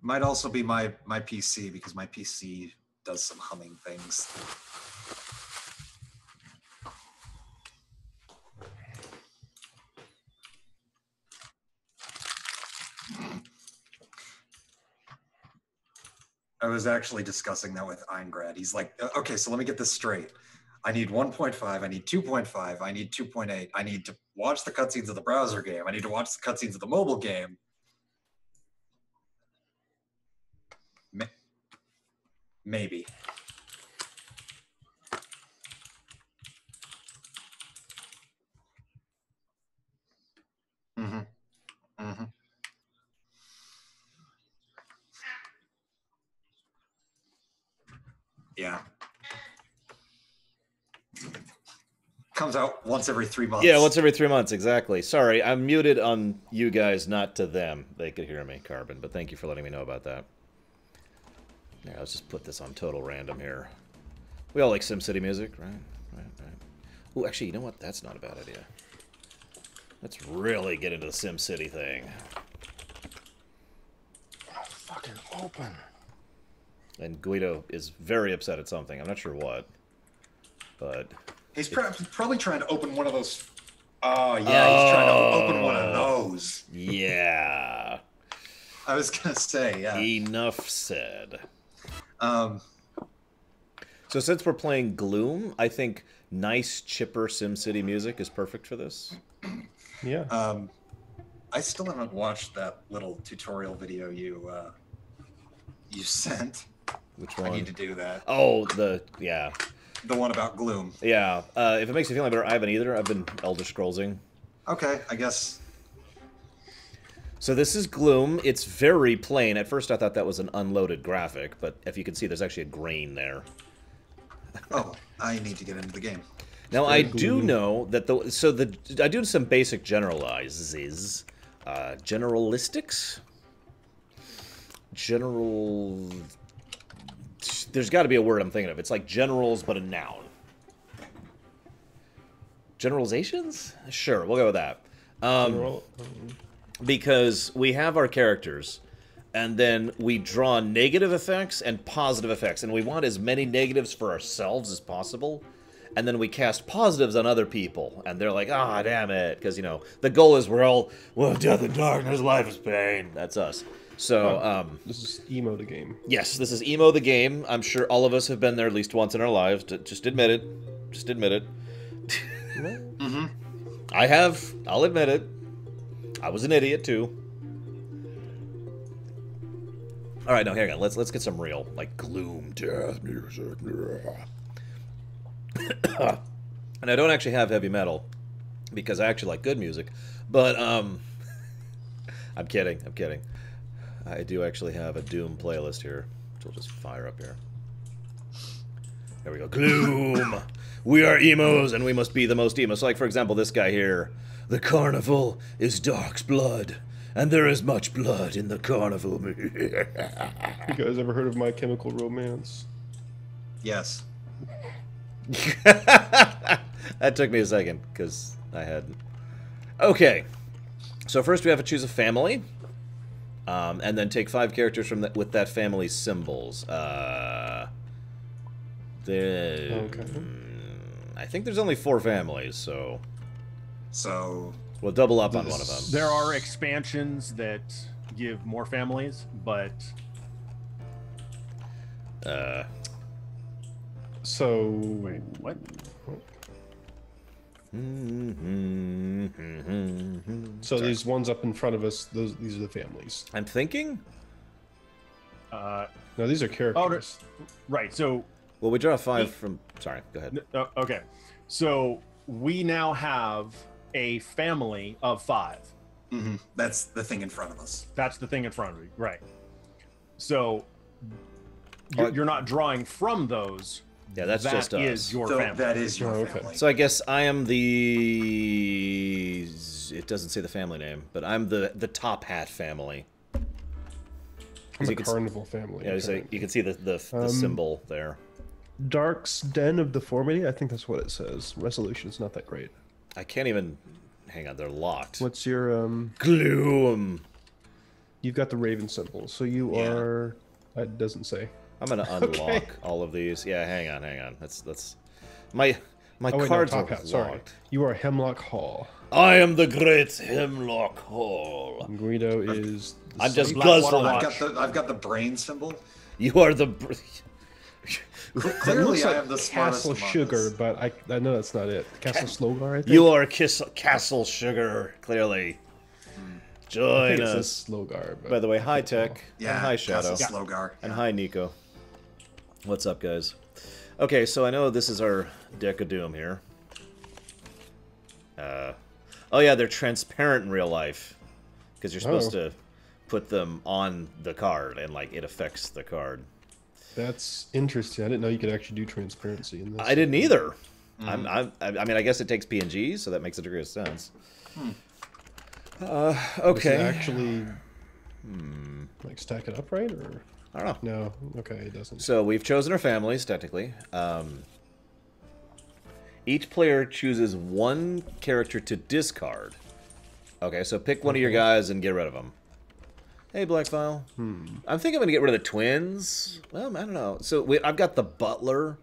Might also be my PC, because my PC does some humming things. I was actually discussing that with Eingrad. He's like, okay, so let me get this straight. I need 1.5, I need 2.5, I need 2.8. I need to watch the cutscenes of the browser game. I need to watch the cutscenes of the mobile game. Maybe. Mm-hmm. Mm-hmm. Yeah. Comes out once every 3 months. Yeah, once every 3 months, exactly. Sorry, I'm muted on you guys, not to them. They could hear me, Carbon, but thank you for letting me know about that. Yeah, let's just put this on total random here. We all like SimCity music, right? Right. Ooh, actually, you know what? That's not a bad idea. Let's really get into the SimCity thing. Oh, fucking open. And Guido is very upset at something. I'm not sure what, but... He's probably trying to open one of those. Oh, yeah, he's trying to open one of those. Yeah. I was going to say, yeah. Enough said. So since we're playing Gloom, I think nice, chipper SimCity music is perfect for this. Yeah. I still haven't watched that little tutorial video you sent. Which one? I need to do that. Oh, yeah. The one about Gloom. Yeah. If it makes you feel any better, I haven't either. I've been Elder Scrollsing. Okay, I guess. So this is Gloom. It's very plain. At first I thought that was an unloaded graphic, but if you can see, there's actually a grain there. Oh, I need to get into the game. Now I do know that I do some basic generalistics. There's got to be a word I'm thinking of. It's like generals, but a noun. Generalizations? Sure, we'll go with that. Because we have our characters, and then we draw negative effects and positive effects, and we want as many negatives for ourselves as possible, and then we cast positives on other people, and they're like, ah, damn it, because, you know, the goal is we're all, well, death and darkness, life is pain. That's us. So, this is Emo the game. Yes, this is Emo the game. I'm sure all of us have been there at least once in our lives. Just admit it. Just admit it. Mm-hmm. I have. I'll admit it. I was an idiot too. All right, now hang on. Let's get some real, like, gloom death music. And I don't actually have heavy metal because I actually like good music. But I'm kidding. I'm kidding. I do actually have a Doom playlist here, which we'll just fire up here. There we go. Gloom! We are emos, and we must be the most emo. So, like, for example, this guy here. The carnival is Dark's blood, and there is much blood in the carnival. You guys ever heard of My Chemical Romance? Yes. That took me a second, because I hadn't. Okay. So first we have to choose a family. And then take 5 characters from with that family's symbols. Okay. I think there's only 4 families, so we'll double up on one of them. There are expansions that give more families, but So wait, what? So these ones up in front of us, these are the families. I'm thinking. No, these are characters. Oh, right. So. Well, we draw 5 from. Sorry, go ahead. Okay, so we now have a family of 5. Mm-hmm. That's the thing in front of us. That's the thing in front of you, right? So you're not drawing from those. Yeah, that's just us. That is your family. That is your family. So I guess I am the... It doesn't say the family name, but I'm the top hat family. I'm the carnival family. Yeah, so you can see the symbol there. Dark's Den of Deformity, I think that's what it says. Resolution's not that great. I can't even... Hang on, they're locked. What's your... Gloom! You've got the Raven symbol, so you are. It doesn't say. I'm gonna unlock all of these. Yeah, hang on. That's my cards no, are top hat. locked. Sorry, you are Hemlock Hall. I am the great Hemlock Hall. Guido is. I'm just Blackwater guzzling. I've got the brain symbol. You are the. Clearly, looks I like am the smartest Castle among Sugar, us. but I know that's not it. Castle Slogar, I think. You are Castle Sugar. Clearly, I join think it us. says Slogar. But By the way, hi Tech, Yeah, and hi Shadow, Castle Slogar. and hi Nico. What's up, guys? Okay, so I know this is our deck of doom here. Oh yeah, they're transparent in real life because you're supposed to put them on the card and like it affects the card. That's interesting. I didn't know you could actually do transparency in this. I didn't either. I mean, I guess it takes PNGs, so that makes a degree of sense. Does it Okay. actually, like stack it up right, or I don't know. no? Okay, it doesn't. So we've chosen our families, technically. Each player chooses one character to discard. Okay, so pick one of your guys and get rid of them. Hey, Blackfile. I'm thinking I'm going to get rid of the twins. Well, I don't know. So I've got the Butler,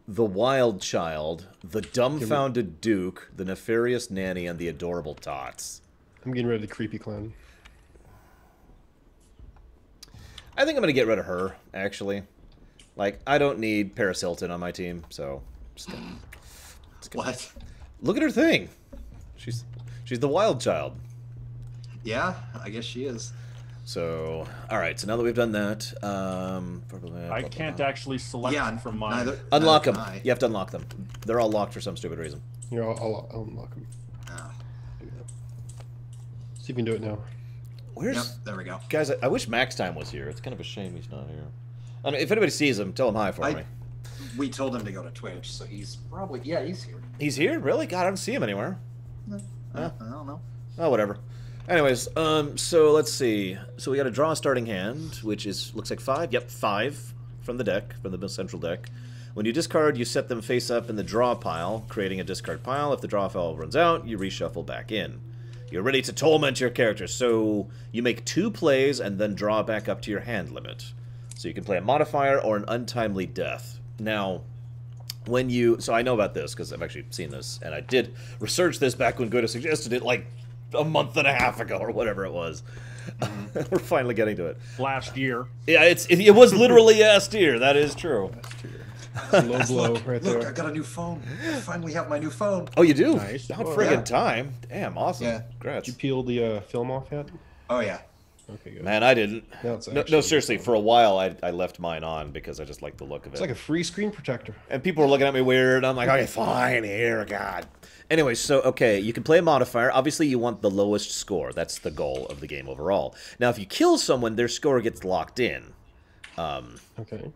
the Wild Child, the Dumbfounded Duke, the Nefarious Nanny, and the Adorable Tots. I'm getting rid of the creepy clown. I think I'm going to get rid of her, actually. Like, I don't need Paris Hilton on my team, so... What? Look at her thing. She's the Wild Child. Yeah, I guess she is. So, all right. So now that we've done that, I can't actually select from mine. unlock neither them. can I. You have to unlock them. They're all locked for some stupid reason. Here, I'll unlock them. Oh. See if you can do it now. Where's Yep, there we go. guys? I wish Max Time was here. It's kind of a shame he's not here. I don't know, if anybody sees him, tell him hi for me. We told him to go to Twitch, so he's probably he's here. He's here, really? God, I don't see him anywhere. I don't know. Oh, whatever. Anyways, so let's see. So we got to draw a starting hand, which looks like 5. Yep, 5 from the deck, from the central deck. When you discard, you set them face up in the draw pile, creating a discard pile. If the draw pile runs out, you reshuffle back in. You're ready to torment your character, so you make 2 plays and then draw back up to your hand limit. So you can play a modifier or an untimely death. Now, when you... So I know about this, because I've actually seen this, and I did research this back when Goda suggested it, like, a month and a half ago, or whatever it was. We're finally getting to it. Last year. Yeah, it was literally last year. That is true. Low blow right Look, there. I got a new phone. I finally have my new phone. Oh, you do? Nice. About Oh, friggin' yeah. time. Damn, awesome. Yeah. Congrats. Did you peel the film off yet? Oh yeah. Okay, good. Man, I didn't. Now it's No, actually seriously, for a while I left mine on because I just like the look of it. It's like a free screen protector. And people were looking at me weird. I'm like, okay, fine, here, God. Anyway, so, okay, you can play a modifier. Obviously, you want the lowest score. That's the goal of the game overall. Now, if you kill someone, their score gets locked in. Okay.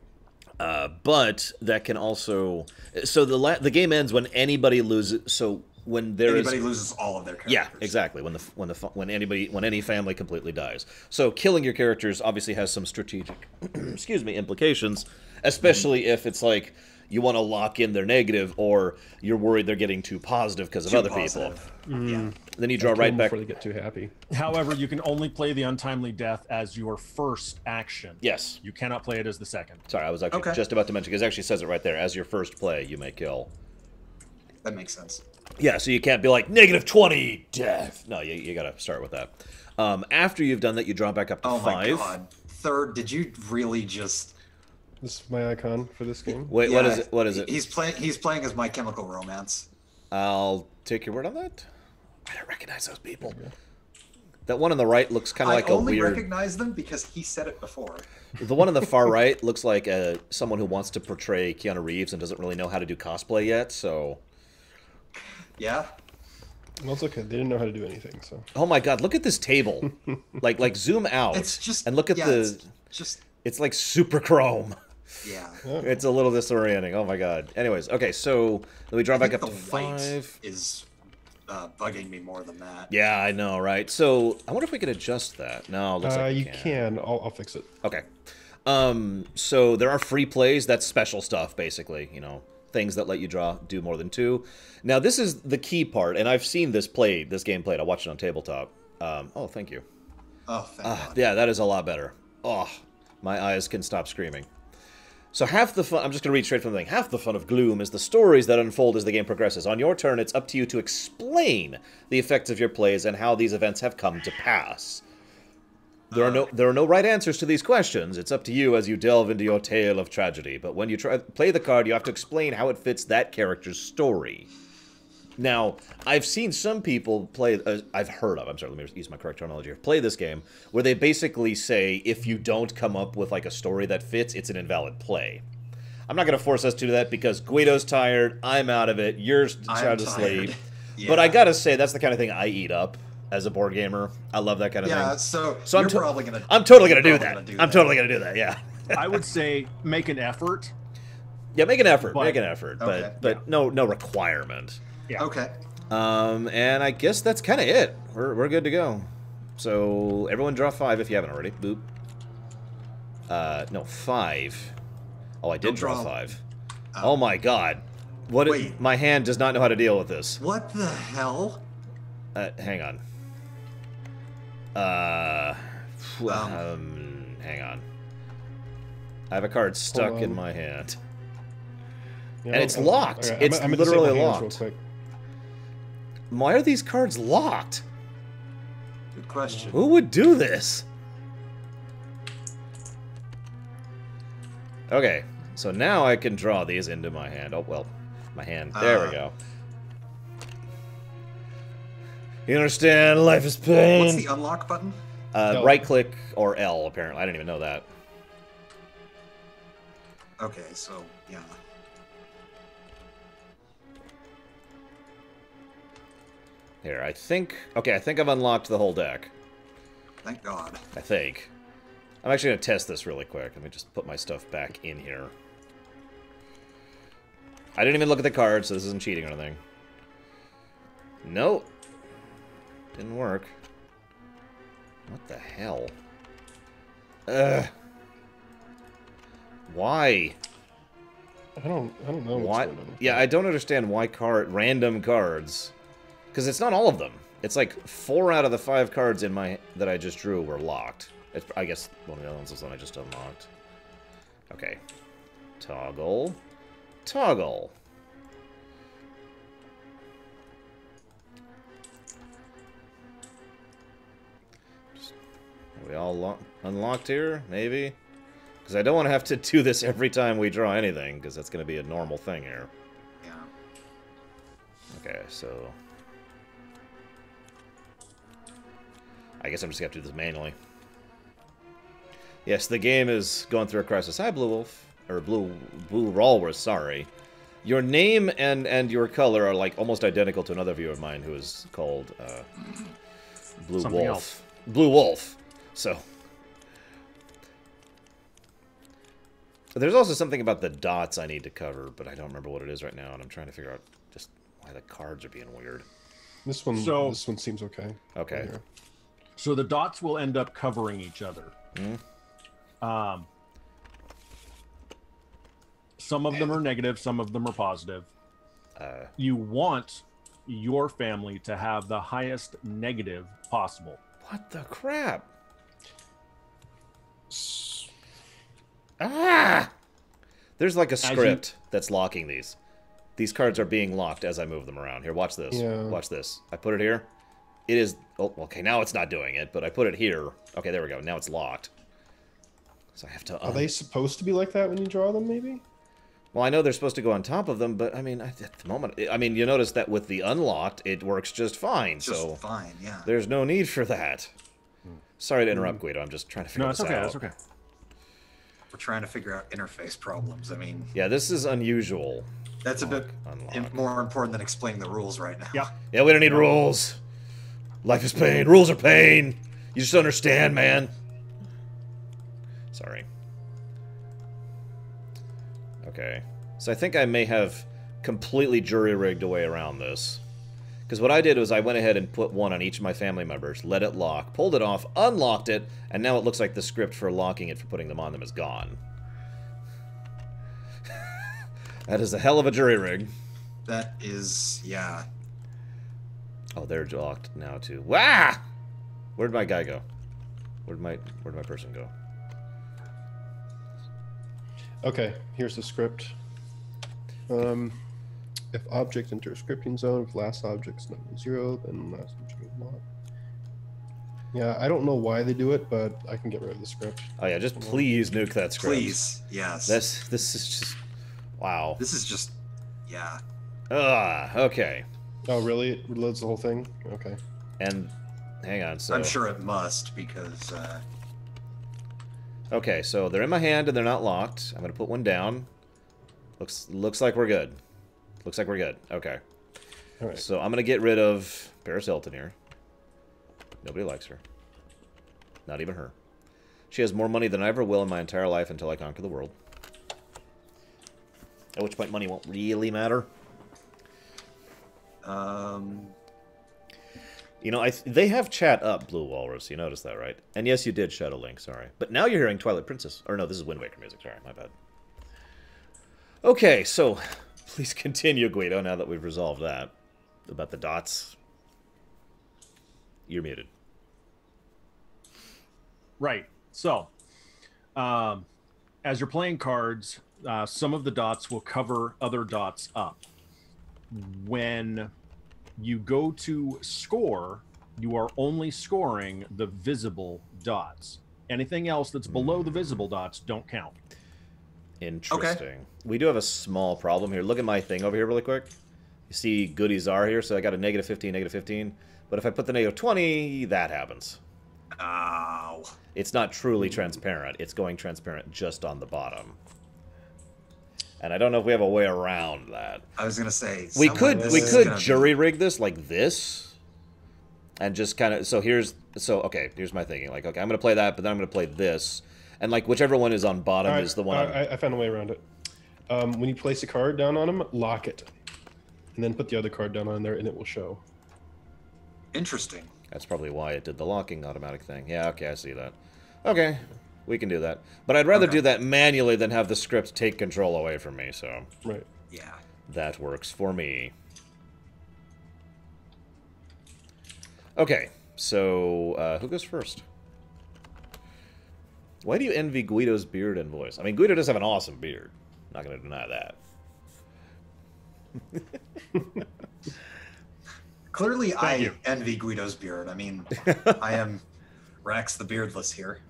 But that can also... So the game ends when anybody loses... So when there Anybody is... loses all of their characters. Yeah, exactly. When any family completely dies. So killing your characters obviously has some strategic, excuse me, implications. Especially if it's like you want to lock in their negative, or you're worried they're getting too positive because of Too other positive. people. Yeah. Then you draw Kill right them back. before they get too happy. However, you can only play the untimely death as your first action. Yes. You cannot play it as the second. Sorry, I was actually Okay. just about to mention because it actually says it right there. As your first play, you may kill. That makes sense. Yeah, so you can't be like -20 death. No, you got to start with that. After you've done that, you draw back up to Oh 5. my god. Third, did you really just... This is my icon for this game. Wait, what is it? What is it? He's playing as My Chemical Romance. I'll take your word on that. I don't recognize those people. That one on the right looks kind of like I a only weird. recognize them because he said it before. The one on the far right looks like someone who wants to portray Keanu Reeves and doesn't really know how to do cosplay yet. So, Yeah? Well, it's okay. They didn't know how to do anything, so. oh my God, look at this table. like zoom out. It's just... and look at yeah, the. It's just... It's like super chrome. Yeah. It's a little disorienting. Oh my God. Anyways, okay, so then we draw back up the to white 5. is bugging me more than that. Yeah, I know, right? So I wonder if we could adjust that. No, it looks like we You can't. can. I'll fix it. Okay. So there are free plays. That's special stuff, basically. You know, things that let you do more than 2. Now, this is the key part, and I've seen this game played. I watched it on tabletop. Oh, thank you. Oh, thank God. Yeah, that is a lot better. Oh, my eyes can stop screaming. So half the fun... I'm just going to read straight from the thing. Half the fun of Gloom is the stories that unfold as the game progresses. On your turn, it's up to you to explain the effects of your plays and how these events have come to pass. There are no right answers to these questions. It's up to you as you delve into your tale of tragedy. But when you play the card, you have to explain how it fits that character's story. Now, I've seen some people play... I've heard of... I'm sorry, let me use my correct terminology here. Play this game, where they basically say, if you don't come up with, like, a story that fits, it's an invalid play. I'm not going to force us to do that, because Guido's tired, I'm out of it, you're trying to sleep. Yeah. But I gotta say, that's the kind of thing I eat up as a board gamer. I love that kind of thing. Yeah, so I'm probably going to... I'm totally going to do that. I'm totally going to do that, yeah. I would say make an effort. Yeah, make an effort. But- Make an effort. Okay. But no requirement. Yeah. Okay. And I guess that's kind of it. We're good to go. So everyone draw 5 if you haven't already. Boop. No, 5. Oh, I did Don't draw draw. 5. Oh my God. What? Wait. My hand does not know how to deal with this. What the hell? Hang on. Hang on. I have a card stuck in my hand. Yeah, And it's I'm- locked. okay, It's I'm gonna save my literally hands real locked. quick. Why are these cards locked? Good question. Who would do this? Okay, so now I can draw these into my hand. Oh, well, my hand. There we go. You understand? Life is pain. What's the unlock button? Right-click or L, apparently. I didn't even know that. Okay, so, yeah. Here, I think... Okay, I think I've unlocked the whole deck. Thank God. I think. I'm actually going to test this really quick. Let me just put my stuff back in here. I didn't even look at the cards, so this isn't cheating or anything. Nope. Didn't work. What the hell? Ugh. Why? I don't know what's Why? going on. Yeah, I don't understand why random cards. Because it's not all of them. It's like 4 out of the 5 cards in my that I just drew were locked. I guess one of the other ones is one I just unlocked. Okay. Toggle. Toggle. Are we all unlocked here? Maybe? Because I don't want to have to do this every time we draw anything, because that's going to be a normal thing here. Yeah. Okay, so... I guess I'm just going to have to do this manually. Yes, the game is going through a crisis. Hi, Blue Wolf. Or Blue Walrus, sorry. Your name and your color are, like, almost identical to another viewer of mine who is called, Blue Something Wolf. else. Blue Wolf. So... There's also something about the dots I need to cover, but I don't remember what it is right now, and I'm trying to figure out just why the cards are being weird. This one seems okay. Okay. Right here. So the dots will end up covering each other. Some of them are negative, some of them are positive. You want your family to have the highest negative possible. What the crap? Ah! There's like a script that's locking these. These cards are being locked as I move them around. Here, watch this. Yeah. Watch this. I put it here. It is... Oh, okay, now it's not doing it, but I put it here. Okay, there we go. Now it's locked. So I have to... Are they supposed to be like that when you draw them, maybe? Well, I know they're supposed to go on top of them, but, I mean, at the moment... I mean, you notice that with the unlocked, it works just fine, Just fine, yeah. there's no need for that. Sorry to interrupt, Guido. I'm just trying to figure No, this it's okay. out. That's okay. We're trying to figure out interface problems. I mean, Yeah, this is unusual. that's a bit Unlock. more important than explaining the rules right now. Yeah. Yeah, we don't need rules. Life is pain. Rules are pain. You just understand, man. Sorry. Okay. So I think I may have completely jury-rigged a way around this. Because what I did was I went ahead and put one on each of my family members, let it lock, pulled it off, unlocked it, and now it looks like the script for locking it for putting them on them is gone. That is a hell of a jury rig. That is, yeah. Oh, they're locked now, too. Wah! Where'd my guy go? Where'd my person go? Okay, here's the script. If object enters scripting zone, if last object's not 0, then last object is not. Yeah, I don't know why they do it, but I can get rid of the script. Oh yeah, just please nuke that script. Please, yes. This is just wow. This is just, yeah. Okay. Oh really? It reloads the whole thing? Okay. And hang on, so I'm sure it must because. Okay, so they're in my hand and they're not locked. I'm gonna put one down. Looks like we're good. Looks like we're good. Okay. All right. So I'm gonna get rid of Paris Hilton here. Nobody likes her. Not even her. She has more money than I ever will in my entire life until I conquer the world. At which point money won't really matter. You know, they have chat up, Blue Walrus. You noticed that, right? And yes, you did, Shadow Link. Sorry. But now you're hearing Twilight Princess. Or no, this is Wind Waker music. Sorry, my bad. Okay, so please continue, Guido, now that we've resolved that. About the dots. You're muted. Right. So, as you're playing cards, some of the dots will cover other dots up. When you go to score, you are only scoring the visible dots. Anything else that's below the visible dots don't count. Interesting. Okay. We do have a small problem here. Look at my thing over here really quick. You see goodies are here, so I got a -15, -15. But if I put the -20, that happens. Ow. It's not truly transparent. It's going transparent just on the bottom. And I don't know if we have a way around that. I was gonna say We could gonna jury rig this like this, and just kind of here's my thinking. Like, okay, I'm gonna play that, but then I'm gonna play this, and like whichever one is on bottom is the one. I found a way around it. When you place a card down on them, lock it, and then put the other card down on there, and it will show. Interesting. That's probably why it did the locking automatic thing. Yeah, okay, I see that. Okay, we can do that. But I'd rather do that manually than have the script take control away from me, so... Right. Yeah. That works for me. Okay, so who goes first? Why do you envy Guido's beard and voice? I mean, Guido does have an awesome beard. Not going to deny that. Clearly, I envy Guido's beard. I mean, I am Rax the Beardless here.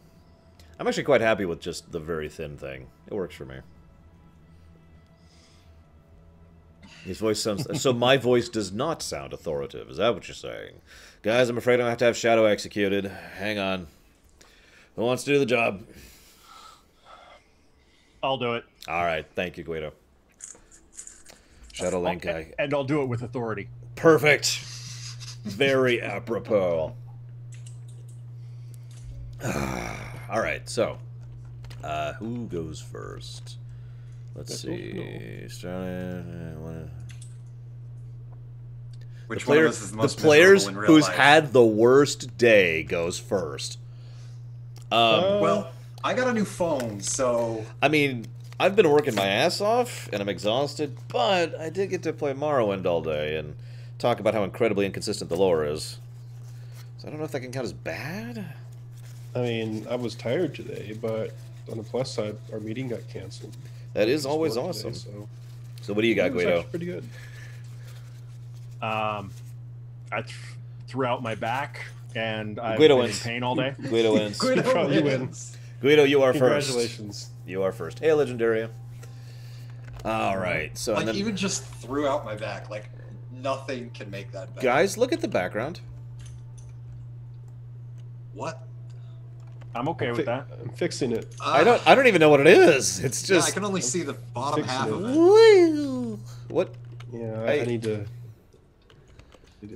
I'm actually quite happy with just the very thin thing. It works for me. His voice sounds... So my voice does not sound authoritative. Is that what you're saying? Guys, I'm afraid I'm going to have to have Shadow executed. Hang on. Who wants to do the job? I'll do it. All right. Thank you, Guido. Shadow Link. And I'll do it with authority. Perfect. Very apropos. All right, so who goes first? Let's see. Which one of us is the most players miserable in real who's life? had the worst day goes first. Well, I got a new phone, so... I mean, I've been working my ass off, and I'm exhausted, but I did get to play Morrowind all day and talk about how incredibly inconsistent the lore is. So I don't know if that can count as bad. I mean, I was tired today, but on the plus side, our meeting got canceled. That is always awesome. Today, so what do you got, Guido? Pretty good. I threw out my back, and I've Guido been wins. in pain all day. Guido wins. Guido You wins. Guido, you are first. Congratulations. You are first. Hey, Legendaria. All right. So Like, and then, even just threw out my back. Like, nothing can make that better. guys, look at the background. What? I'm okay with that. I'm fixing it. I don't even know what it is. It's Yeah, just I can only see the bottom fixing half it. of it. Woo! What? Yeah, Hey. I need to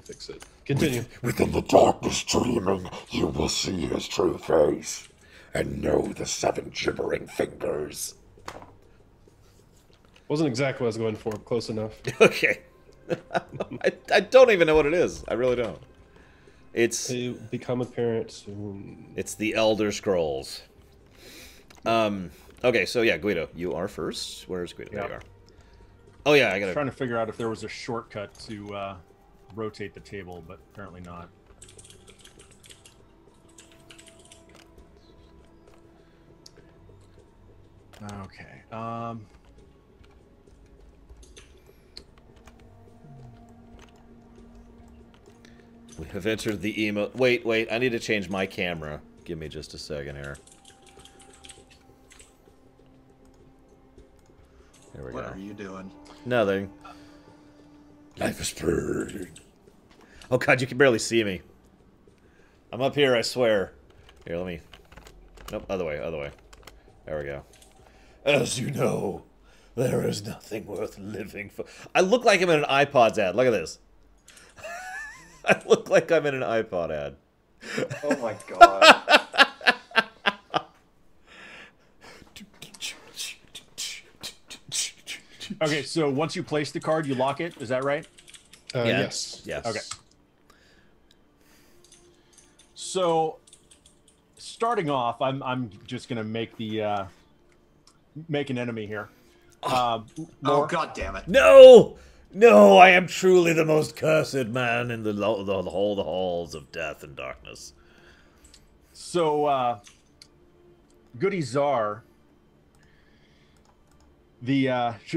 fix it. Continue. Within the darkness dreaming, you will see his true face, and know the 7 gibbering fingers. Wasn't exactly what I was going for. Close enough. Okay. I don't even know what it is. I really don't. It's To become apparent soon. it's the Elder Scrolls. Okay, so yeah, Guido, you are first. Where's Guido? There Yeah. you are. Oh yeah, I I'm gotta. trying to figure out if there was a shortcut to rotate the table, but apparently not. Okay. We have entered the emo... Wait, I need to change my camera. Give me just a second here. There we go. What are you doing? Nothing. Life is burning. Oh god, you can barely see me. I'm up here, I swear. Here, let me... Nope, other way. There we go. As you know, there is nothing worth living for... I look like I'm in an iPod's ad. Look at this. I look like I'm in an iPod ad. Oh my god. Okay, so once you place the card, you lock it. Is that right? Yes. Yes. Okay. So, starting off, I'm just gonna make the make an enemy here. Oh Lore? god damn it. No! No, I am truly the most cursed man in the halls of death and darkness. So, Goody Czar,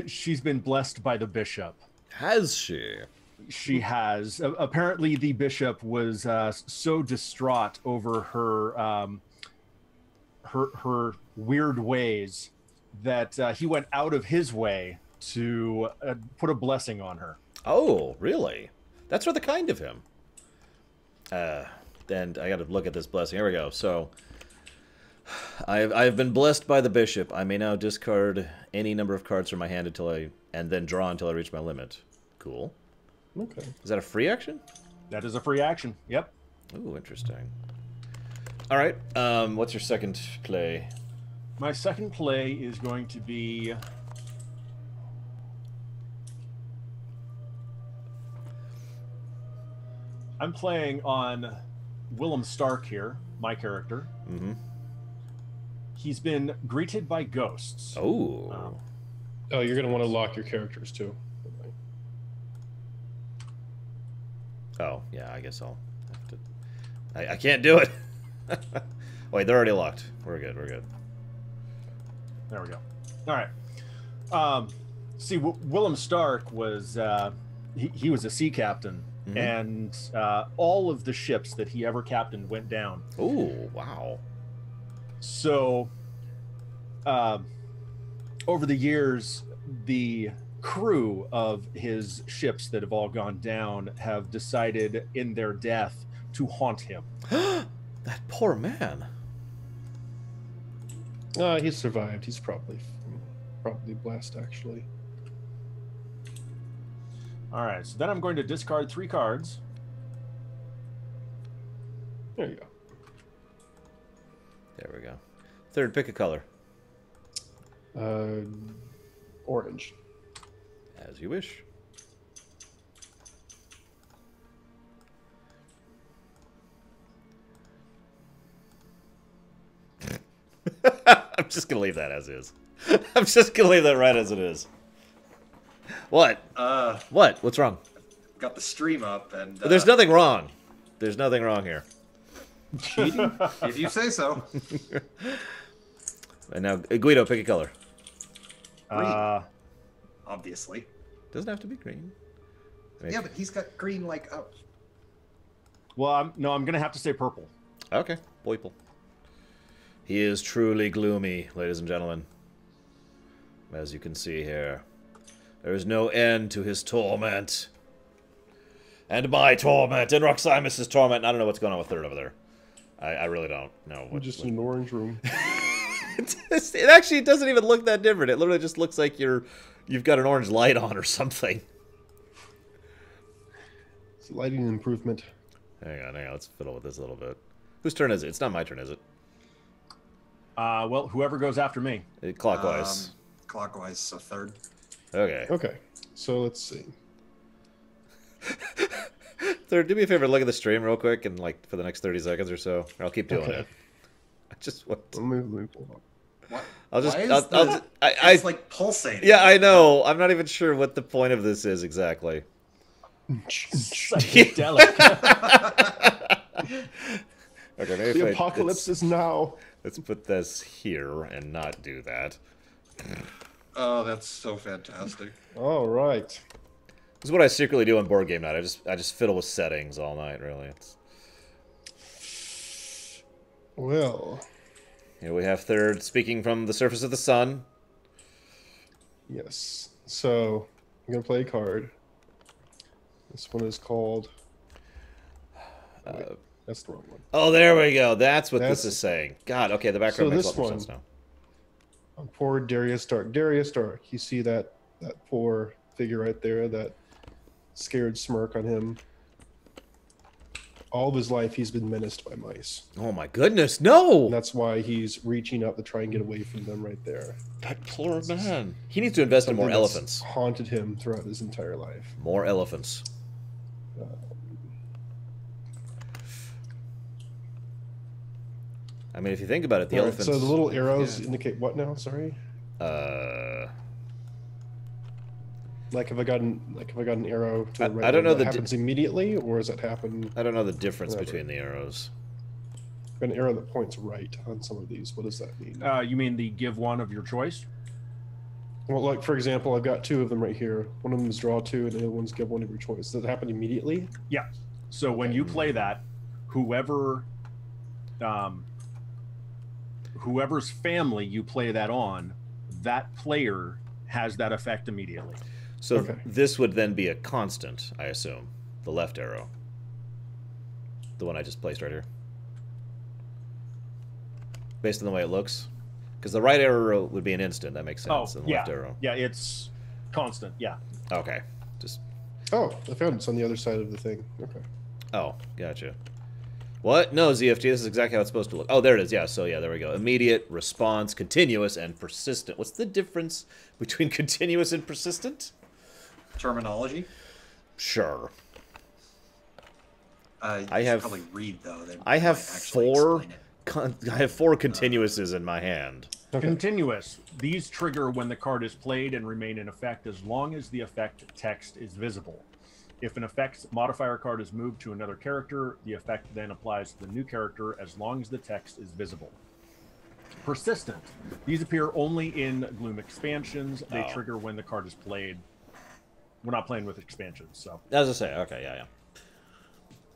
she's been blessed by the bishop. Has she? She has. Apparently, the bishop was so distraught over her weird ways that he went out of his way to put a blessing on her. Oh, really? That's rather kind of him. And I got to look at this blessing. Here we go. So, I've been blessed by the bishop. I may now discard any number of cards from my hand and then draw until I reach my limit. Cool. Okay. Is that a free action? That is a free action. Yep. Ooh, interesting. All right. What's your second play? My second play is going to be... I'm playing on Willem Stark here, my character. Mm-hmm. He's been greeted by ghosts. Oh. Oh, you're going to want to lock your characters too. Oh, yeah, I guess I'll have to... I can't do it! Wait, they're already locked. We're good. There we go. All right. See, Willem Stark was... he was a sea captain, Mm-hmm. and all of the ships that he ever captained went down. Ooh, wow. So, over the years, the crew of his ships that have all gone down have decided in their death to haunt him. That poor man. He's survived. He's probably blessed, actually. All right, so then I'm going to discard 3 cards. There you go. There we go. Third, pick a color. Orange. As you wish. I'm just gonna leave that as is. I'm just gonna leave that right as it is. What? What? What's wrong? Got the stream up and... There's nothing wrong. There's nothing wrong here. cheating, if you say so. And now, Guido, pick a color. Green. Obviously. Doesn't have to be green. Yeah, but he's got green like up. Well, I'm going to have to say purple. Okay, Boiple. He is truly gloomy, ladies and gentlemen. As you can see here. There is no end to his torment. And my torment, and Roximus's torment. I don't know what's going on with third over there. I really don't know. We're just in an orange room. It actually doesn't even look that different. It literally just looks like you've got an orange light on or something. It's a lighting improvement. Hang on. Let's fiddle with this a little bit. Whose turn is it? It's not my turn, is it? Well, whoever goes after me. Clockwise. Clockwise, so third. Okay. Okay, so let's see. Third, do me a favor, look at the stream real quick, and like for the next 30 seconds or so, or I'll keep doing it. I just want. Let me pull up. What? I'll just. Why is It's like pulsating. Yeah, I know. I'm not even sure what the point of this is exactly. Psychedelic. Okay, maybe The apocalypse is now. Let's put this here and not do that. Oh, that's so fantastic. All right. This is what I secretly do on board game night. I just fiddle with settings all night. Really, Well, here we have third speaking from the surface of the sun. yes. So I'm gonna play a card. This one is called. Wait, that's the wrong one. Oh, there we go. That's what That's- this is saying. God, okay, the background So makes a this lot more one- sense now. On poor Darius Dark. Darius Dark. You see that poor figure right there, that scared smirk on him. All of his life, he's been menaced by mice. Oh my goodness, no! And that's why he's reaching up to try and get away from them right there. That poor man. He needs to invest in more Something that's elephants. haunted him throughout his entire life. More elephants. I mean, if you think about it, the Right, elephants. so the little arrows indicate what now? Sorry. Like if I got an arrow to the right, I don't know that the happens immediately, or does it happen? I don't know the difference Whatever. between the arrows. An arrow that points right on some of these. What does that mean? You mean the give one of your choice? Well, like for example, I've got two of them right here. One of them is draw two, and the other one's give one of your choice. Does it happen immediately? Yeah. So when you play that, whoever's family you play that on, that player has that effect immediately. So Okay. this would then be a constant, I assume. The left arrow. The one I just placed right here. Based on the way it looks. Because the right arrow would be an instant. That makes sense. And the yeah. left arrow. Yeah, it's constant. Yeah. Okay. Just. Oh, I found it's on the other side of the thing. Okay. Oh, gotcha. What? No, ZFT, this is exactly how it's supposed to look. Oh, there it is. Yeah, so yeah, there we go. Immediate, response, continuous, and persistent. What's the difference between continuous and persistent? Terminology. Sure. You I should have- probably read though. They I have might actually four. explain it. I have four continuouses in my hand. Okay. Continuous. These trigger when the card is played and remain in effect as long as the effect text is visible. If an effect modifier card is moved to another character, the effect then applies to the new character as long as the text is visible. Persistent. These appear only in Gloom expansions. They Oh. trigger when the card is played. We're not playing with expansions, so. As I say, okay, yeah.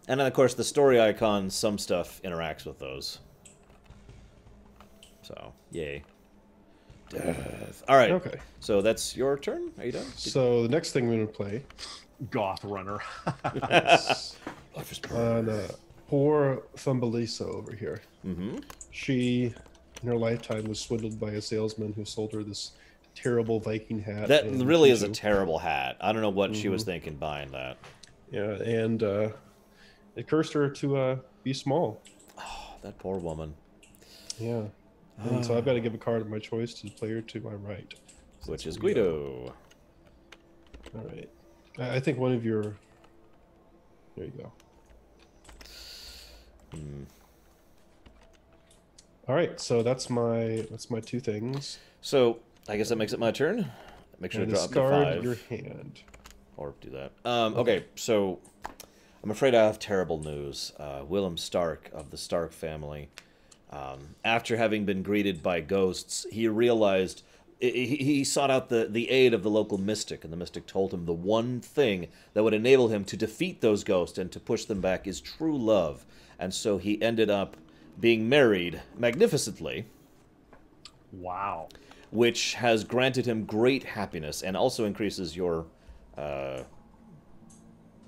And then, of course, the story icons, some stuff interacts with those. So, yay. Death. All right. Okay. So that's your turn? Are you done? So the next thing we're gonna play Goth Runner. is Life is on poor Thumbelisa over here. Mm-hmm. She, in her lifetime, was swindled by a salesman who sold her this terrible Viking hat. That and really is a tutu. terrible hat. I don't know what she was thinking buying that. Yeah, and it cursed her to be small. Oh, that poor woman. Yeah. And so I've got to give a card of my choice to the player to my right. So Which that's is what we got. Guido. All right. I think one of your. There you go. All right, so that's my two things. So, I guess that makes it my turn. Make sure And to draw up to discard 5. your hand. Or do that. Okay, so I'm afraid I have terrible news. Willem Stark of the Stark family, after having been greeted by ghosts, he realized he sought out the aid of the local mystic, and the mystic told him the one thing that would enable him to defeat those ghosts and to push them back is true love. And so he ended up being married magnificently, Wow. which has granted him great happiness and also increases your My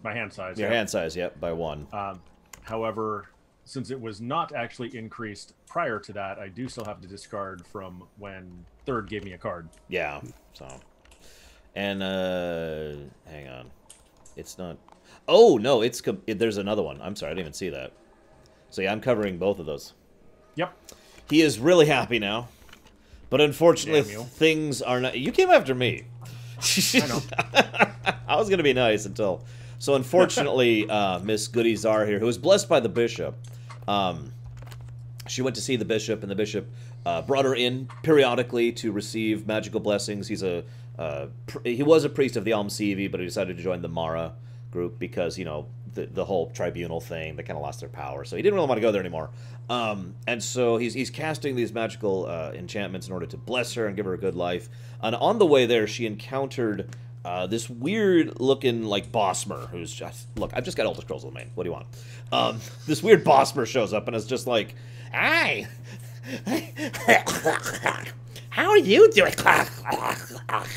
hand size. your yeah. hand size, by 1. However, since it was not actually increased prior to that, I do still have to discard from when third gave me a card. Yeah, so. And, hang on. It's not... Oh, no, there's another one. I'm sorry, I didn't even see that. So yeah, I'm covering both of those. Yep. He is really happy now. But unfortunately, Damn you. things are not... You came after me. I know. I was going to be nice until... So unfortunately, Miss Goody Czar here, who was blessed by the bishop, she went to see the bishop, and the bishop brought her in periodically to receive magical blessings. He was a priest of the Almsivi, but he decided to join the Mara group because, you know, the whole tribunal thing. They kind of lost their power, so he didn't really want to go there anymore. And so he's casting these magical enchantments in order to bless her and give her a good life. And on the way there, she encountered this weird-looking, like, Bossmer, who's just... Look, I've just got Elder Scrolls Domain. What do you want? This weird Bossmer shows up and is just like, "Hey! How are you doing?"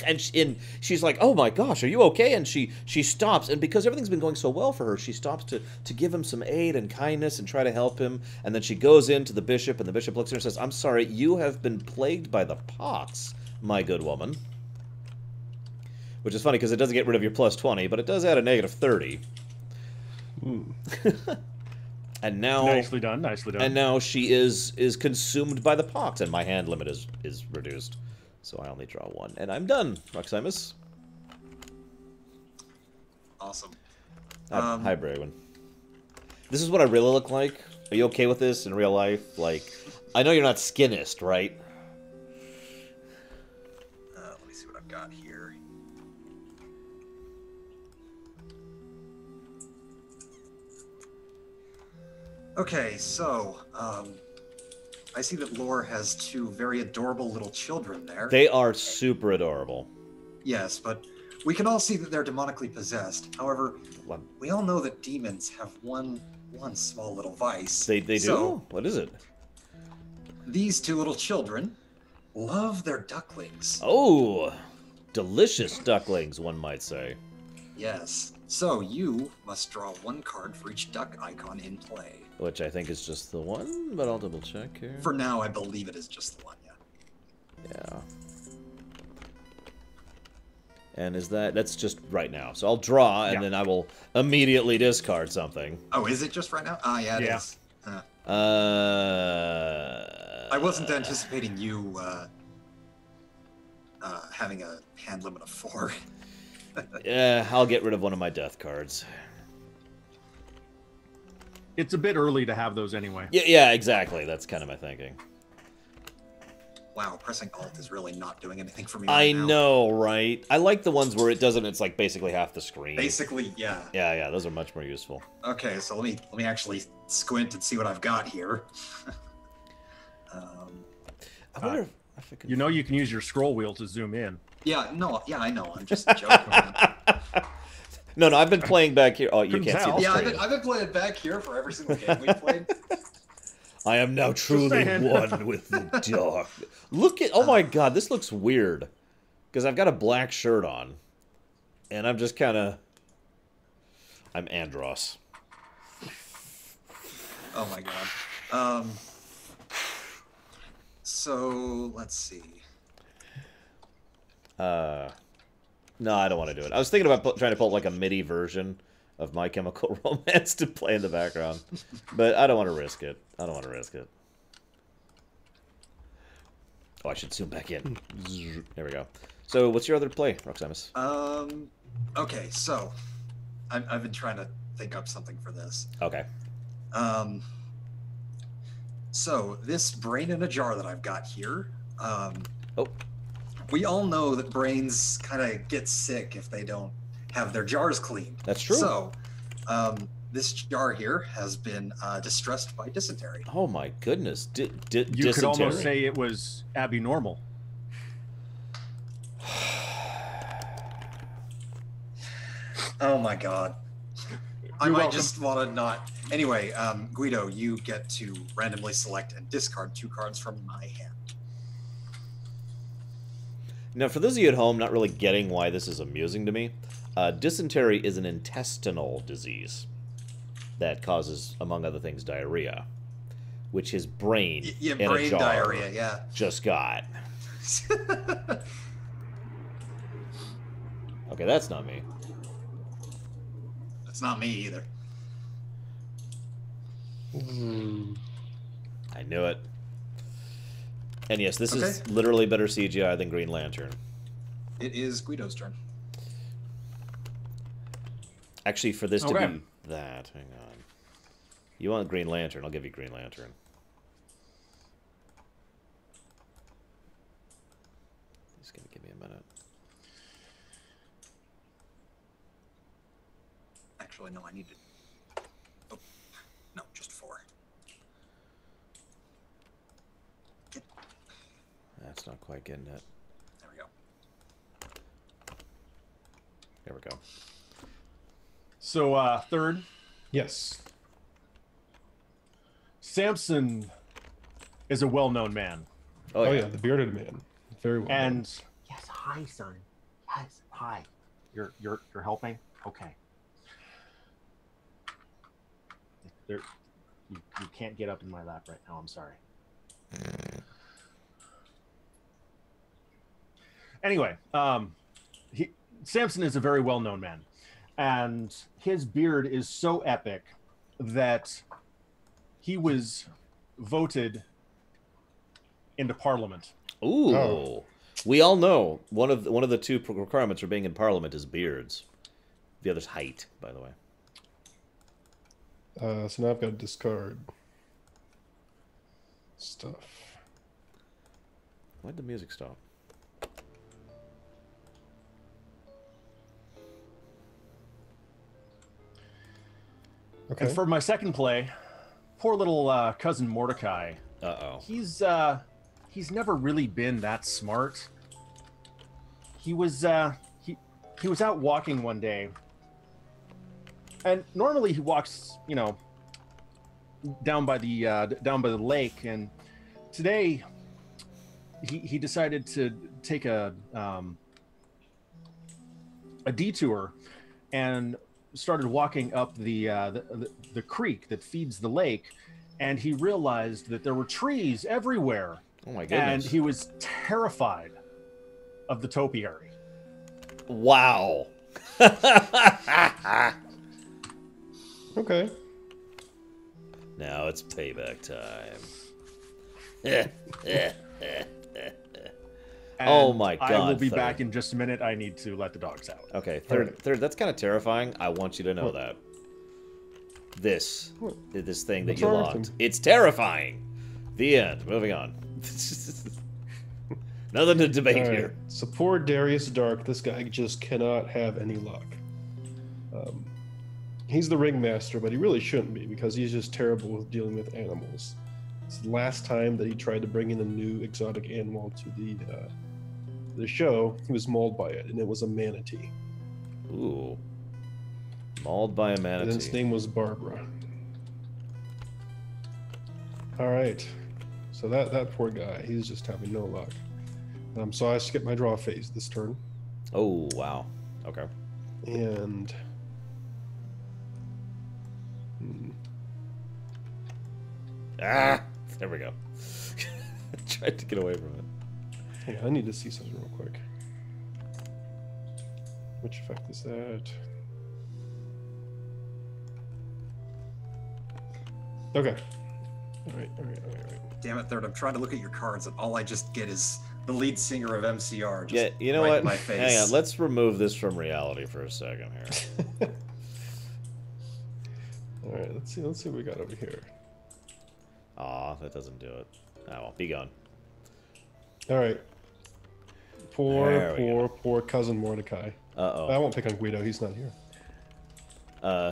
And she's like, "Oh my gosh, are you okay?" And she stops, and because everything's been going so well for her, she stops to give him some aid and kindness and try to help him. And then she goes into the bishop, and the bishop looks at her and says, "I'm sorry, you have been plagued by the pox, my good woman." Which is funny, because it doesn't get rid of your plus 20, but it does add a negative 30. And now... Nicely done, nicely done. And now she is consumed by the pox, and my hand limit is reduced. So I only draw one. And I'm done, Roximus. Awesome. Hi, Bragwin. This is what I really look like. Are you okay with this in real life? Like, I know you're not skinist, right? Let me see what I've got here. Okay, so, I see that Lore has two very adorable little children there. They are super adorable. Yes, but we can all see that they're demonically possessed. However, we all know that demons have one small little vice. They do? So, What is it? these two little children love their ducklings. Oh, delicious ducklings, one might say. Yes. So you must draw one card for each duck icon in play. Which I think is just the one, but I'll double check here. For now, I believe it is just the one, yeah. Yeah. And that's just right now. So I'll draw, and then I will immediately discard something. Oh, is it just right now? Ah, yeah, it is. I wasn't anticipating you having a hand limit of 4. Yeah, I'll get rid of one of my death cards. It's a bit early to have those anyway. Yeah, exactly. That's kind of my thinking. Wow, pressing Alt is really not doing anything for me I right now. know, right? I like the ones where it doesn't. It's like basically half the screen. Basically, yeah. Yeah. Those are much more useful. Okay, so let me actually squint and see what I've got here. I wonder if I can... You know, you can use your scroll wheel to zoom in. Yeah, I know. I'm just joking. Man. No, I've been playing back here. Oh, you Couldn't can't see tell. the Yeah, screen. I've been playing back here for every single game we've played. I am now truly saying. one with the dark. Look at... Oh my god, this looks weird. Because I've got a black shirt on. And I'm just kind of... I'm Andros. Oh my god. So, let's see. No, I don't want to do it. I was thinking about trying to pull like a MIDI version of My Chemical Romance to play in the background. But I don't want to risk it. Oh, I should zoom back in. There we go. So, what's your other play, Roximus? Okay, so I've been trying to think up something for this. Okay. So this brain in a jar that I've got here. Oh. We all know that brains kind of get sick if they don't have their jars cleaned. That's true. So, this jar here has been distressed by dysentery. Oh my goodness. You Dysentery. could almost say it was abnormal. Oh my god. I You're might welcome. just want to not. Anyway, Guido, you get to randomly select and discard 2 cards from my hand. Now, for those of you at home not really getting why this is amusing to me, dysentery is an intestinal disease that causes, among other things, diarrhea, which his brain Yeah, in brain a jar diarrhea, yeah. just got. Okay, that's not me. That's not me either. I knew it. And yes, this is Okay. literally better CGI than Green Lantern. It is Guido's turn. Actually, for this to Okay. be that, hang on. You want Green Lantern? I'll give you Green Lantern. He's gonna give me a minute. Actually, no, I need to for. That's not quite getting it. There we go. There we go. So, third, Yes. Samson is a well-known man. Oh, Oh yeah. yeah, the bearded man. Very well. And known. yes, hi, son. Yes, hi. You're helping? Okay. You can't get up in my lap right now. I'm sorry. Anyway, Samson is a very well-known man, and his beard is so epic that he was voted into Parliament. Ooh. Oh. We all know one of the two requirements for being in Parliament is beards. The other's height, by the way. So now I've got to discard stuff. Why'd the music stop? Okay. And for my second play, poor little cousin Mordecai. Uh-oh. He's never really been that smart. He was he was out walking one day, and normally he walks, you know, down by the lake, and today he decided to take a detour and started walking up the creek that feeds the lake, and he realized that there were trees everywhere. Oh my goodness. And he was terrified of the topiary. Wow. Okay. Now it's payback time. And Oh my God, I will be third. back in just a minute. I need to let the dogs out. Okay, Alright. third. That's kind of terrifying. I want you to know What? that. This thing that What's you wrong with locked. him? It's terrifying. The end. Moving on. Nothing to debate All right. here. So poor Darius Dark, this guy just cannot have any luck. He's the ringmaster, but he really shouldn't be because he's just terrible with dealing with animals. It's the last time that he tried to bring in a new exotic animal to the show, he was mauled by it, and it was a manatee. Ooh. Mauled by a And its manatee. name was Barbara. All right. So that poor guy, he's just having no luck. So I skip my draw phase this turn, Oh, wow. Okay. and Ah! There we go. Tried to get away from it. hang on, I need to see something real quick. Which effect is that? Okay. All right. Damn it, Third. I'm trying to look at your cards, and all I just get is the lead singer of MCR. Just Yeah, you know right what? in my face. Hang on. Let's remove this from reality for a second here. All right. Let's see what we got over here. Aw, that doesn't do it. Oh, well, be gone. All right. There we Poor cousin Mordecai. Uh-oh. I won't pick on Guido. He's not here.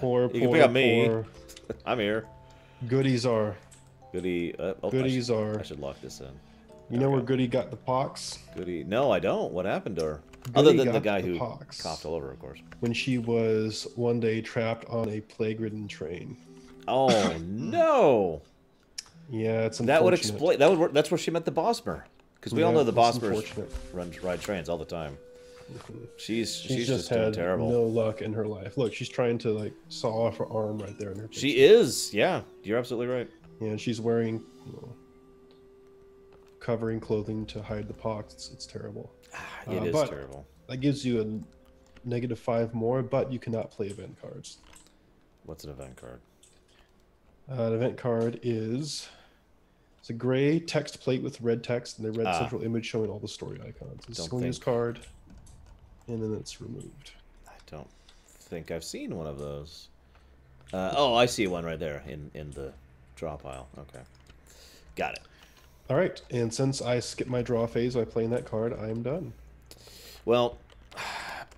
Poor, you can pick on me. I'm here. Goodies are. Goody. Goodies are. I should lock this in. You know where Goody got the pox? Goody. No, I don't. What happened to her? Goody Other than the got guy the who pox coughed all over, of course. when she was one day trapped on a plague-ridden train. Oh no! Yeah, it's That would unfortunate. explain. That's where she met the Bosmer. Because we all Yeah, know the it's Bosmers ride trains all the time. She's She's just doing had terrible. no luck in her life. Look, she's trying to like saw off her arm right there in her face. She is. Yeah, you're absolutely right. Yeah, and she's wearing covering clothing to hide the pox. It's terrible. It is but- terrible. That gives you a -5 more, but you cannot play event cards. What's an event card? An event card is it's a gray text plate with red text and a red central image showing all the story icons. It's a Don't single use think- card, and then it's removed. I don't think I've seen one of those. Oh, I see one right there in the draw pile. Okay, got it. All right, and since I skipped my draw phase by playing that card, I am done. Well,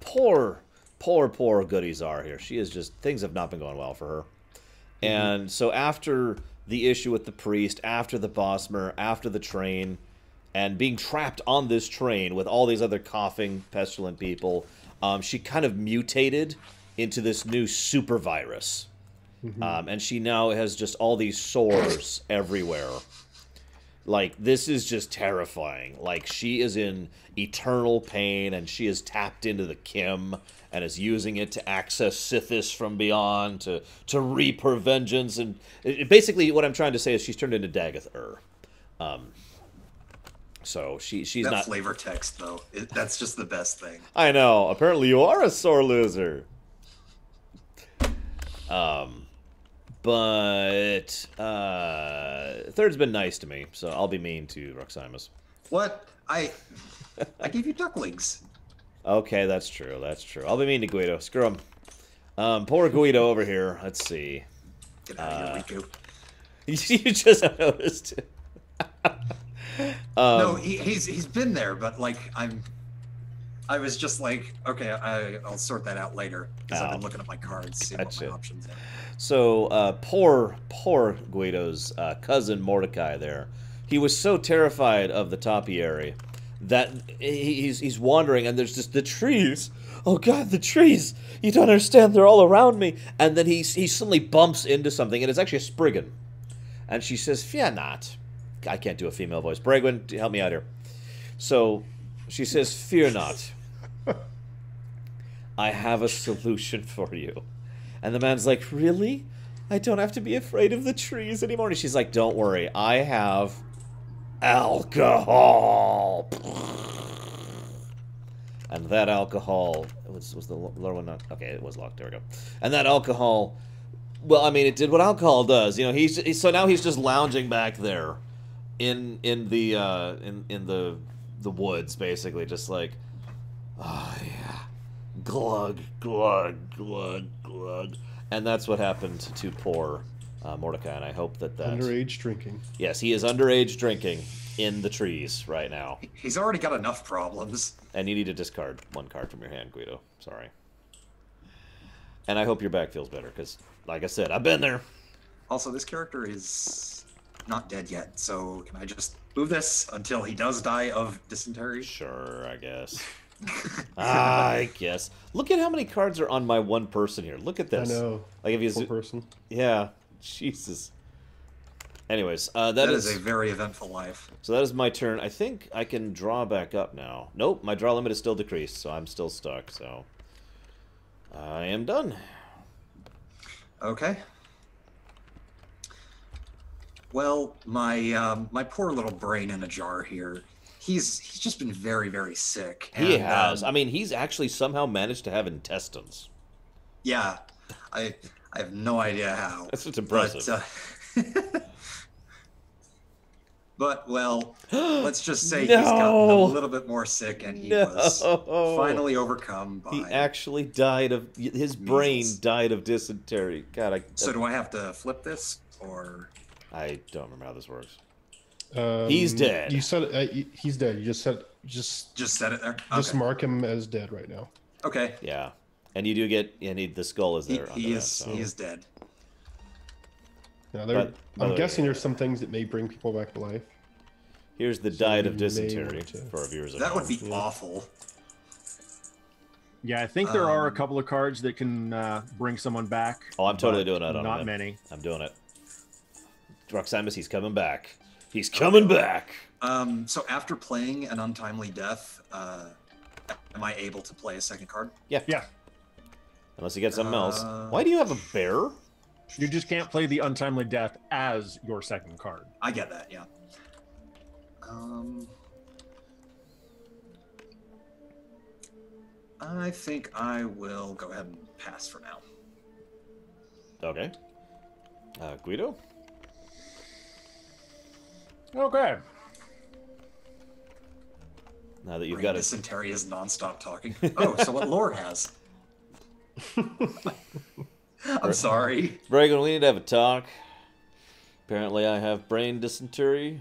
poor Goody Czar here. She is just things have not been going well for her, And so after the issue with the priest, after the Bosmer, after the train, and being trapped on this train with all these other coughing, pestilent people, she kind of mutated into this new super virus. And she now has just all these sores everywhere. Like, this is just terrifying. Like, she is in eternal pain, and she is tapped into the Kim, and is using it to access Sithis from beyond, to reap her vengeance. And basically, what I'm trying to say is she's turned into Dagoth-Ur. So she's that not... flavor text, though. That's just the best thing. I know. Apparently you are a sore loser. But Third's been nice to me, so I'll be mean to Roximus. What? I gave you ducklings. Okay, that's true. That's true. I'll be mean to Guido. Screw him. Poor Guido over here. Let's see. Get out of here, Riku. You just noticed. No, he's been there, but like I was just like, okay, I'll sort that out later because I've been looking at my cards, seeing what my options are. So poor Guido's cousin Mordecai there. He was so terrified of the topiary that he's wandering, and there's just the trees. Oh God, the trees! You don't understand. They're all around me. And then he suddenly bumps into something, and it's actually a Spriggan. And she says, "Fear not." I can't do a female voice. Bragwin, help me out here. So she says, "Fear not. I have a solution for you." And the man's like, "Really? I don't have to be afraid of the trees anymore." And she's like, "Don't worry. I have alcohol." And that alcohol was the lower one not? Okay, it was locked. There we go. And that alcohol, well, I mean, it did what alcohol does. You know, so now he's just lounging back there in the woods, basically, just like, oh yeah, glug glug glug glug. And that's what happened to poor Mordecai. And I hope that underage drinking. Yes, he is underage drinking in the trees right now. He's already got enough problems. And you need to discard one card from your hand, Guido. Sorry. And I hope your back feels better, because, like I said, I've been there. Also, this character is not dead yet, so can I just move this until he does die of dysentery? Sure, I guess. I guess. Look at how many cards are on my one person here. Look at this. I know. Like if you one person. Yeah. Jesus. Anyways, that is a very eventful life. So that is my turn. I think I can draw back up now. Nope, my draw limit is still decreased, so I'm still stuck. So I am done. Okay. Well, my poor little brain in a jar here. He's just been very, very sick. He has. I mean, he's actually somehow managed to have intestines. Yeah, I have no idea how. That's just impressive. But well, let's just say he's gotten a little bit more sick, and he was finally overcome by. He actually died of his brain died of dysentery. God, So do I have to flip this, or? I don't remember how this works. He's dead. You said he's dead. You just said it there. Just Okay. mark him as dead right now. Okay. Yeah, and you do get. The skull is there. He is dead. Now, I'm guessing there's some things that may bring people back to life. Here's the diet of dysentery for our viewers. That would be awful. Yeah, I think there are a couple of cards that can bring someone back. Oh, I'm totally doing that. Not many. I'm doing it. Roximus, he's coming back. He's coming back. So after playing an untimely death, am I able to play a second card? Yeah. Yeah. Unless you get something else. Why do you have a bear? You just can't play the untimely death as your second card. I get that, yeah. I think I will go ahead and pass for now. Okay. Guido? Okay. Now that you've got dysentery is non-stop talking. Oh, so what Lore has? I'm sorry. Bragan, we need to have a talk. Apparently I have brain dysentery.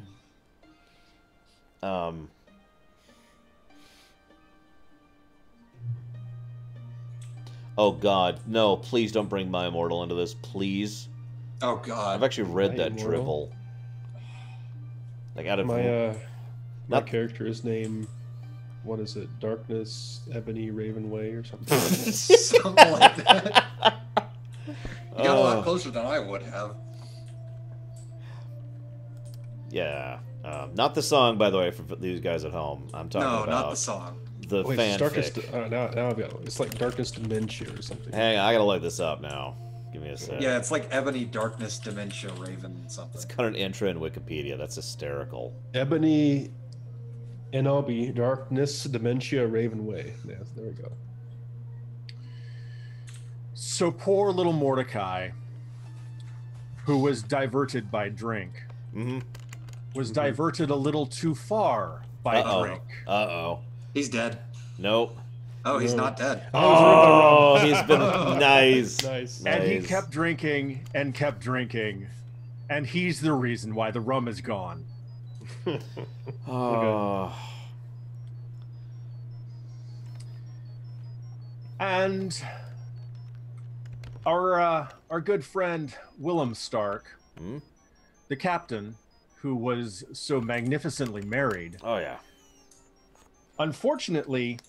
Oh God, no, please don't bring my immortal into this, please. Oh God. I've actually read Night that Immortal. dribble. Like out of My Not- character is named, what is it? Darkness, Ebony, Raven Way, or something. Something like that. You got a lot Oh. closer than I would have. Yeah. Not the song, by the way, for these guys at home. I'm talking No, about not the song. the Wait, it's Darkness. fanfic. Now I've got it. It's like Darkness Dementia or something. Hang on, I gotta look this up now. Give me a sec. Yeah, it's like Ebony, Darkness, Dementia, Raven, something. It's got an intro in Wikipedia. That's hysterical. Ebony, NLB, Darkness, Dementia, Raven Way. Yeah, there we go. So poor little Mordecai, who was diverted by drink, Mm-hmm. was diverted a little too far by Uh-oh. drink. Uh-oh. He's dead. Nope. Oh, he's No. not dead. Oh, he's been nice. Nice. And he Nice. kept drinking and kept drinking. And he's the reason why the rum is gone. Oh. And our good friend Willem Stark, Hmm? the captain, who was so magnificently married, Oh, yeah. unfortunately,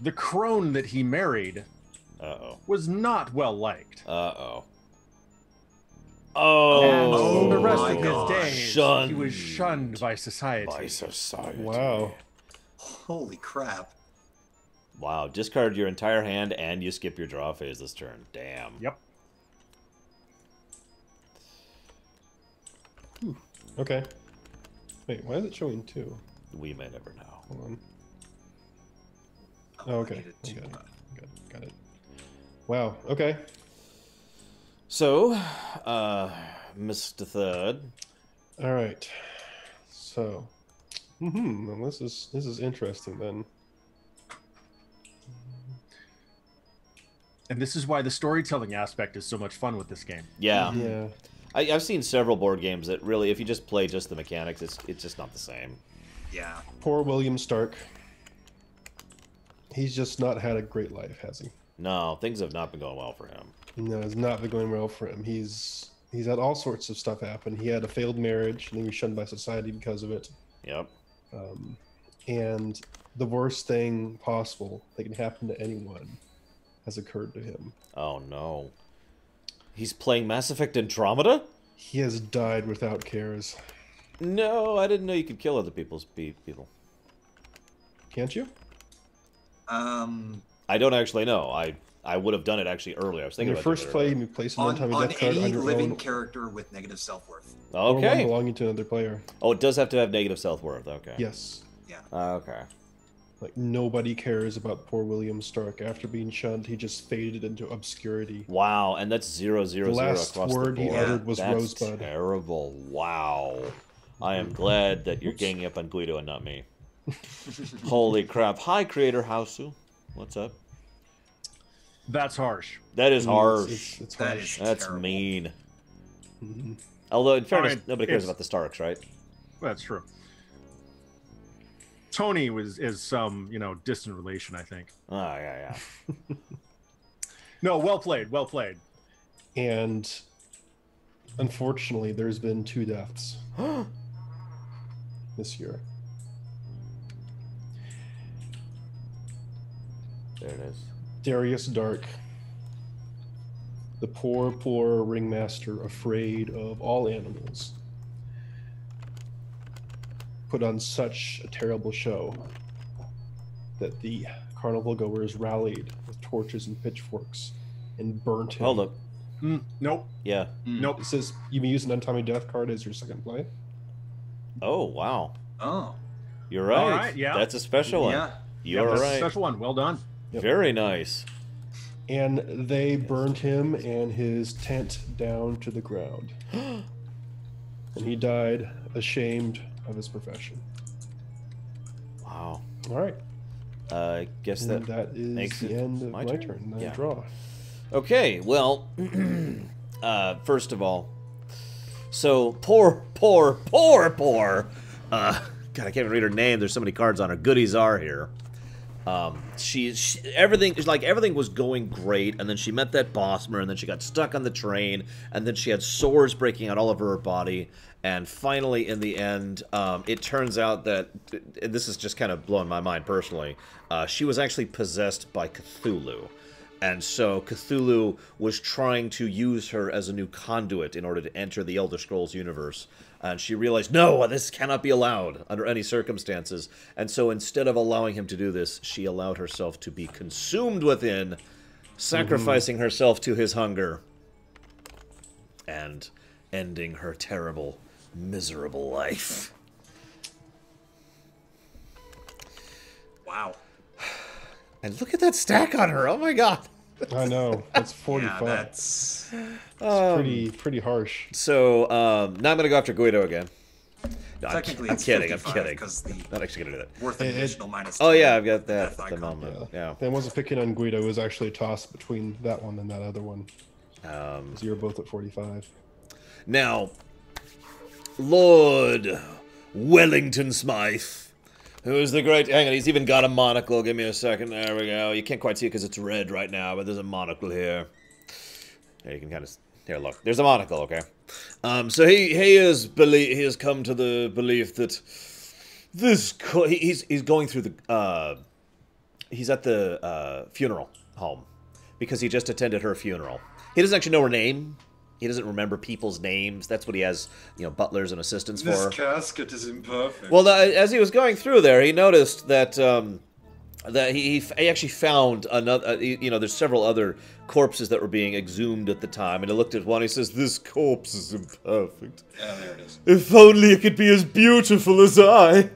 the crone that he married Uh-oh. was not well liked. Uh-oh. And Oh. the rest my of his gosh. days, Shunned. he was shunned by society. By society. Wow. Holy crap. Wow. Discard your entire hand and you skip your draw phase this turn. Damn. Yep. Okay. Wait, why is it showing two? We may never know. Hold on. Oh, Oh, okay. I needed I to, got it. Got it. Wow. Okay. So, Mr. Third. All right. So, well, this is interesting then. And this is why the storytelling aspect is so much fun with this game. Yeah. Yeah. I've seen several board games that really, if you just play just the mechanics, it's just not the same. Yeah. Poor William Stark. He's just not had a great life, has he? No, things have not been going well for him. No, it's not been going well for him. He's had all sorts of stuff happen. He had a failed marriage, and he was shunned by society because of it. Yep. And the worst thing possible that can happen to anyone has occurred to him. Oh, no. He's playing Mass Effect Andromeda? He has died without cares. No, I didn't know you could kill other people's people. Can't you? I don't actually know. I would have done it actually earlier. I was In thinking your about first doing it play, earlier. you place an On untimely death card any on your living own, character with negative self-worth. or one Okay. belonging to another player. Oh, it does have to have negative self-worth. Okay. Yes. Yeah. Okay. Like, nobody cares about poor William Stark. After being shunned, he just faded into obscurity. Wow, and that's 0, 0, The 0 last across word the he board. uttered was That's Rosebud. terrible. Wow. I am glad that you're ganging up on Guido and not me. Holy crap. Hi, Creator Hausu. What's up? That's harsh. That is harsh. It's That harsh. is That's terrible. mean. Mhm. Although, in fairness, Alright, nobody cares it's- about the Starks, right? That's true. Tony is some, distant relation, I think. Oh, yeah, yeah. No, well played, well played. And unfortunately, there's been 2 deaths this year. There it is. Darius Dark, the poor ringmaster, afraid of all animals, put on such a terrible show that the carnival goers rallied with torches and pitchforks and burnt him. Hold up. Nope, Yeah. nope. It says you may use an untimely death card as your second play. Oh, wow. Oh. You're right. All right, yeah. That's a special one. Yeah. You're That's a right. special one. Well done. Yep. Very nice. And they burned him and his tent down to the ground. And he died ashamed of his profession. Wow. All right. I guess And that that is makes the it end of my my turn? turn. I Yeah. draw. Okay, well, first of all, so poor. God, I can't even read her name. There's so many cards on her. Goodies are here. Everything was going great, and then she met that Bossmer, and then she got stuck on the train, and then she had sores breaking out all over her body, and finally, in the end, it turns out that, this is just kind of blowing my mind personally, she was actually possessed by Cthulhu. And so Cthulhu was trying to use her as a new conduit in order to enter the Elder Scrolls universe. And she realized, no, this cannot be allowed under any circumstances. And so instead of allowing him to do this, she allowed herself to be consumed within, sacrificing herself to his hunger, and ending her terrible, miserable life. Wow. And look at that stack on her. Oh my god. I know. That's 45. Yeah, that's... pretty harsh. So, now I'm going to go after Guido again. No, Technically, I'm it's kidding. 55 I'm kidding. because the Not actually going to do that. worth an additional minus. Oh 10 yeah, I've got that death at the icon. moment. Yeah. I wasn't picking on Guido. It was actually a toss between that one and that other one. So you're both at 45. Now, Lord Wellington Smythe, who is the great... Hang on, he's even got a monocle. Give me a second. There we go. You can't quite see it because it's red right now, but there's a monocle here. There, you can kind of... Here, look. There's a monocle, okay? So he has come to the belief that this... He's going through the... He's at the funeral home because he just attended her funeral. He doesn't actually know her name. He doesn't remember people's names. That's what he has, butlers and assistants for. This casket is imperfect. Well, as he was going through there, he noticed that that he actually found another. There's several other corpses that were being exhumed at the time, and he looked at one. He says, "This corpse is imperfect. Yeah, there it is. If only it could be as beautiful as I."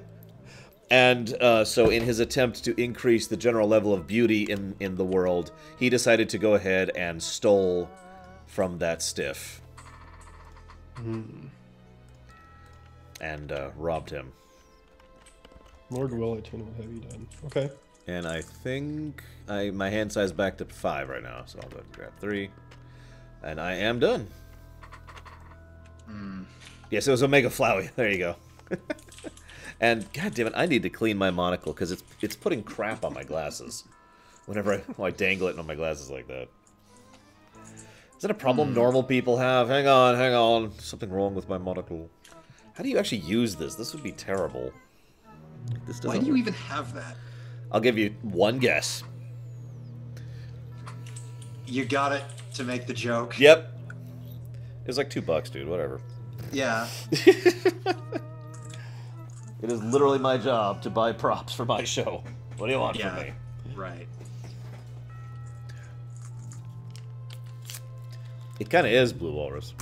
And so in his attempt to increase the general level of beauty in the world, he decided to go ahead and stole from that stiff. And robbed him. Lord Wellington, what have you done? Okay. And I think my hand size back to 5 right now, so I'll go ahead and grab 3. And I am done. Yes, it was Omega Flowey. There you go. And god damn it, I need to clean my monocle because it's putting crap on my glasses. Whenever I dangle it on my glasses like that. Is that a problem normal people have? Hang on. Something wrong with my monocle. How do you actually use this? This would be terrible. This doesn't Why do you work. even have that? I'll give you one guess. You got it to make the joke. Yep. It was like $2, dude. Whatever. Yeah. It is literally my job to buy props for my show. What do you want from me? Right. It kind of is Blue Walrus.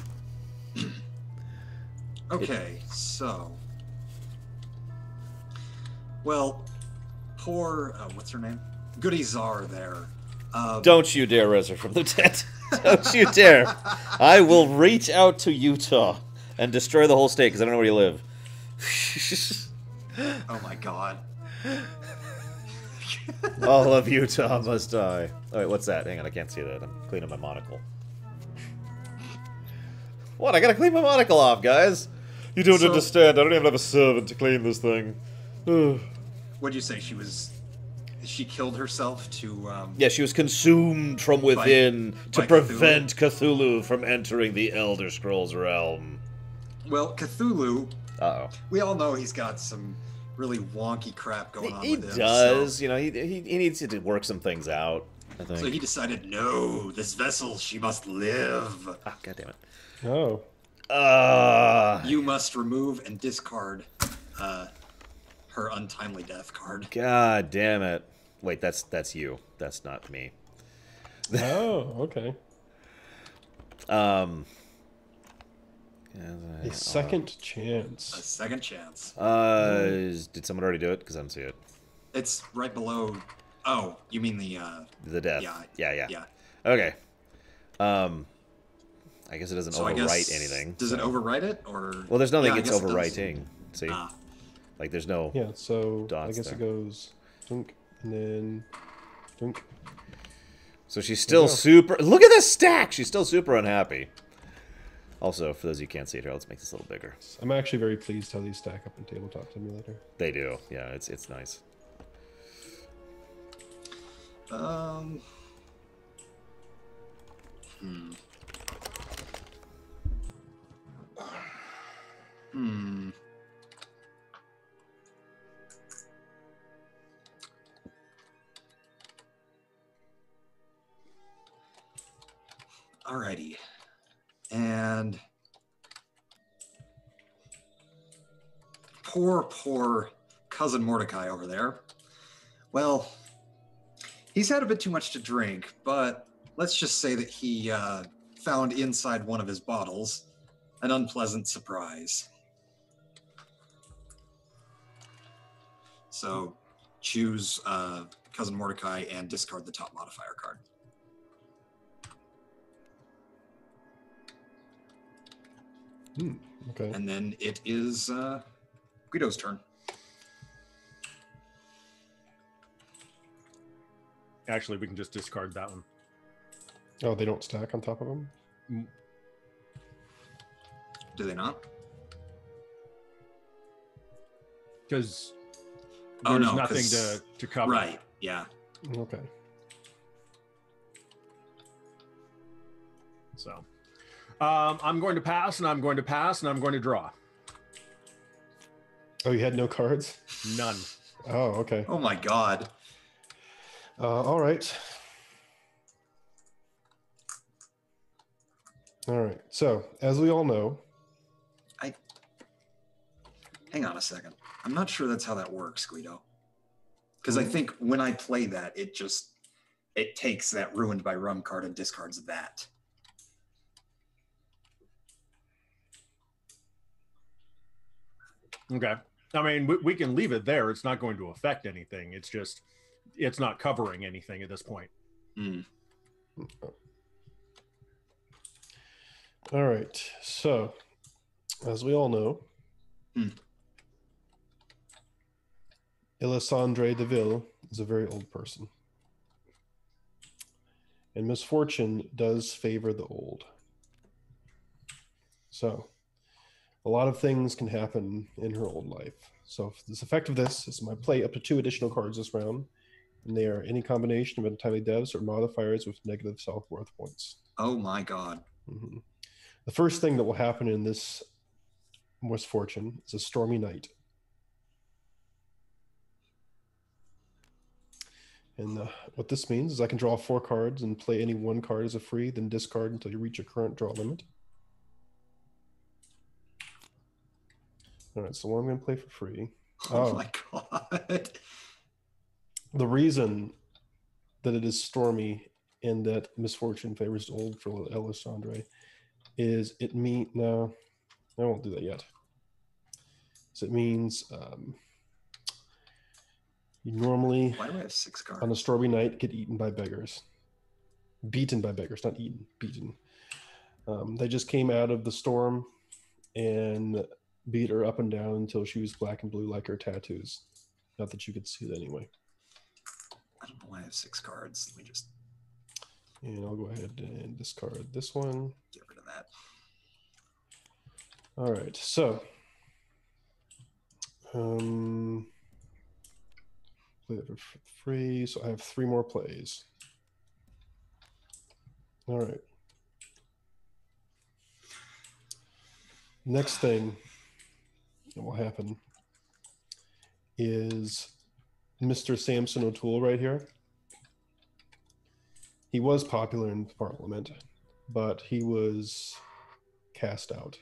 Okay, so... Well, poor... what's her name? Goody Czar there. Don't you dare raise her from the dead. Don't you dare. I will reach out to Utah and destroy the whole state because I don't know where you live. Oh my god. All of Utah must die. Oh, wait, what's that? Hang on, I can't see that. I'm cleaning my monocle. What? I gotta clean my monocle off, guys. You don't understand. I don't even have a servant to clean this thing. What'd you say? She killed herself to, Yeah, she was consumed from within to by prevent Cthulhu from entering the Elder Scrolls realm. Well, Cthulhu... Uh-oh. We all know he's got some really wonky crap going on He with him. does. So, He needs to work some things out, I think. so he decided, no, this vessel, she must live. Ah, God damn it. Oh. You must remove and discard her untimely death card. God damn it. Wait, that's you. That's not me. Oh, okay. A second chance. A second chance. Did someone already do it? Because I don't see it. It's right below... Oh, you mean The death. Yeah. Okay. I guess it doesn't So I overwrite guess, anything. Does it overwrite it, or? Well, there's nothing Yeah, I it's guess it does. overwriting. See? Ah. Like, there's no... Yeah, so I dots guess there. it goes dunk and then dunk. So she's still super... Look at this stack! She's still super unhappy. Also, for those of you who can't see it here, let's make this a little bigger. I'm actually very pleased how these stack up in Tabletop Simulator. They do. Yeah, it's nice. Hmm. Hmm. Alrighty. And poor cousin Mordecai over there. Well, he's had a bit too much to drink, but let's just say that he found inside one of his bottles an unpleasant surprise. So choose cousin Mordecai and discard the top modifier card. Okay. And then it is Guido's turn. Actually, we can just discard that one. Oh, they don't stack on top of them? Do they not? Because Oh, there's no, nothing 'cause- to cover. Right, yeah. Okay. So I'm going to pass, and I'm going to pass, and I'm going to draw. Oh, you had no cards? None. Oh, okay. Oh my god. All right. All right. So, as we all know, Hang on a second. I'm not sure that's how that works, Guido. Because I think when I play that, it takes that Ruined by Rum card and discards that. Okay. I mean, we can leave it there. It's not going to affect anything. It's just, it's not covering anything at this point. Mm. all right. So, as we all know, Elisandre Deville is a very old person. And misfortune does favor the old. So, a lot of things can happen in her old life. So, this effect of this is my play up to 2 additional cards this round, and they are any combination of entirely devs or modifiers with negative self-worth points. Oh my god. Mm-hmm. The first thing that will happen in this misfortune is a Stormy Night. And what this means is I can draw 4 cards and play any 1 card as a free, then discard until you reach your current draw limit. All right, so what I'm going to play for free. Oh my god. The reason that it is Stormy and that misfortune favors old for Elisandre is no, I won't do that yet. So it means you normally, Why do I have 6 cards? on a Stormy Night, get eaten by beggars. Beaten by beggars, not eaten, beaten. They just came out of the storm and beat her up and down until she was black and blue like her tattoos. Not that you could see it anyway. I don't know why I have 6 cards. Let me just And I'll go ahead and discard this one. get rid of that. All right, so play that for free. So I have 3 more plays. All right. Next thing that will happen is Mr. Samson O'Toole right here. He was popular in Parliament, but he was cast out.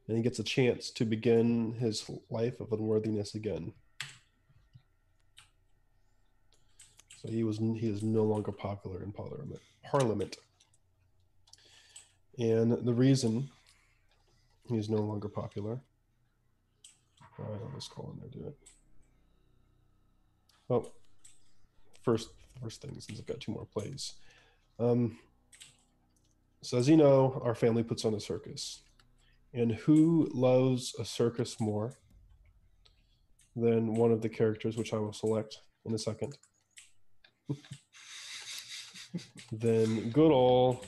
And he gets a chance to begin his life of unworthiness again. So he is no longer popular in Parliament. And the reason he's no longer popular, I'll just call in there, do it. Oh, first thing, since I've got 2 more plays. So as you know, our family puts on a circus. And who loves a circus more than one of the characters, which I will select in a second, than good old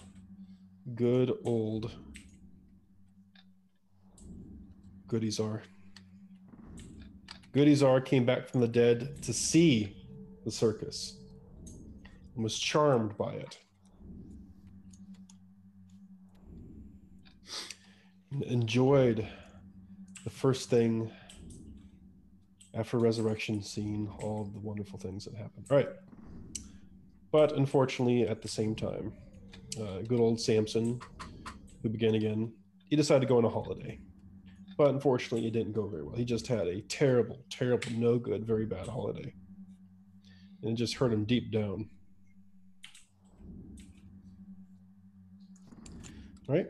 Goody Czar. Goody Czar came back from the dead to see the circus and was charmed by it. And enjoyed the first thing after resurrection, seeing all the wonderful things that happened. All right. But unfortunately, at the same time, good old Samson, who began again, he decided to go on a holiday. But unfortunately, it didn't go very well. He just had a terrible, terrible, no good, very bad holiday. And it just hurt him deep down. All right.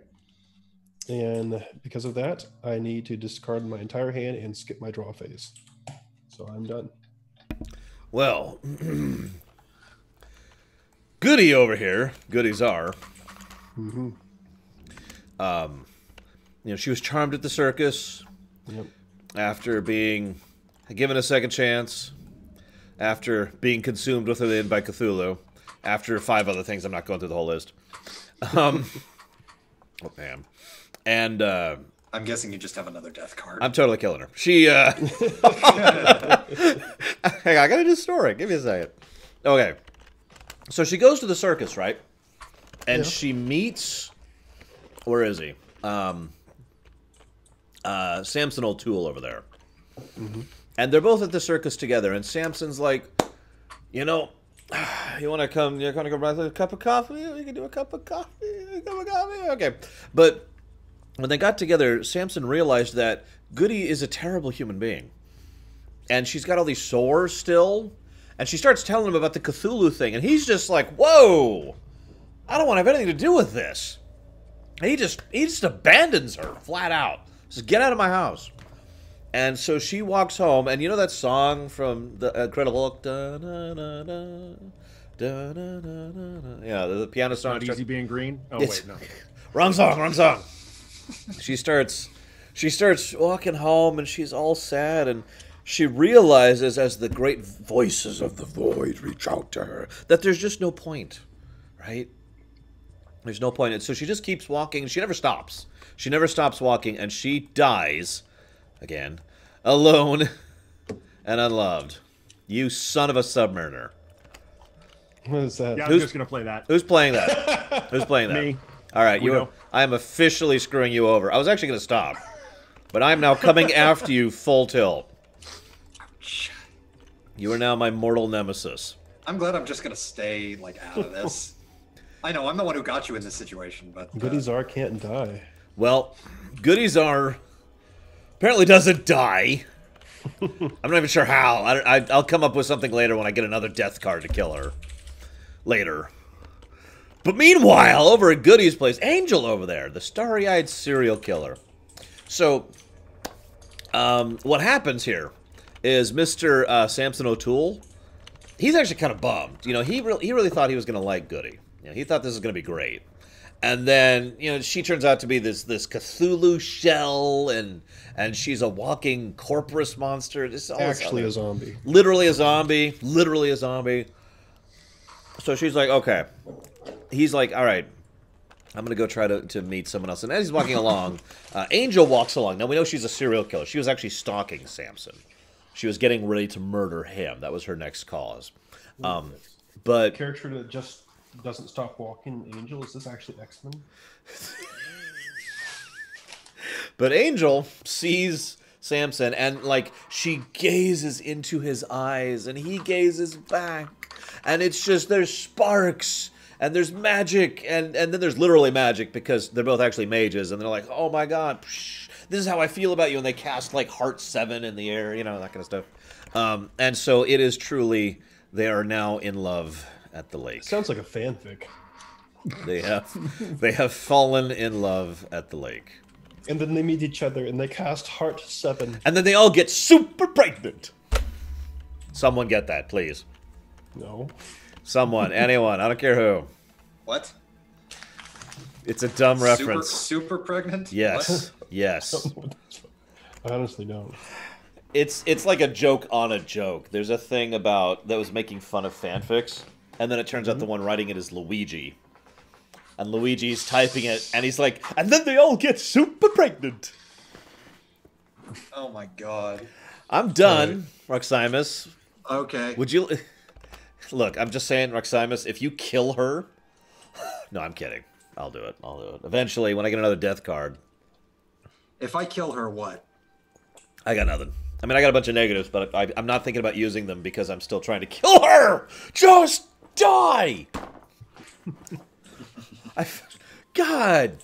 And because of that, I need to discard my entire hand and skip my draw phase. So I'm done. Well, Goody over here, Goody Czar. Mm-hmm. She was charmed at the circus. Yep. After being given a second chance, after being consumed within by Cthulhu, after 5 other things. I'm not going through the whole list. Oh man, and I'm guessing you just have another death card. I'm totally killing her. She, hang on, I gotta do the story. Give me a second. Okay, so she goes to the circus, right? And she meets, where is he? Samson O'Toole over there. Mm-hmm. And they're both at the circus together, and Samson's like, you want to come, you're going to go buy a cup of coffee? You can do a cup of coffee? Okay. But when they got together, Samson realized that Goody is a terrible human being. And she's got all these sores still, and she starts telling him about the Cthulhu thing, and he's just like, whoa, I don't want to have anything to do with this. And he just abandons her flat out. Says, get out of my house. And so she walks home, and you know that song from the Incredible Hulk? Yeah, the piano song. Not Easy Being Green? Oh, It's- wait, no. Wrong song. She starts walking home, and she's all sad, and she realizes, as the great voices of the void reach out to her, that there's just no point, right? There's no point. And so she just keeps walking. She never stops. She never stops walking, and she dies, again, alone and unloved. You son of a submariner. What is that? Yeah, I'm just going to play that. Who's playing that? Who's playing that? Me. All right, Guido. I am officially screwing you over. I was actually going to stop, but I'm now coming after you full tilt. You are now my mortal nemesis. I'm glad I'm just gonna stay out of this. I know I'm the one who got you in this situation, but Goody Czar can't die. Well, Goody Czar apparently doesn't die. I'm not even sure how. I'll come up with something later when I get another death card to kill her. Later. But meanwhile, over at Goody's place, Angel over there, the starry-eyed serial killer. So, what happens here is Mr. Samson O'Toole, he's actually kind of bummed. He really thought he was going to like Goody. He thought this was going to be great. And then, she turns out to be this Cthulhu shell, and she's a walking corpus monster. This is all Actually a zombie. Literally a zombie. Literally a zombie. So she's like, okay. He's like, all right, I'm going to go try to meet someone else. And as he's walking along, Angel walks along. Now, we know she's a serial killer. She was actually stalking Samson. She was getting ready to murder him. That was her next cause. But Character that just doesn't stop walking, Angel. Is this actually X-Men? But Angel sees Samson, and she gazes into his eyes, and he gazes back, and it's just, there's sparks, and there's magic, and then there's literally magic, because they're both actually mages, and they're like, oh my god, psh, this is how I feel about you, and they cast Heart 7 in the air, that kind of stuff. And so it is truly, they are now in love at the lake. Sounds like a fanfic. They have fallen in love at the lake. And then they meet each other and they cast Heart 7. And then they all get super pregnant. Someone get that, please. No. Someone, anyone, I don't care who. what? It's a dumb reference. Super pregnant? Yes, yes. I honestly don't. It's like a joke on a joke. There's a thing that was making fun of fanfics, and then it turns out the one writing it is Luigi. And Luigi's typing it, and he's like, and then they all get super pregnant. Oh my god. I'm done, Roximus. Okay. Would you Look, I'm just saying, Roximus, if you kill her... No, I'm kidding. I'll do it. Eventually, when I get another death card. If I kill her, what? I got nothing. I mean, I got a bunch of negatives, but I'm not thinking about using them because I'm still trying to kill her! Just die! God!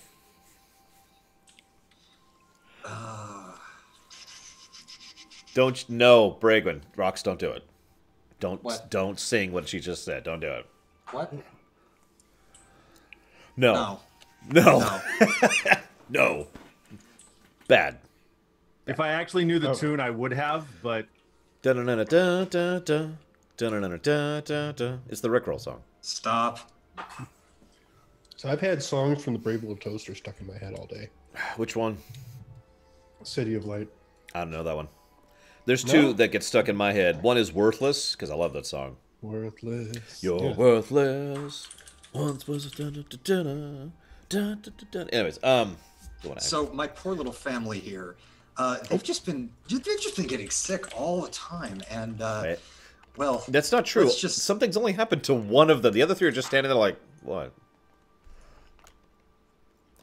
No, Bragwin. Rox, don't do it. Don't sing what she just said. Don't do it. What? No. No. Bad. If I actually knew the tune, I would have, but... It's the Rickroll song. Stop. So I've had songs from the Brave Little Toaster stuck in my head all day. Which one? City of Light. I don't know that one. There's two that get stuck in my head. One is Worthless, because I love that song. Worthless. You're worthless. Once was a anyways, So my poor little family here, they've just been getting sick all the time, and right. Well, that's not true. Something's only happened to one of them. The other three are just standing there like, what?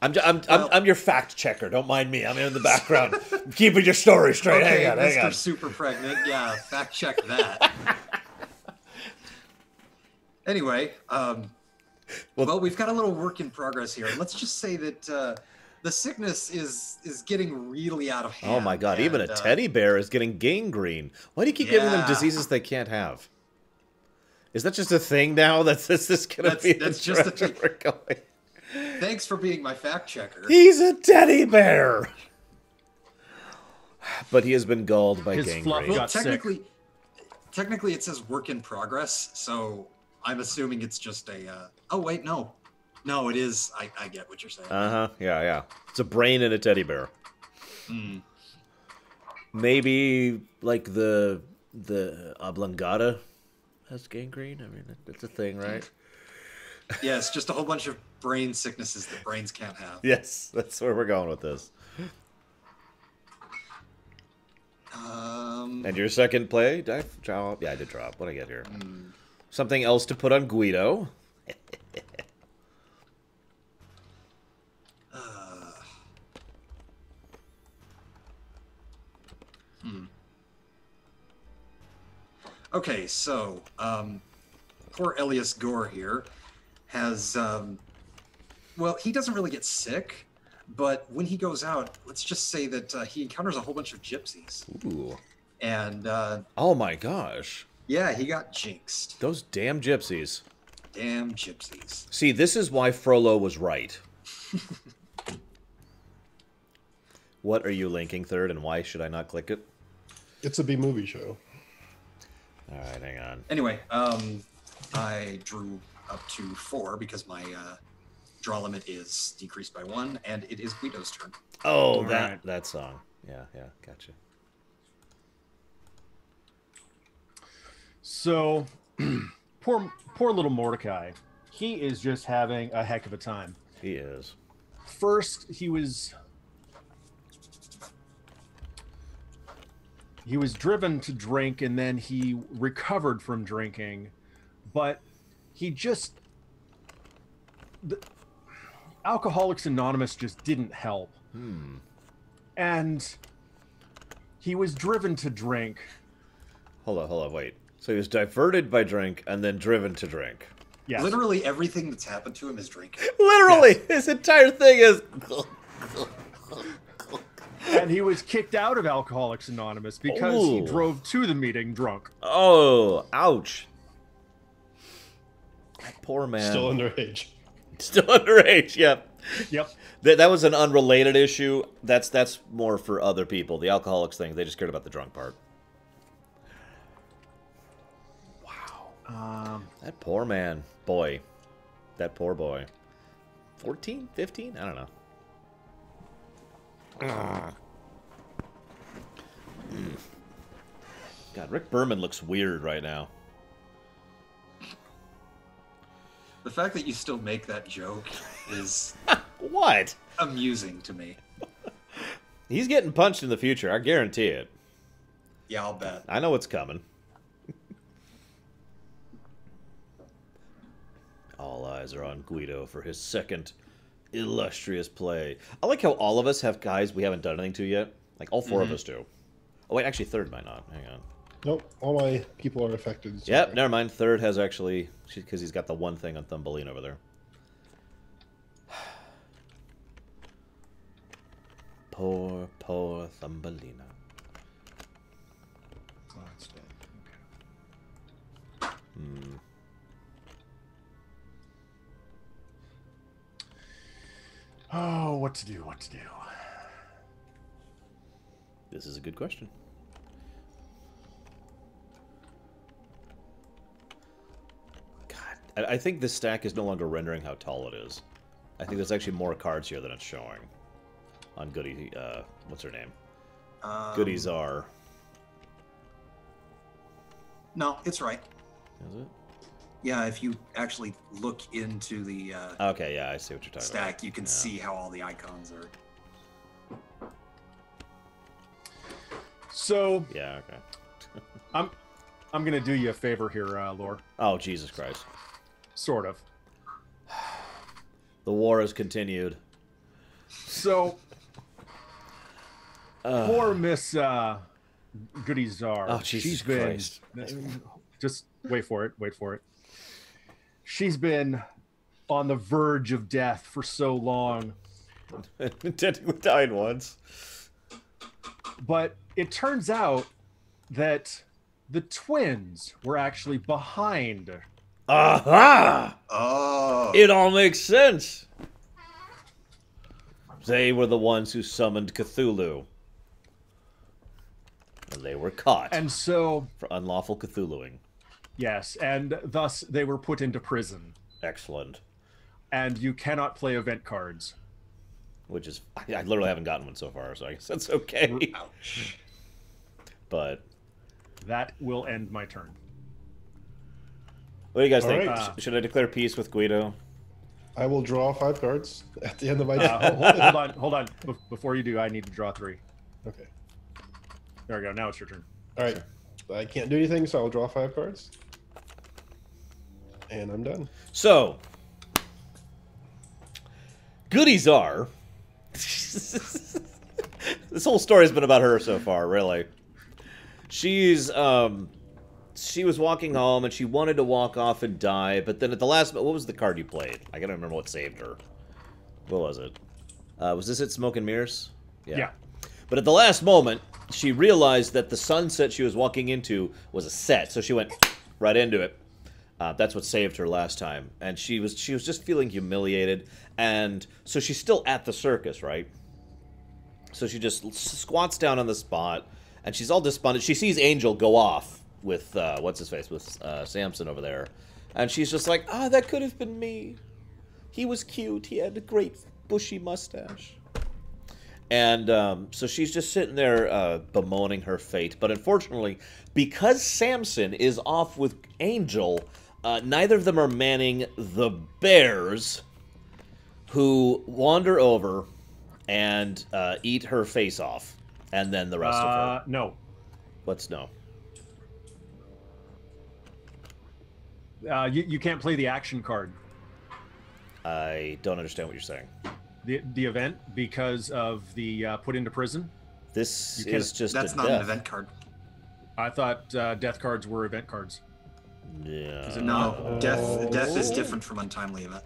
I'm your fact checker. Don't mind me. I'm in the background, keeping your story straight. Okay, hang on. Mr. Super Pregnant. Yeah, fact check that. Anyway, well, we've got a little work in progress here. Let's just say that the sickness is getting really out of hand. Oh my God! Even a teddy bear is getting gangrene. Why do you keep giving them diseases they can't have? Is that just a thing now? That's gonna be? That's just a thing. We're going. Thanks for being my fact checker. He's a teddy bear. But he has been galled by gangrene. Well, technically it says work in progress, so I'm assuming it's just a... oh, wait, no. No, it is... I get what you're saying. Yeah. It's a brain and a teddy bear. Maybe, like, the oblongata has gangrene? I mean, that's a thing, right? Yes, just a whole bunch of brain sicknesses that brains can't have. Yes, that's where we're going with this. And your second play? Did I drop? Yeah, I did drop. What did I get here? Something else to put on Guido. Okay, so poor Elias Gore here has, well, he doesn't really get sick, but when he goes out, let's just say that he encounters a whole bunch of gypsies. Ooh. And, oh my gosh. Yeah, he got jinxed. Those damn gypsies. Damn gypsies. See, this is why Frollo was right. What are you linking third, and why should I not click it? It's a B-movie show. All right, hang on. Anyway, I drew up to 4 because my draw limit is decreased by 1, and it is Guido's turn. Oh, that song. Yeah, gotcha. So, poor little Mordecai. He is just having a heck of a time. He is. First, he was driven to drink, and then he recovered from drinking, but he just... Alcoholics Anonymous just didn't help. And he was driven to drink. Hold on, wait. So he was diverted by drink and then driven to drink. Yes. Literally everything that's happened to him is drinking. Literally! Yes. His entire thing is... And he was kicked out of Alcoholics Anonymous because he drove to the meeting drunk. Oh, ouch. That poor man. Still underage. Still underage, yep. Yep. That was an unrelated issue. That's more for other people. The alcoholics thing, they just cared about the drunk part. Wow. That poor man. Boy. That poor boy. 14? 15? I don't know. God, Rick Berman looks weird right now. The fact that you still make that joke is... What? Amusing to me. He's getting punched in the future, I guarantee it. Yeah, I'll bet. I know it's coming. eyes are on Guido for his second illustrious play. I like how all of us have guys we haven't done anything to yet. Like, all four of us do. Oh, wait, actually, third might not. Hang on. Nope, all my people are affected. So Yep, never mind. Third has actually... Because he's got the one thing on Thumbelina over there. Poor Thumbelina. Oh, it's dead. Okay. Oh, what to do? What to do? This is a good question. God, I think this stack is no longer rendering how tall it is. I think there's actually more cards here than it's showing. On Goody, what's her name? Goody Czar. No, it's right. Is it? Yeah, if you actually look into the Okay, yeah, I see what you're talking stack, about. you can see how all the icons are. So Yeah, okay. I'm gonna do you a favor here, Lore. Oh, Jesus Christ. Sort of. The war has continued. So poor Miss Goody Czar. Oh, Jesus she's been, Christ. Just wait for it. Wait for it. She's been on the verge of death for so long, Technically died once. but it turns out that the twins were actually behind. Aha! Oh, It all makes sense. They were the ones who summoned Cthulhu. And they were caught And so, for unlawful Cthulhuing. yes, and thus they were put into prison. Excellent. And you cannot play event cards. Which is... I literally haven't gotten one so far, so I guess that's okay. ouch. But... That will end my turn. What do you guys All think? right. Should I declare peace with Guido? I will draw 5 cards at the end of my Hold on. Before you do, I need to draw 3. Okay. There we go. Now it's your turn. All right. I can't do anything, so I'll draw 5 cards. And I'm done. So... Goody Czar... This whole story's been about her so far, really. She's, she was walking home, and she wanted to walk off and die, but then at the last... What was the card you played? I gotta remember what saved her. What was it? Was this it, Smoke and Mirrors? Yeah. But at the last moment, she realized that the sunset she was walking into was a set, so she went right into it. That's what saved her last time. And she was just feeling humiliated, and so she's still at the circus, right? So she just squats down on the spot, and she's all despondent. She sees Angel go off with, what's-his-face, with Samson over there. And she's just like, that could have been me. He was cute. He had a great bushy mustache. And so she's just sitting there bemoaning her fate. But unfortunately, because Samson is off with Angel, neither of them are manning the bears, who wander over and eat her face off. And then the rest of her. No. What's no? You can't play the action card. I don't understand what you're saying. The event, because of the put into prison. This You is can't- just That's a not death. an event card. I thought death cards were event cards. Yeah. Is it No, death is Oh. different from untimely event.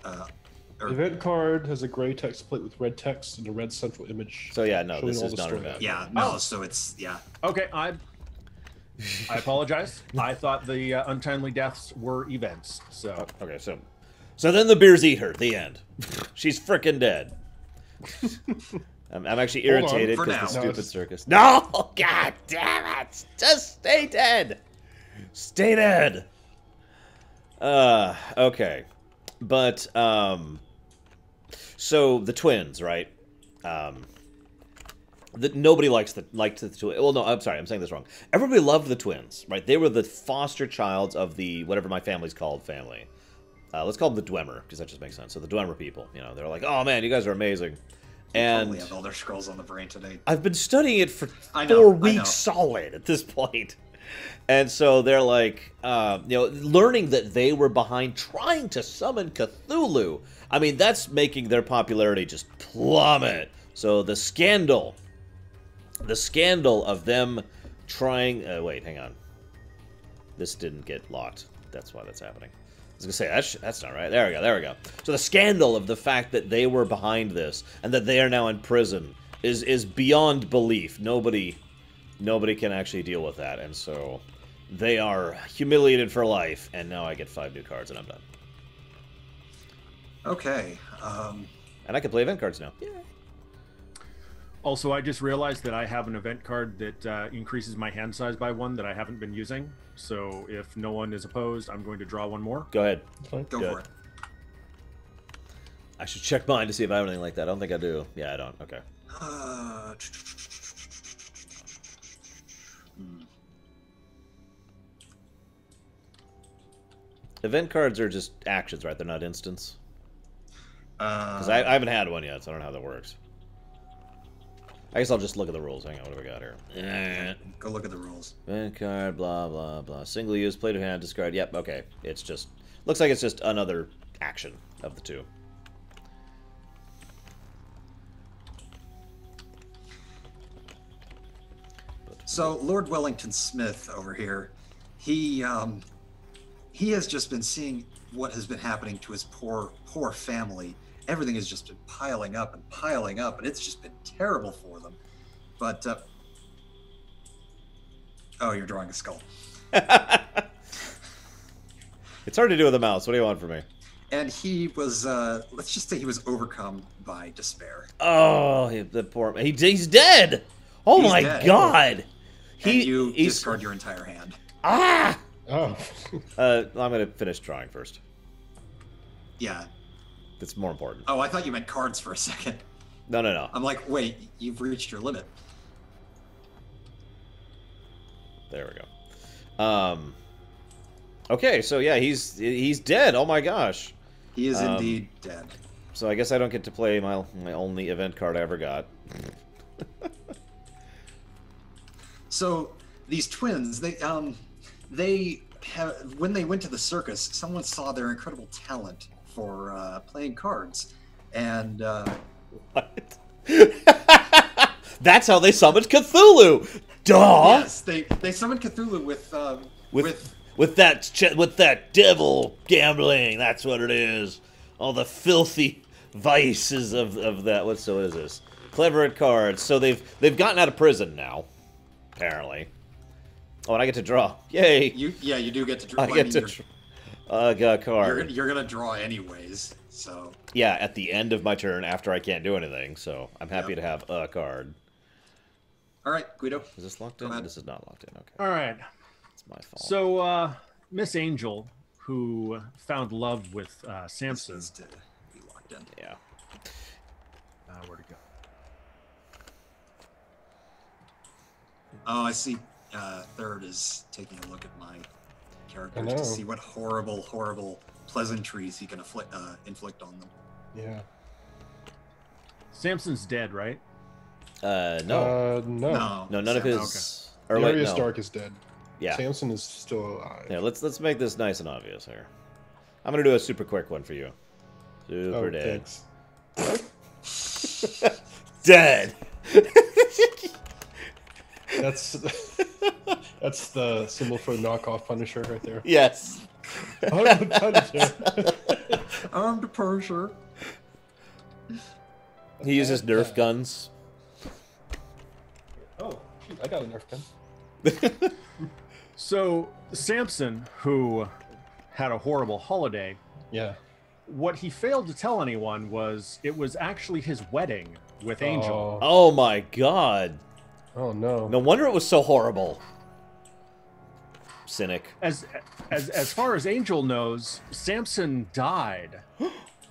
Event card has a gray text plate with red text and a red central image. So yeah, no, showing this all is the not an story. event. Yeah, no, Oh. so it's, yeah. Okay, I apologize. I thought the untimely deaths were events. So Okay, so then the bears eat her. The end. She's frickin' dead. I'm actually Hold on, irritated for because now. the No, stupid it's- circus. No, god damn it! Just stay dead. Stay dead. Okay, but so the twins, right? Nobody liked the twins. Well, no, I'm sorry, I'm saying this wrong. Everybody loved the twins, right? They were the foster childs of the whatever my family's called family. Let's call them the Dwemer, because that just makes sense. So the Dwemer people, you know, they're like, oh man, you guys are amazing. Probably And have Elder Scrolls on the brain today. I've been studying it for I know, 4 I weeks know. solid at this point. And so they're like, learning that they were behind trying to summon Cthulhu. I mean, that's making their popularity just plummet. So the scandal of them trying... wait, hang on. This didn't get locked. That's why that's happening. I was going to say, that's not right. There we go. So the scandal of the fact that they were behind this and that they are now in prison is beyond belief. Nobody can actually deal with that. And so they are humiliated for life. And now I get 5 new cards and I'm done. Okay. And I can play event cards now. Yeah. Also, I just realized that I have an event card that increases my hand size by 1 that I haven't been using. So if no one is opposed, I'm going to draw 1 more. Go ahead. Go for it. I should check mine to see if I have anything like that. I don't think I do. Yeah, I don't. Okay. Event cards are just actions, right? They're not instants. Because I haven't had one yet, so I don't know how that works. I guess I'll just look at the rules. Hang on, what do we got here? Go look at the rules. Event card, blah, blah, blah. Single use, play to hand, discard. Yep, okay. It's just... Looks like it's just another action of the two. So Lord Wellington Smith over here, he has just been seeing what has been happening to his poor family. Everything has just been piling up, and it's just been terrible for them. But oh, you're drawing a skull. It's hard to do with a mouse. What do you want from me? And he was, let's just say he was overcome by despair. Oh, the poor man. He's dead. Oh He's my dead. God. And you discard your entire hand. Ah! Oh. I'm going to finish drawing first. Yeah. That's more important. Oh, I thought you meant cards for a second. No. I'm like, wait, you've reached your limit. There we go. Okay, so yeah, he's dead. Oh my gosh. He is indeed dead. So I guess I don't get to play my only event card I ever got. So these twins, they have, when they went to the circus, someone saw their incredible talent for playing cards, and What? That's how they summoned Cthulhu. Duh. yes, they summoned Cthulhu With that devil gambling. That's what it is. All the filthy vices of that. What is this? Clever at cards. So they've gotten out of prison now, apparently. Oh, and I get to draw. Yay! you do get to draw. I get to got a card. You're gonna draw anyways, so Yeah, at the end of my turn, after I can't do anything. So I'm happy to have a card. all right, Guido. Is this locked Go in? ahead. This is not locked in. Okay, All right. it's my fault. So, Miss Angel, who found love with Samson. This needs to be locked in. Yeah. Where'd it go? Oh, I see. Third is taking a look at my characters know. to see what horrible pleasantries he can inflict on them. Yeah. Samson's dead, right? No. No. No, none of Sam- his. Or The wait, Arya no. Stark is dead. Yeah. Samson is still alive. Yeah. Let's make this nice and obvious here. I'm gonna do a super quick one for you. Super dead. Thanks. Dead. That's that's the symbol for knockoff Punisher right there. Yes. I'm the Punisher. I'm the Punisher. He uses Nerf guns. Oh, shoot, I got a Nerf gun. So, Samson, who had a horrible holiday, Yeah. what he failed to tell anyone was it was actually his wedding with Angel. Oh my God. Oh no. No wonder it was so horrible. Cynic. As far as Angel knows, Samson died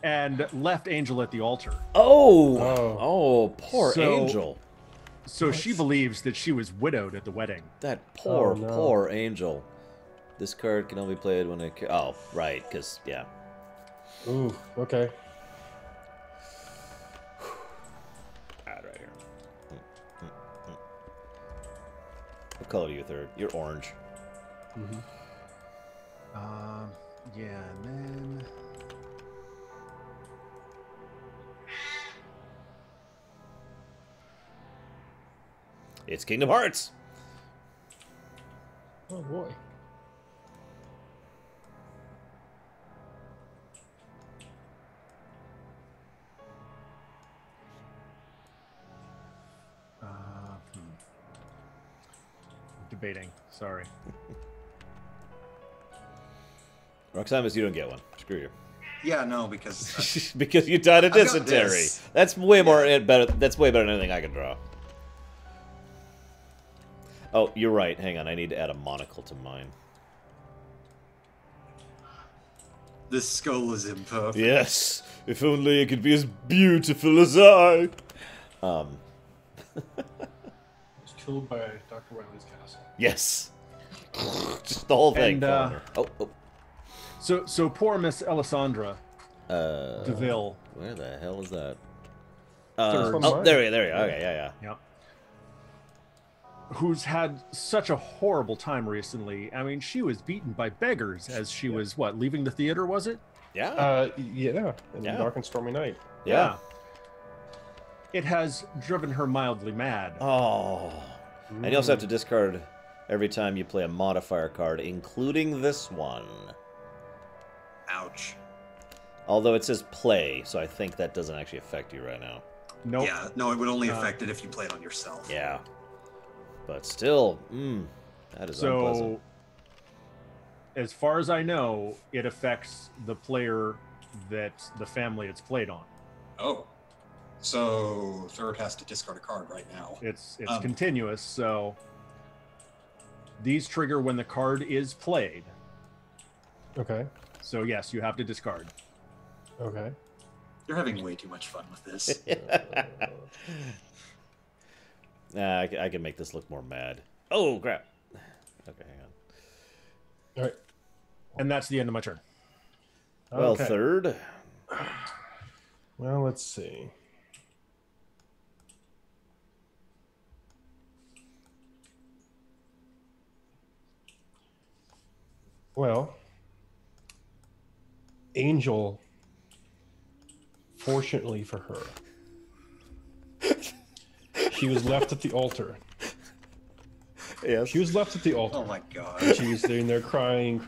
and left Angel at the altar. Oh, poor So- Angel. So she believes that she was widowed at the wedding. That poor, Oh, no. poor Angel. This card can only be played when it. Oh, right, because yeah. Ooh. Okay. Add right here. What color are you, third? You're orange. Mm-hmm. Yeah, and then It's Kingdom Hearts. Oh boy. debating. Sorry. Roxamus, you don't get one. Screw you. Yeah, no, because Because you died of I've got dysentery. this. That's way more better. That's way better than anything I can draw. Oh, you're right. Hang on, I need to add a monocle to mine. this skull is imperfect. Yes, if only it could be as beautiful as I. Was killed by Dr. Wily castle. Yes. Just the whole thing. And, falling her. Oh. So poor Miss Alessandra DeVille. Where the hell is that? Third. Oh, there you go. Okay, yeah. Yep. Who's had such a horrible time recently. I mean, she was beaten by beggars as she was, leaving the theater, was it? Yeah. Yeah. In Yeah. Dark and Stormy Night. Yeah. It has driven her mildly mad. Oh. And you also have to discard every time you play a modifier card, including this one. Ouch. Although it says play, so I think that doesn't actually affect you right now. Nope. Yeah, no, it would only affect it if you played on yourself. Yeah. But still, that is unpleasant. So, as far as I know, it affects the player that the family it's played on. Oh. So third has to discard a card right now. It's continuous, so these trigger when the card is played. Okay. So yes, you have to discard. Okay. You're having way too much fun with this. Nah, I can make this look more mad. Oh, crap. Okay, hang on. All right. And that's the end of my turn. Well, Okay. third. Well, let's see. Well, Angel, fortunately for her, she was left at the altar. Yes. She was left at the altar. Oh my god. She was sitting there crying,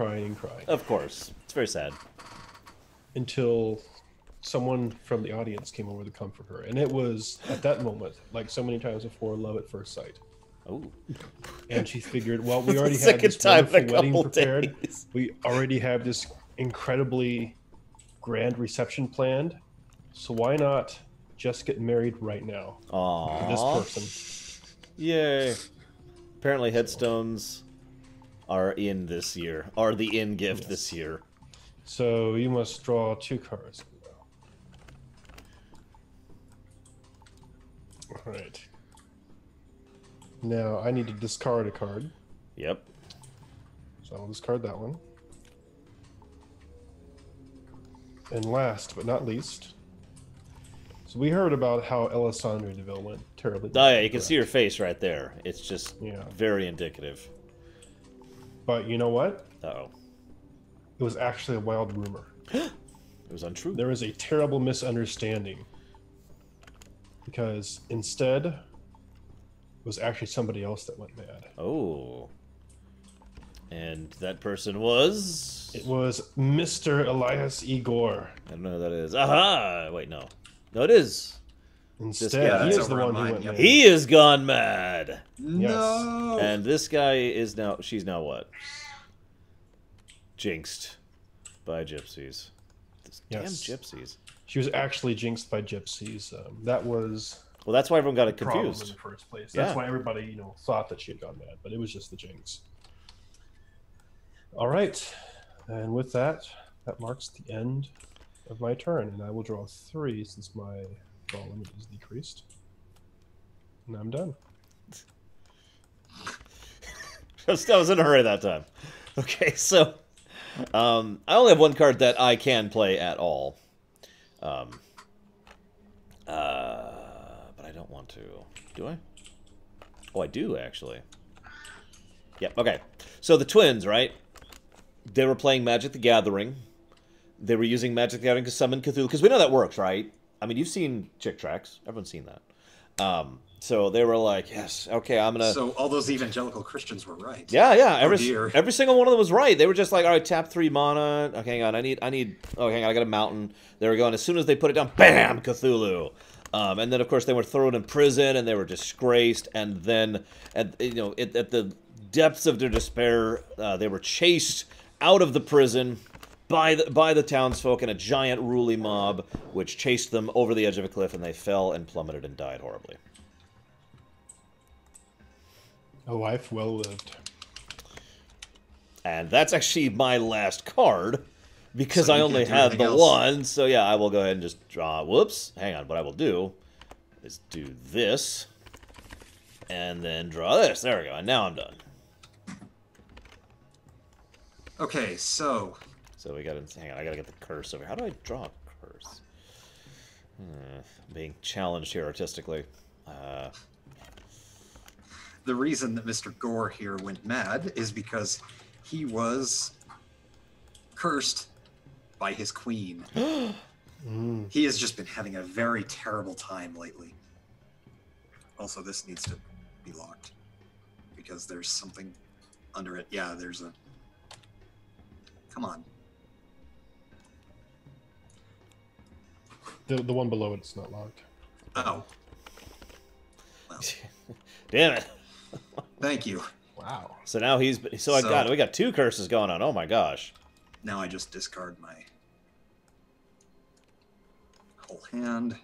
Of course. It's very sad. until someone from the audience came over to comfort her. And it was, at that moment, like so many times before, love at first sight. Oh. And she figured, well, we already had Second this time in a wonderful wedding couple prepared. days. We already have this incredibly grand reception planned. So why not just get married right now to this Aww. person? Yay. Apparently headstones are in this year. Are the in gift this year. So you must draw 2 cards. All right. Now I need to discard a card. Yep. So I'll discard that one. And last but not least, so we heard about how Alessandra DeVille went terribly. Oh, yeah, you can see her face right there. It's just Yeah. very indicative. But you know what? Uh-oh. It was actually a wild rumor. It was untrue. There was a terrible misunderstanding. Because instead, it was actually somebody else that went mad. Oh. And that person was... It was Mr. Elias Igor. I don't know who that is. Aha! Wait, no. No, it is. Instead, guy. he That's is the over one on who mine, went yep. mad. He is gone mad. No. And this guy is now... She's now what? Jinxed by gypsies. These Yes. damn gypsies. She was actually jinxed by gypsies. That was Well, that's why everyone got it the problem in confused. the first place. Yeah. That's why everybody, thought that she had gone mad, but it was just the jinx. All right, and with that, that marks the end of my turn, and I will draw 3 since my draw limit is decreased, and I'm done. I was in a hurry that time. Okay, so I only have one card that I can play at all. But I don't want to. Do I? Oh, I do, actually. Yep. Okay. So the twins, right? They were playing Magic the Gathering. They were using Magic the Gathering to summon Cthulhu because we know that works, right? I mean, you've seen Chick Tracks. Everyone's seen that. So they were like, "Yes, okay, I'm gonna." So all those evangelical Christians were right. Yeah. Dear. Every single one of them was right. They were just like, "All right, tap 3 mana. Okay, hang on. I need. Oh, hang on. I got a mountain." They were going. As soon as they put it down, bam, Cthulhu. And then, of course, they were thrown in prison and they were disgraced. And then, at the depths of their despair, they were chased out of the prison by the townsfolk and a giant ruly mob, which chased them over the edge of a cliff, and they fell and plummeted and died horribly. A life well lived. And that's actually my last card, because So I you only can't do had anything the else? one. So yeah, I will go ahead and just draw. Whoops. Hang on. What I will do is do this, and then draw this. There we go. And now I'm done. Okay, so So we got to hang on. I got to get the curse over. How do I draw a curse? Being challenged here artistically. the reason that Mr. Gore here went mad is because he was cursed by his queen. He has just been having a very terrible time lately. Also, this needs to be locked because there's something under it. Yeah, there's a... Come on. The one below it's not locked. Oh. Well, Damn it. thank you. Wow. So now we got 2 curses going on. Oh my gosh. Now I just discard my whole hand.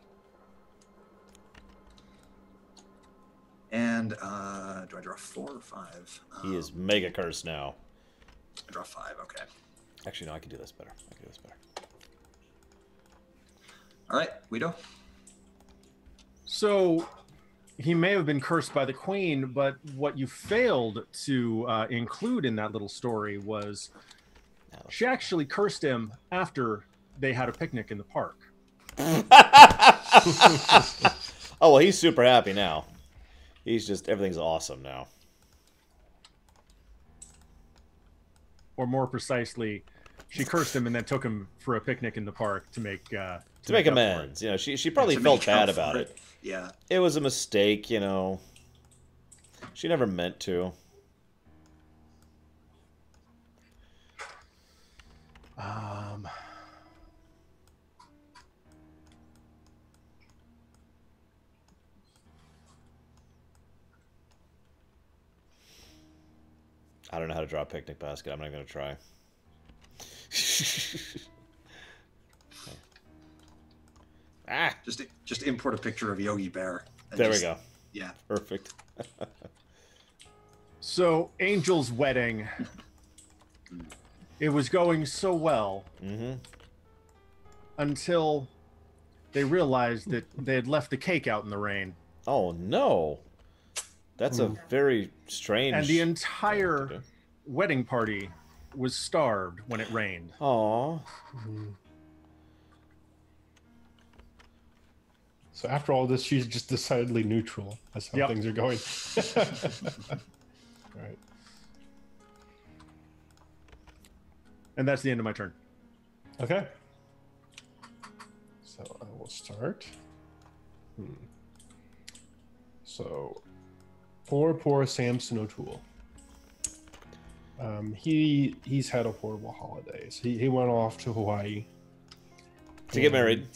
And do I draw 4 or 5? He is mega cursed now. I draw 5, okay. Actually, no, I can do this better. All right, Guido. So he may have been cursed by the queen, but what you failed to include in that little story was she actually cursed him after they had a picnic in the park. Oh, well, he's super happy now. He's just, everything's awesome now. Or more precisely, she cursed him and then took him for a picnic in the park to make To up make for amends. it. You know, she probably To felt make bad up for about it. Yeah. It was a mistake, you know. She never meant to. I don't know how to draw a picnic basket. I'm not going to try. Ah! Just import a picture of Yogi Bear. and There we just- go. Yeah. Perfect. So, Angel's wedding. It was going so well until they realized that they had left the cake out in the rain. Oh, no. That's a very strange... And the entire wedding party was starved when it rained. Aww. So after all this, she's just decidedly neutral. That's how things are going. All right. And that's the end of my turn. Okay. So I will start. So, poor Samson O'Toole. He's had a horrible holidays. He went off to Hawaii To get married.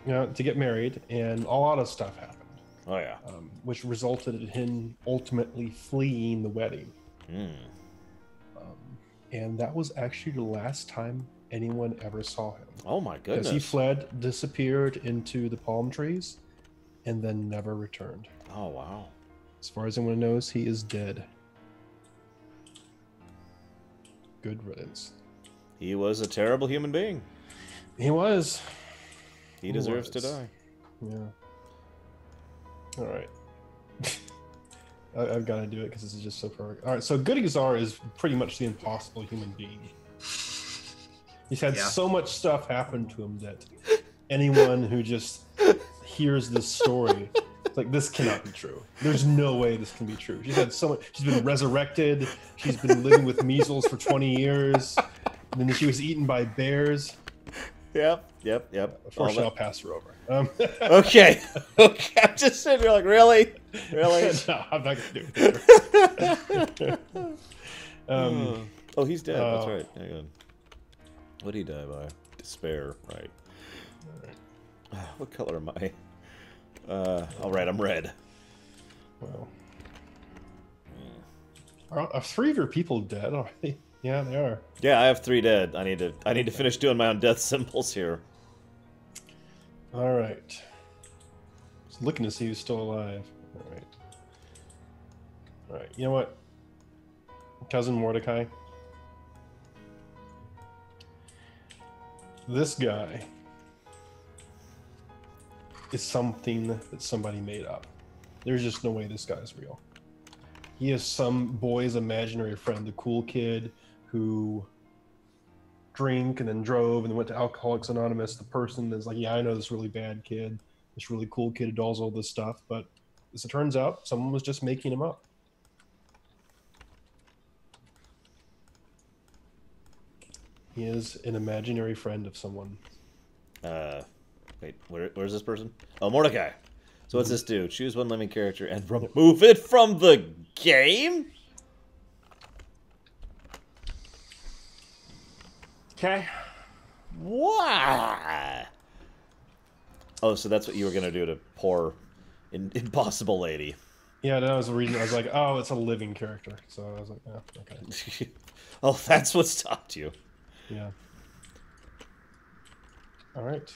Yeah, to get married, and a lot of stuff happened. Oh, yeah. Which resulted in him ultimately fleeing the wedding. And that was actually the last time anyone ever saw him. Oh, my goodness. Because he fled, disappeared into the palm trees, and then never returned. Oh, wow. As far as anyone knows, he is dead. Good riddance. He was a terrible human being. He was. He deserves to die. Yeah. All right. I've got to do it because this is just so perfect. All right, so Good Czar is pretty much the impossible human being. He's had so much stuff happen to him that anyone who just hears this story, it's like, this cannot be true. There's no way this can be true. She's had so much. She's been resurrected. She's been living with measles for 20 years. And then she was eaten by bears. Yep. Unfortunately, I'll pass her over. Okay. Okay. I'm just sitting here like, really? Really? No, I'm not going to do it. Oh, he's dead. That's right. Hang on. What did he die by? Despair. Right. What color am I? All right, I'm red. Well, are 3 of your people dead already? Yeah, they are. Yeah, I have 3 dead. I need to finish doing my own death symbols here. All right. Just looking to see who's still alive. All right. All right. You know what, Cousin Mordecai? This guy is something that somebody made up. There's just no way this guy's real. He is some boy's imaginary friend, the cool kid who drank and then drove and then went to Alcoholics Anonymous. The person that's like, yeah, I know this really bad kid, this really cool kid who does all this stuff. But as it turns out, someone was just making him up. He is an imaginary friend of someone. Wait, where's this person? Oh, Mordecai. So what's this do? Choose one living character and remove it from the game? Okay. Why? Oh, so that's what you were going to do to poor impossible lady. Yeah, that was the reason. I was like, oh, it's a living character. So I was like, oh, okay. Oh, that's what stopped you. Yeah. All right.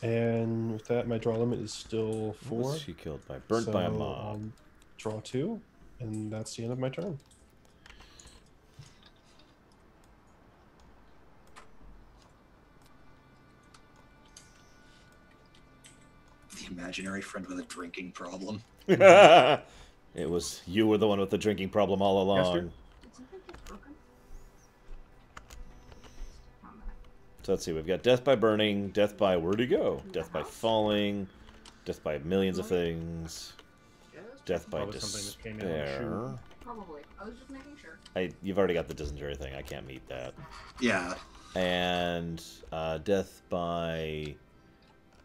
And with that, my draw limit is still 4. What was she killed by? Burnt by a mob. I'll draw 2, and that's the end of my turn. The imaginary friend with a drinking problem. It was you were the one with the drinking problem all along. So let's see, we've got death by burning, death by where'd he go? Death by falling, death by millions of things, death by despair. Probably. I was just making sure. You've already got the dysentery thing, I can't meet that. Yeah. And death by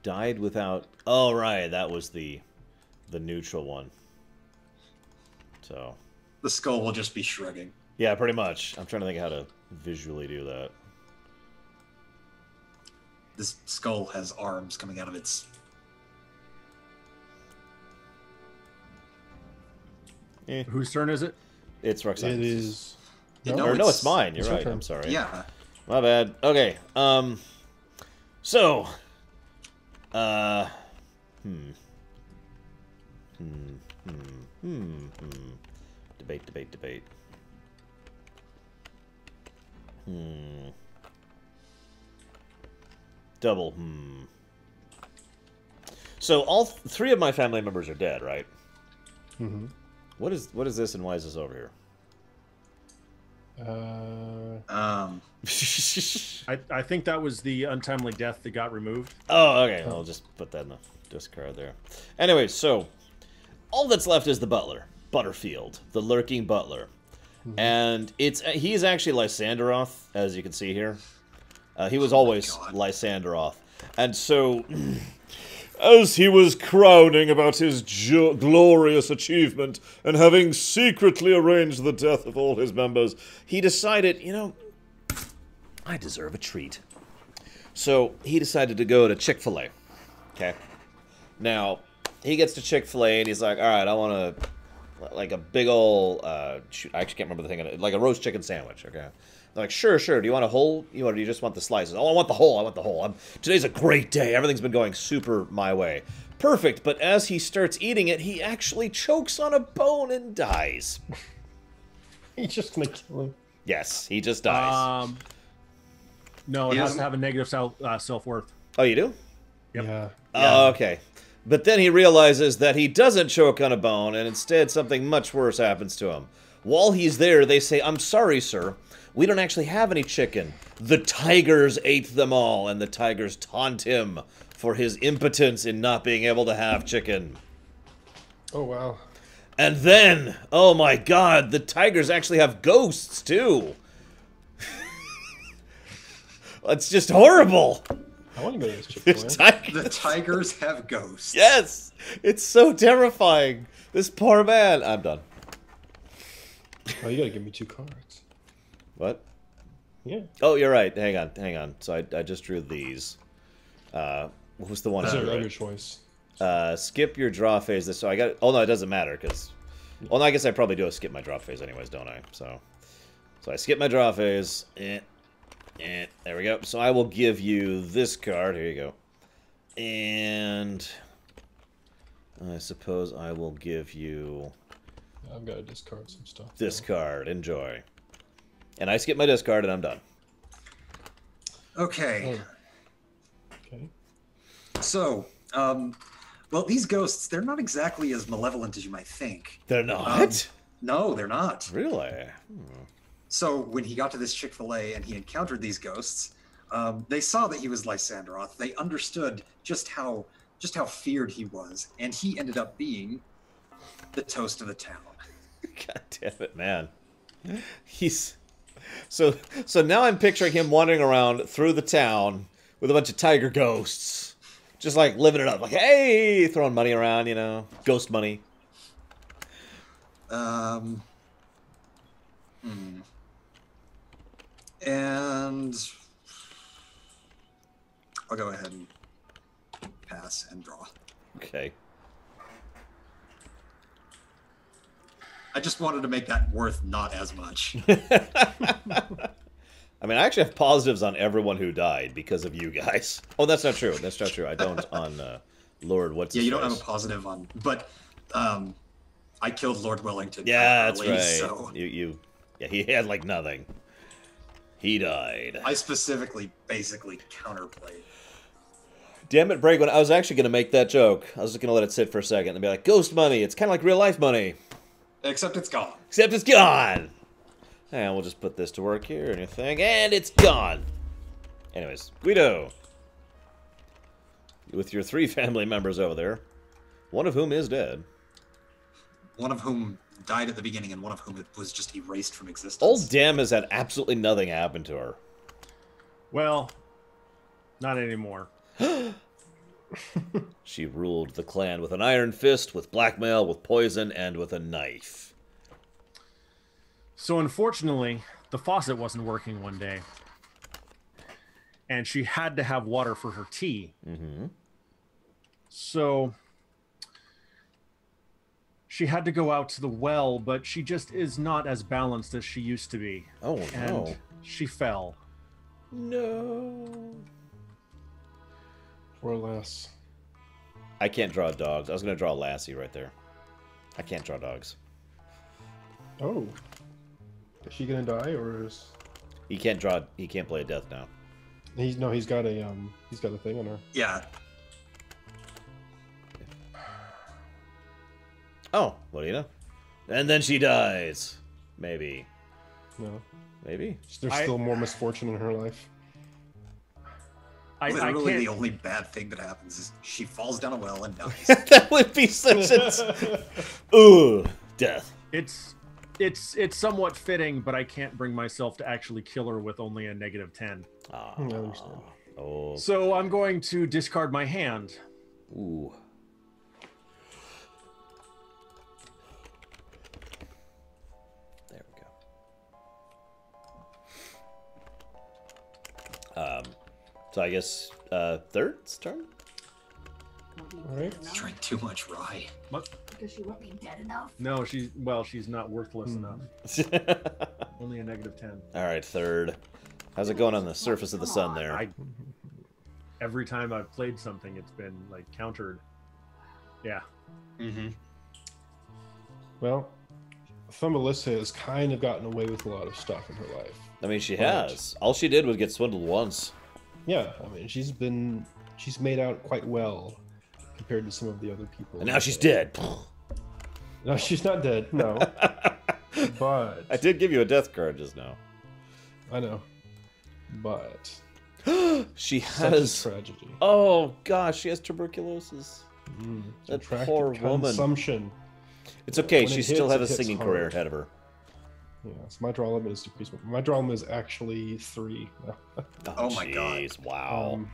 died without. Oh right, that was the neutral one. So The skull will just be shrugging. yeah, pretty much. I'm trying to think how to visually do that. This skull has arms coming out of its... Whose turn is it? It's Roxanne's. It is. No, it's mine. You're it's your right. turn. I'm sorry. Yeah. My bad. Okay. So. Debate. Double. So all 3 of my family members are dead, right? Mm-hmm. What is this and why is this over here? I think that was the untimely death that got removed. Oh, okay. I'll just put that in the discard there. Anyway, so all that's left is the butler, Butterfield, the lurking butler, and he's actually Lysanderoth, as you can see here. He was always Lysanderoth, and so as he was crowning about his glorious achievement and having secretly arranged the death of all his members, he decided, you know, I deserve a treat. So he decided to go to Chick-fil-A. Okay. Now, he gets to Chick-fil-A and he's like, all right, I want like a big old, shoot, I actually can't remember the thing, like a roast chicken sandwich, okay? They're like, sure. Do you want a whole? Do you just want the slices? Oh, I want the whole. Today's a great day. Everything's been going super my way. Perfect. But as he starts eating it, he actually chokes on a bone and dies. He's just gonna kill him. Yes, he just dies. No, it has to have a negative self-worth. Oh, you do? Yep. Yeah. Oh, okay. But then he realizes that he doesn't choke on a bone, and instead something much worse happens to him. While he's there, they say, I'm sorry, sir. We don't actually have any chicken. The tigers ate them all, and the tigers taunt him for his impotence in not being able to have chicken. Oh wow. And then, oh my god, the tigers actually have ghosts too. It's just horrible. I want to go to this There's Chick-fil-A. The tigers have ghosts. Yes, it's so terrifying. This poor man. I'm done. Oh, you gotta give me 2 cards. What? Yeah. Oh, you're right. Hang on. So I just drew these. What was the one? These I are drew? your choice. Skip your draw phase. So I got. Oh no, it doesn't matter because. Well, no, I guess I probably do skip my draw phase anyways, don't I? So I skip my draw phase. There we go. So I will give you this card. Here you go. And I suppose I will give you I've got to discard some stuff. this card. Enjoy. And I skip my discard and I'm done. Okay. Oh. Okay. So, well, these ghosts, they're not exactly as malevolent as you might think. They're not? No, they're not. Really? So when he got to this Chick-fil-A and he encountered these ghosts, they saw that he was Lysandroth. They understood just how feared he was, and he ended up being the toast of the town. God damn it, man. He's so now I'm picturing him wandering around through the town with a bunch of tiger ghosts. Just like living it up. Like, hey, throwing money around, you know. Ghost money. And I'll go ahead and pass and draw. Okay. I just wanted to make that worth not as much. I mean, I actually have positives on everyone who died because of you guys. Oh, that's not true. That's not true. I don't on Lord. What's Yeah, his you don't face? have a positive on, but I killed Lord Wellington. Yeah, that's early, right. So Yeah, he had like nothing. He died. I specifically, basically counterplayed. Damn it, Brakeman. I was actually going to make that joke. I was just going to let it sit for a second and be like, ghost money. It's kind of like real life money. Except it's gone. Except it's gone. And we'll just put this to work here and everything. And it's gone. Anyways, Guido. With your 3 family members over there. One of whom is dead. One of whom died at the beginning, and one of whom was just erased from existence. Old Dem has had absolutely nothing happen to her. Well, not anymore. She ruled the clan with an iron fist, with blackmail, with poison, and with a knife. So unfortunately, the faucet wasn't working one day. And she had to have water for her tea. Mm-hmm. So she had to go out to the well, but she just is not as balanced as she used to be. Oh, And no. she fell. No. Or less. I can't draw dogs. I was going to draw Lassie right there. I can't draw dogs. Oh. Is she gonna die or is He can't draw. He can't play a death now. he's got a thing on her. Yeah. Oh, what do you know? And then she dies. Maybe. No. Maybe. There's still more misfortune in her life. I Literally, can't. the only bad thing that happens is she falls down a well and dies. That would be such a... Ooh, death. It's somewhat fitting, but I can't bring myself to actually kill her with only a -10. Ah, I understand. oh, So I'm going to discard my hand. ooh. There we go. So I guess third's turn. Alright. Drink too much rye. Because she won't be dead enough. No, she's not worthless enough. Only a -10. All right, third. How's it going on the surface of the sun there? Every time I've played something, it's been like countered. Yeah. Mm-hmm. Well, Thumbelissa has kind of gotten away with a lot of stuff in her life. I mean, she has. All she did was get swindled once. Yeah, I mean, she's made out quite well compared to some of the other people. And now she's dead. No, she's not dead. No, but I did give you a death card just now. I know, but She such has. a tragedy. Oh gosh, she has tuberculosis. It's That attractive poor woman. consumption. It's okay. When She it still hits, has it a hits singing hard. career ahead of her. Yeah, so my draw limit is decreased. My draw limit is actually 3. Oh my God. jeez, wow.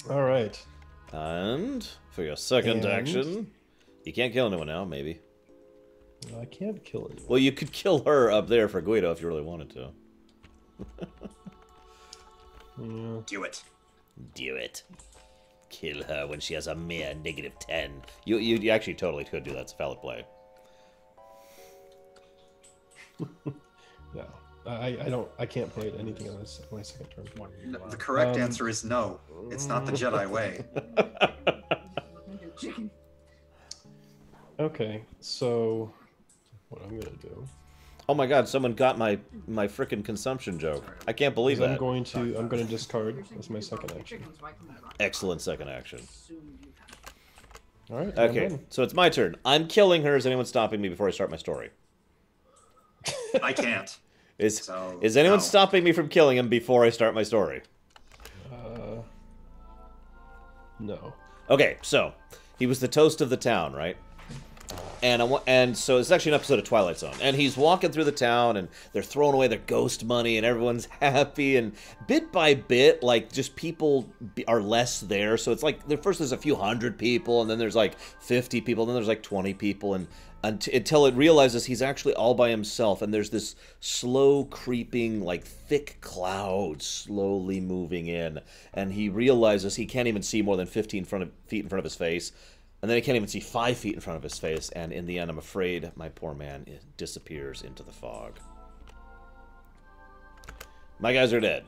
All right. And for your second And- action, you can't kill anyone now, maybe. I can't kill it. Well, you could kill her up there for Guido if you really wanted to. Yeah. Do it. Do it. Kill her when she has a mere -10. You actually totally could do that. It's a valid play. No, I can't play anything on this my second turn. No, the correct answer is no. It's not the Jedi way. Chicken. Okay, so what I'm gonna do Oh my God! Someone got my frickin' consumption joke. I can't believe is I'm that. going to discard as my second action. Excellent second action. All right. Okay, so it's my turn. I'm killing her. Is anyone stopping me before I start my story? I can't. Is So, anyone no. stopping me from killing him before I start my story? No. Okay, so he was the toast of the town, right? And so it's actually an episode of Twilight Zone, and he's walking through the town, and they're throwing away their ghost money, and everyone's happy, and bit by bit, like, just people are less there. So it's like first there's a few hundred people, and then there's like 50 people, and then there's like 20 people, and until it realizes he's actually all by himself, and there's this slow creeping, like, thick cloud slowly moving in, and he realizes he can't even see more than 15 feet in front of his face. And then he can't even see 5 feet in front of his face, and in the end, I'm afraid my poor man disappears into the fog. My guys are dead.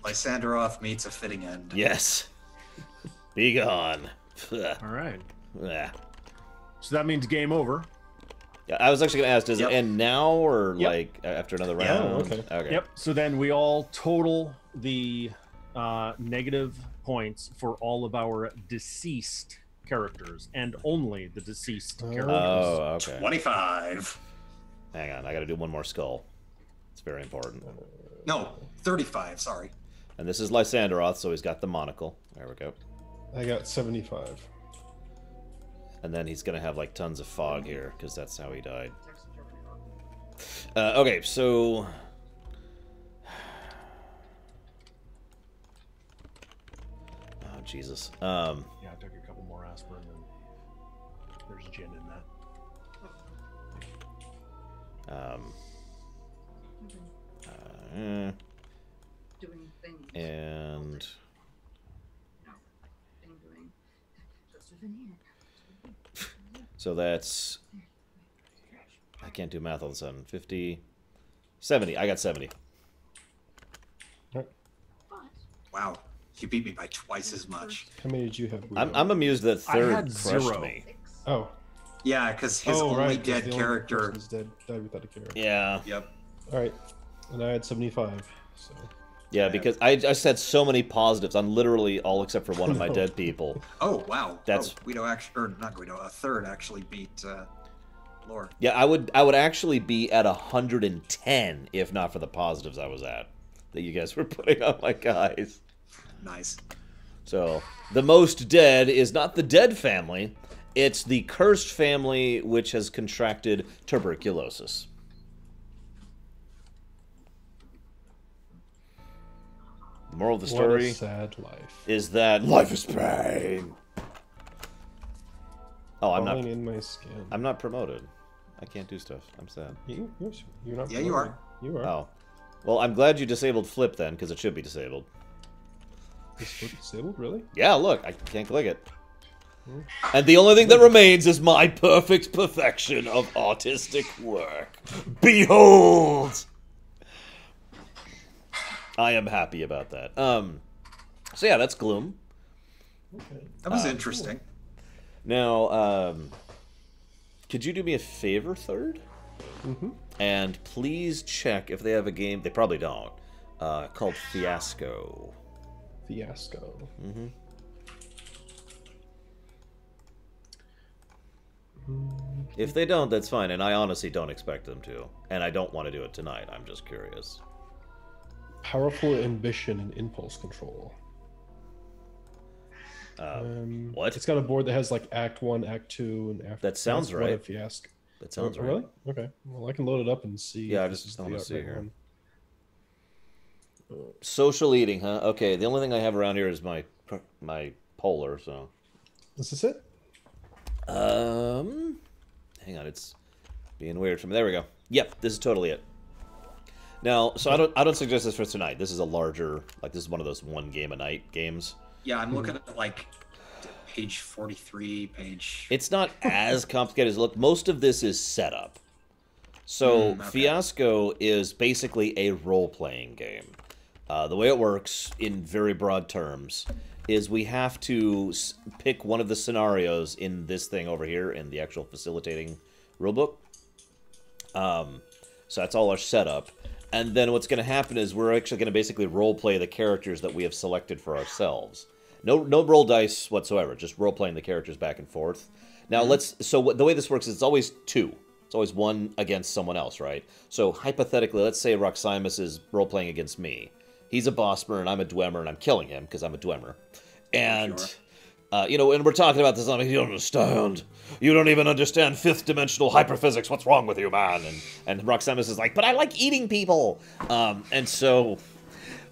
Lysanderoth meets a fitting end. Yes. Be gone. All right. Yeah. So that means game over. I was actually going to ask, does Yep. it end now, or Yep. like after another Yeah. round? Oh, okay. Okay. Yep. So then we all total the negative points for all of our deceased characters, and only the deceased characters. Oh, okay. 25. Hang on, I got to do one more skull. It's very important. No, 35, sorry. And this is Lysanderoth, so he's got the monocle. There we go. I got 75. And then he's gonna have like tons of fog here, because that's how he died. Okay, so oh Jesus. Yeah, I took a couple more aspirin, and there's gin in that. Doing things. And No, thing doing. Just a veneer. so that's I can't do math all of a sudden. 50, 70. I got 70. But Wow. You beat me by twice as much. How many did you have? Guido? I'm amused that I third had crushed 0. me. Oh. Yeah, because his only right, 'cause dead the only character. person is dead, died without a character. Yeah. Yep. All right, and I had 75. So Yeah, because I said so many positives on literally all except for one of my No. dead people. Oh, wow. That's- Guido actually, or not Guido, a third actually beat Lore. Yeah, I would actually be at 110 if not for the positives I was at that you guys were putting on my guys. Nice. So, the most dead is not the dead family, it's the cursed family which has contracted tuberculosis. The moral of the what story a sad life. is that life is pain. Oh, Falling in my skin. I'm not promoted. I can't do stuff. I'm sad. You're not. Yeah, you are. You are. Oh. Well, I'm glad you disabled Flip then, because it should be disabled. Is Flip disabled? Really? Yeah, look, I can't click it. And the only thing that remains is my perfect perfection of autistic work. Behold! I am happy about that. So yeah, that's Gloom. Okay. That was interesting. Now, could you do me a favor, third? Mm-hmm. And please check if they have a game, they probably don't, called Fiasco. Fiasco. Mm-hmm. If they don't, that's fine, and I honestly don't expect them to. And I don't want to do it tonight, I'm just curious. Powerful ambition and impulse control. What? It's got a board that has like Act 1, Act 2, and Act. That sounds What right. If Fiasco. That sounds Oh, right. really? Okay. Well, I can load it up and see. Yeah, I if just this is wanna the see right here. one. Social eating, huh? Okay, the only thing I have around here is my polar, so. Is this it? Hang on, it's being weird for me. There we go. Yep, this is totally it. Now, so I don't suggest this for tonight. This is a larger, like this is one of those one game a night games. Yeah, I'm looking at like page 43, page. It's not as complicated as it looks. Most of this is setup. So okay. Fiasco is basically a role-playing game. The way it works, in very broad terms, is we have to pick one of the scenarios in this thing over here in the actual facilitating rulebook. So that's all our setup. And then what's going to happen is we're actually going to basically role-play the characters that we have selected for ourselves. No roll dice whatsoever, just role-playing the characters back and forth. Now, the way this works is it's always two. It's always one against someone else, right? So hypothetically, let's say Roximus is role-playing against me. He's a Bossmer, and I'm a Dwemer, and I'm killing him because I'm a Dwemer. And, Sure. and we're talking about this, I'm like, you don't understand. You don't even understand fifth-dimensional hyperphysics. What's wrong with you, man? And Roximus is like, but I like eating people. And so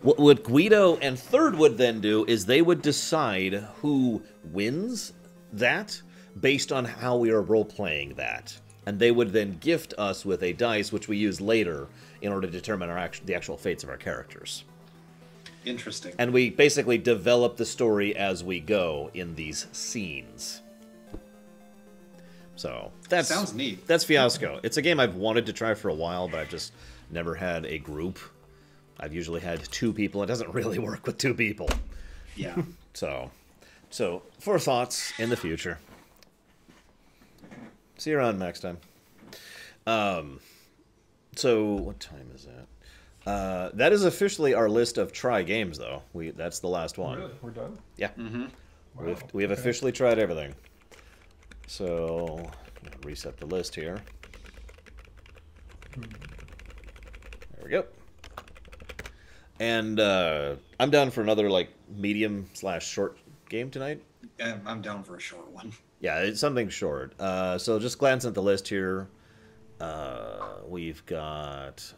what Guido and Third would then do is they would decide who wins that based on how we are role-playing that. And they would then gift us with a dice, which we use later in order to determine the actual fates of our characters. Interesting. And we basically develop the story as we go in these scenes. So that sounds neat. That's Fiasco. It's a game I've wanted to try for a while, but I've just never had a group. I've usually had two people. It doesn't really work with two people. Yeah. So for thoughts in the future. See you around next time. So what time is that? That is officially our list of try games, though. That's the last one. Really? We're done? Yeah. Mm-hmm. Wow. We have officially tried everything. So, I'm gonna reset the list here. There we go. And I'm down for another like medium/short game tonight. I'm down for a short one. Yeah, it's something short. So just glance at the list here. We've got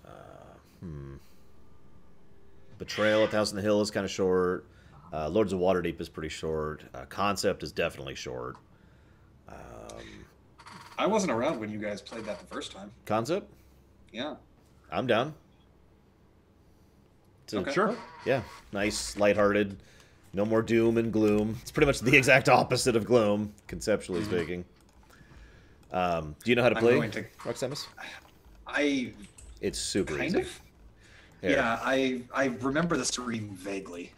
Betrayal at House on the Hill is kind of short. Lords of Waterdeep is pretty short. Concept is definitely short. I wasn't around when you guys played that the first time. Concept? Yeah. I'm down. Okay. Sure. Yeah, nice, lighthearted. No more doom and gloom. It's pretty much the exact opposite of gloom, conceptually speaking. Do you know how to I'm play going to- Roximus? I It's super kind easy. of. Here. Yeah, I remember the stream vaguely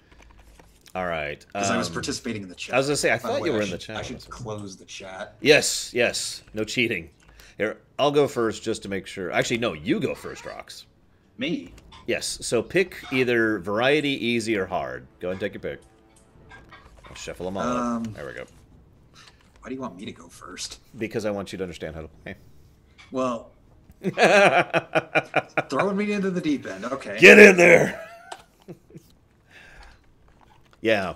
All right. because I was participating in the chat. I was gonna say, I By the thought way, you were I in the should- chat. I should close the chat. Yes. No cheating. Here, I'll go first just to make sure. Actually, no, you go first, Rox. Me? Yes. So pick either variety, easy, or hard. Go ahead and take your pick. I'll shuffle them all up. There we go. Why do you want me to go first? Because I want you to understand how to play. Well, throwing me into the deep end. Okay. Get in there. Yeah.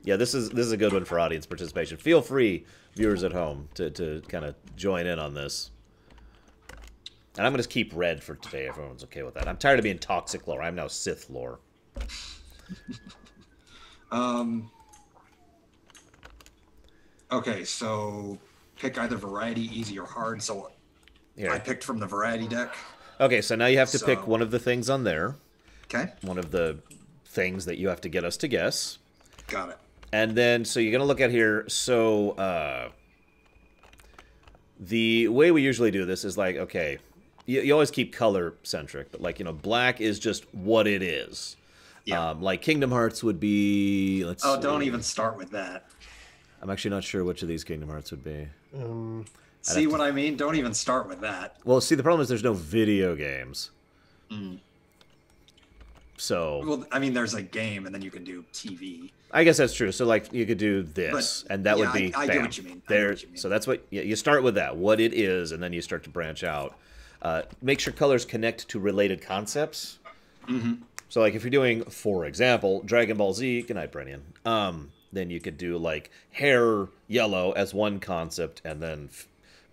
This is a good one for audience participation. Feel free, viewers at home, to kind of join in on this. And I'm going to keep red for today if everyone's okay with that. I'm tired of being toxic lore. I'm now Sith lore. Okay, so pick either variety, easy, or hard. So Here. I picked from the variety deck. Okay, so now you have to pick So- one of the things on there. Okay, One of the things that you have to get us to guess. got it. And then, so you're going to look at here. So, the way we usually do this is like, okay, you always keep color centric, but like, black is just what it is. Yeah. Like Kingdom Hearts would be, let's Oh, see. don't even start with that. I'm actually not sure which of these Kingdom Hearts would be. See what I mean? Don't even start with that. Well, see, the problem is there's no video games. So, Well, I mean, there's a game, and then you can do TV. I guess that's true. So, like, you could do this, But, and that yeah, would be I get bam. what you mean. I get There, what you mean. so that's what you start with that, what it is, and then you start to branch out. Make sure colors connect to related concepts. So, like, if you're doing, for example, Dragon Ball Z, good night, Brennan. then you could do like hair yellow as one concept, and then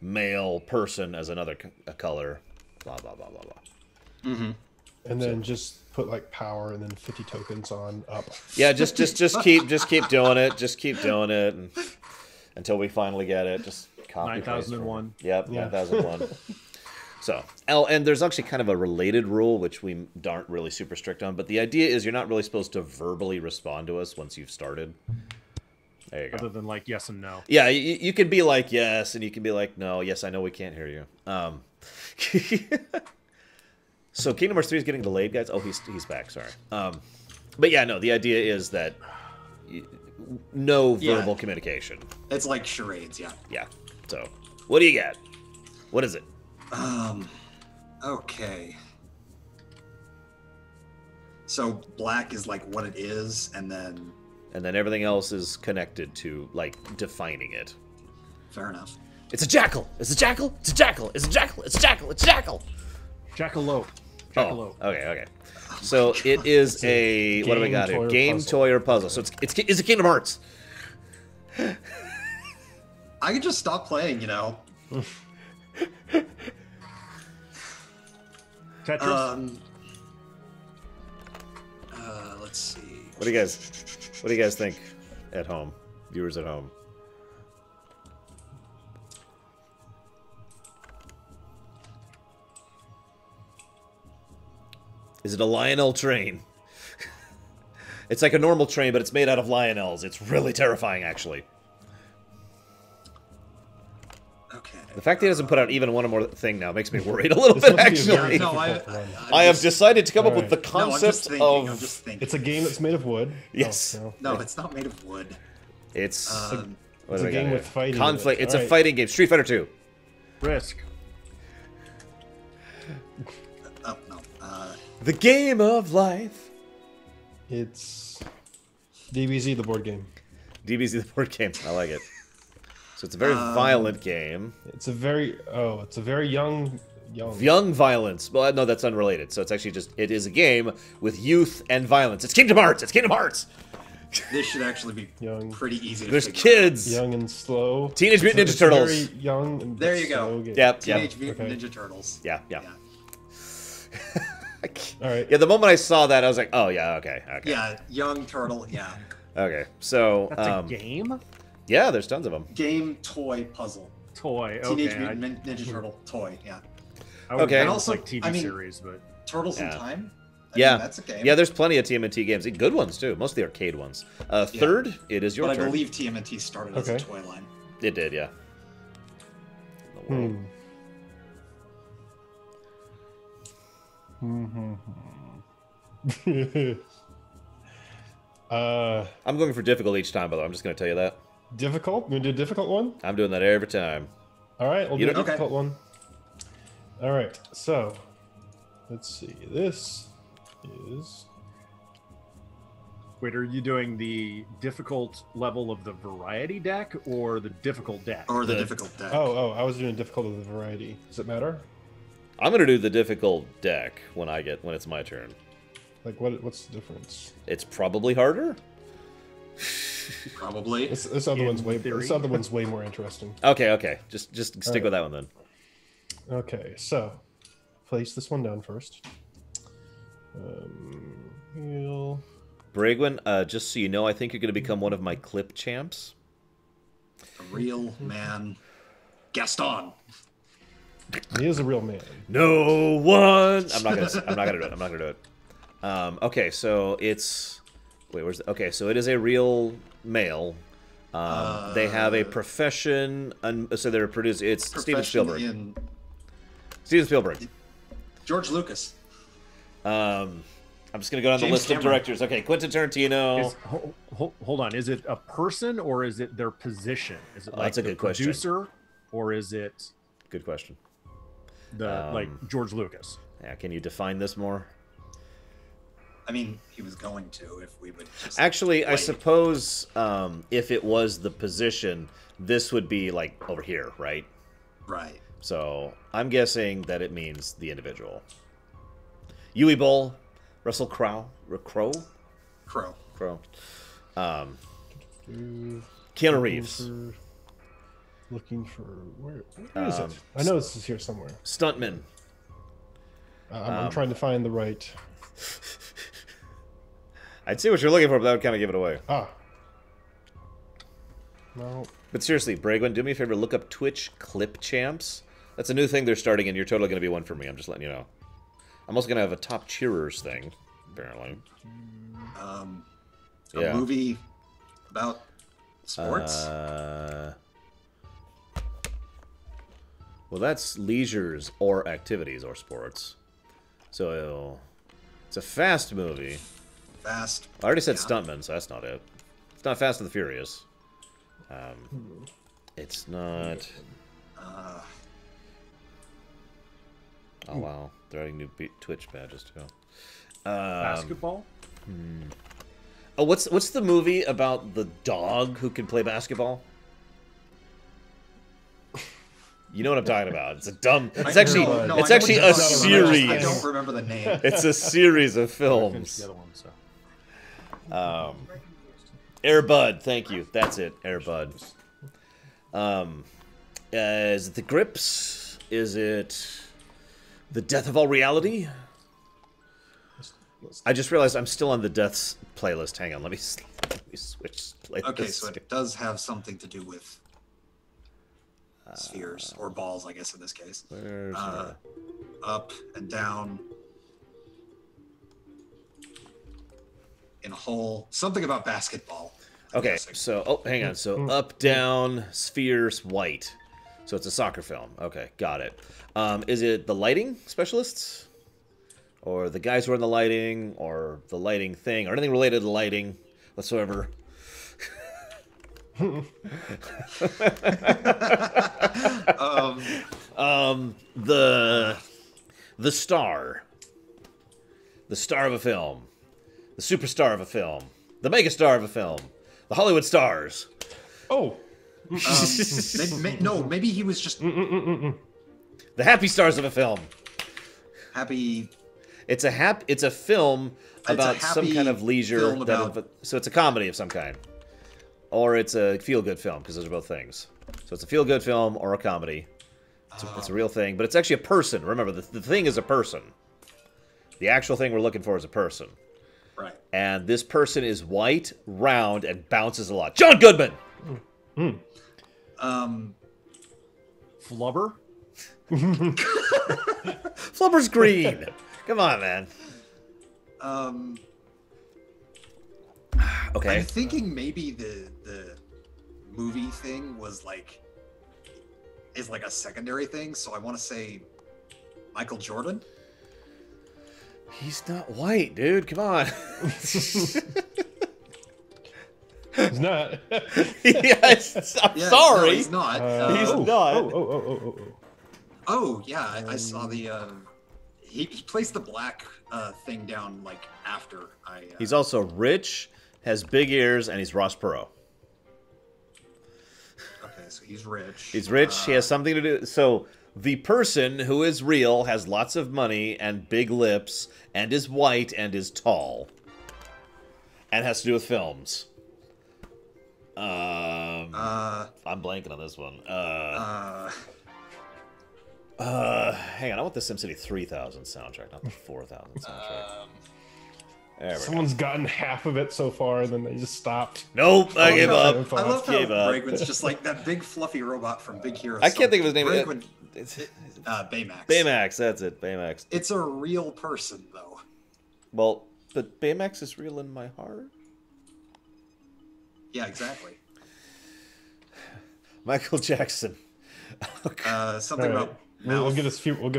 male person as another color. Blah blah blah blah blah. Mm-hmm. And then just put like power and then 50 tokens on up. Yeah, just keep doing it. Just keep doing it until we finally get it. Just copy 9001. Yep, Yeah. 9001. So, and there's actually kind of a related rule, which we aren't really super strict on, but the idea is you're not really supposed to verbally respond to us once you've started. There you go. Other than like yes and no. Yeah, you can be like yes, and you can be like no. Yes, I know we can't hear you. So Kingdom Hearts 3 is getting delayed, guys. Oh, he's back. Sorry. But yeah, no. The idea is that no verbal communication. It's like charades, yeah. Yeah. So, what do you got? What is it? Okay. So black is like what it is, and then everything else is connected to like defining it. fair enough. It's a jackal. It's a jackal. It's a jackal. It's a jackal. It's a jackal. It's a jackal. Jackalope. Oh, Jackalope. okay. So it is a what do we got here? Game, toy, or puzzle. So it's a Kingdom Hearts. I could just stop playing, you know. Tetris. Let's see. What do you guys think at home, viewers at home? Is it a Lionel train? It's like a normal train, but it's made out of Lionels. It's really terrifying, actually. Okay. The fact that he doesn't put out even one more thing now makes me worried a little bit, must be a actually. very No, difficult one. I have decided to come up with Alright. the No, I'm just concept thinking. of... I'm just thinking. It's a game that's made of wood. Yes. Oh, no. No, it's not made of wood. It's... what It's do a we got game here? with fighting in it. Conflict. It's a Alright. fighting game. Street Fighter 2. Risk. Oh no. The game of life. It's DBZ, the board game. DBZ the board game. I like it. So it's a very violent game. It's a very young. Young violence. Well, no, that's unrelated. So it's actually just... It is a game with youth and violence. It's Kingdom Hearts! It's Kingdom Hearts! This should actually be Young. pretty easy to There's figure kids! Young and slow. Teenage Mutant It's Ninja Turtles. Very young and There you slow go. game. Yep, out. Teenage Mutant Okay. Ninja Turtles. Yeah. All right. Yeah, the moment I saw that, I was like, oh, yeah, okay. Yeah, young turtle. Yeah, Okay, so... That's a game? yeah, there's tons of them. game, toy, puzzle. Toy. Teenage Okay. Mutant Ninja Turtle toy. Yeah, I would Okay. think And it's also, like TV I mean- series, but Turtles in Yeah. Time. Yeah. That's a game. Yeah, there's plenty of TMNT games. Good ones, too. Most of the arcade ones. Third, it is your But I turn. believe TMNT started as a Okay. toy line. It did, yeah. The world. I'm going for difficult each time, by the way. I'm just going to tell you that. Difficult? You want to do a difficult one? I'm doing that every time. All right, we'll You do a don't- Okay. difficult one. All right, so let's see. This is wait, are you doing the difficult level of the variety deck or the difficult deck? Or the The- difficult deck. oh, I was doing difficult of the variety. Does it matter? I'm going to do the difficult deck when it's my turn. Like what's the difference? It's probably harder. Probably. This other In one's way theory. this other one's way more interesting. Okay. Just stick right. with that one then. Okay, so place this one down first. Heal. Bragwin, just so you know, I think you're going to become one of my clip champs. A real man. Gaston. He is a real man. No one. I'm not gonna do it. Okay, so it's. Wait, okay, so it is a real male. They have a profession. So they're produced. It's Steven Profession Spielberg. in Steven Spielberg. George Lucas. I'm just gonna go down the James list of Cameron. directors. Okay, Quentin Tarantino. Hold on. Is it a person or is it their position? Is it like that's a the good question. producer or is it Good question. the like George Lucas? Yeah, can you define this more? I mean, he was going to if we would just. Actually, I like- suppose if it was the position, this would be like over here, right? Right. So I'm guessing that it means the individual. Yui Bowl, Russell Crowe. Crow. Crowe. through. Keanu Reeves. Looking for where is it? I know this is here somewhere. Stuntman. I'm trying to find the right. I'd see what you're looking for, but that would kind of give it away. Ah. No. But seriously, Bragwin, do me a favor, look up Twitch Clip Champs. That's a new thing they're starting, and you're totally going to be one for me. I'm just letting you know. I'm also going to have a top cheerers thing, apparently. A movie about sports? Well, that's leisures or activities or sports. So it's a fast movie. Fast. I already said Stuntman, so that's not it. It's not Fast and the Furious. It's not... Oh, wow. They're adding new Twitch badges, too. Basketball? Oh, what's the movie about the dog who can play basketball? You know what I'm talking about. It's a dumb... It's actually a series. I don't remember the name. It's a series of films. The other one, so. Air Bud, thank you. That's it, Air Bud. Is it The Grips? Is it The Death of All Reality? I just realized I'm still on the Deaths playlist. Hang on, let me switch playlists. Okay, so it does have something to do with spheres, or balls, I guess, in this case. Where's Up and down. In a hole. Something about basketball. Okay, so, hang on. So, up, down, spheres, white. So it's a soccer film. Okay, got it. Is it the lighting specialists? Or the guys who are in the lighting? Or the lighting thing? Or anything related to lighting whatsoever? The star. The star of a film. The superstar of a film. The megastar of a film. The Hollywood stars. Oh. No, maybe he was just The happy stars of a film. happy. It's a film about some happy kind of leisure. film about- So it's a comedy of some kind, or it's a feel-good film, because those are both things. So it's a feel-good film or a comedy. It's a real thing, but it's actually a person. Remember, the thing is a person. The actual thing we're looking for is a person. Right. And this person is white, round, and bounces a lot. John Goodman. Flubber? Flubber's green. Come on, man. Okay. I'm thinking maybe the movie thing is like a secondary thing, so I want to say Michael Jordan. He's not white, dude. Come on. He's not. Yes, I'm Yeah, sorry. no, he's not. He's not. Oh, yeah, I saw the. He placed the black thing down after I. He's also rich, has big ears, and he's Ross Perot. Okay, so he's rich. He's rich. He has something to do. So the person who is real has lots of money and big lips and is white and is tall and has to do with films. I'm blanking on this one. Hang on. I want the SimCity 3000 soundtrack, not the 4000 soundtrack. There we go. Someone's gotten half of it so far, and then they just stopped. Nope, I gave up. I love how Gave up. Bregman's just like that big fluffy robot from Big Hero. I can't think of his name. Bregman, Baymax. Baymax, that's it. Baymax. It's a real person, though. Well, but Baymax is real in my heart. Yeah, exactly. Michael Jackson. Something All right. about. We'll give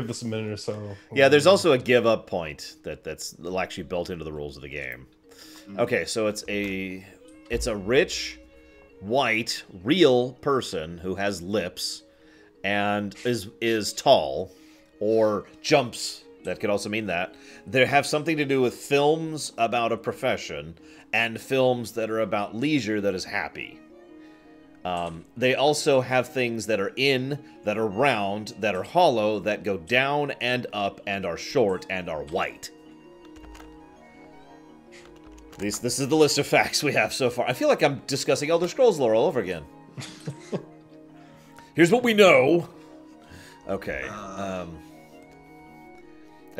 this a minute or so. Yeah, there's also a give up point that's actually built into the rules of the game. Okay, so it's a rich, white, real person who has lips and is tall or jumps. That could also mean that. They have something to do with films about a profession and films that are about leisure that is happy. They also have things that are that are round, that are hollow, that go down and up and are short and are white. This is the list of facts we have so far. I feel like I'm discussing Elder Scrolls lore all over again. Here's what we know. Okay. I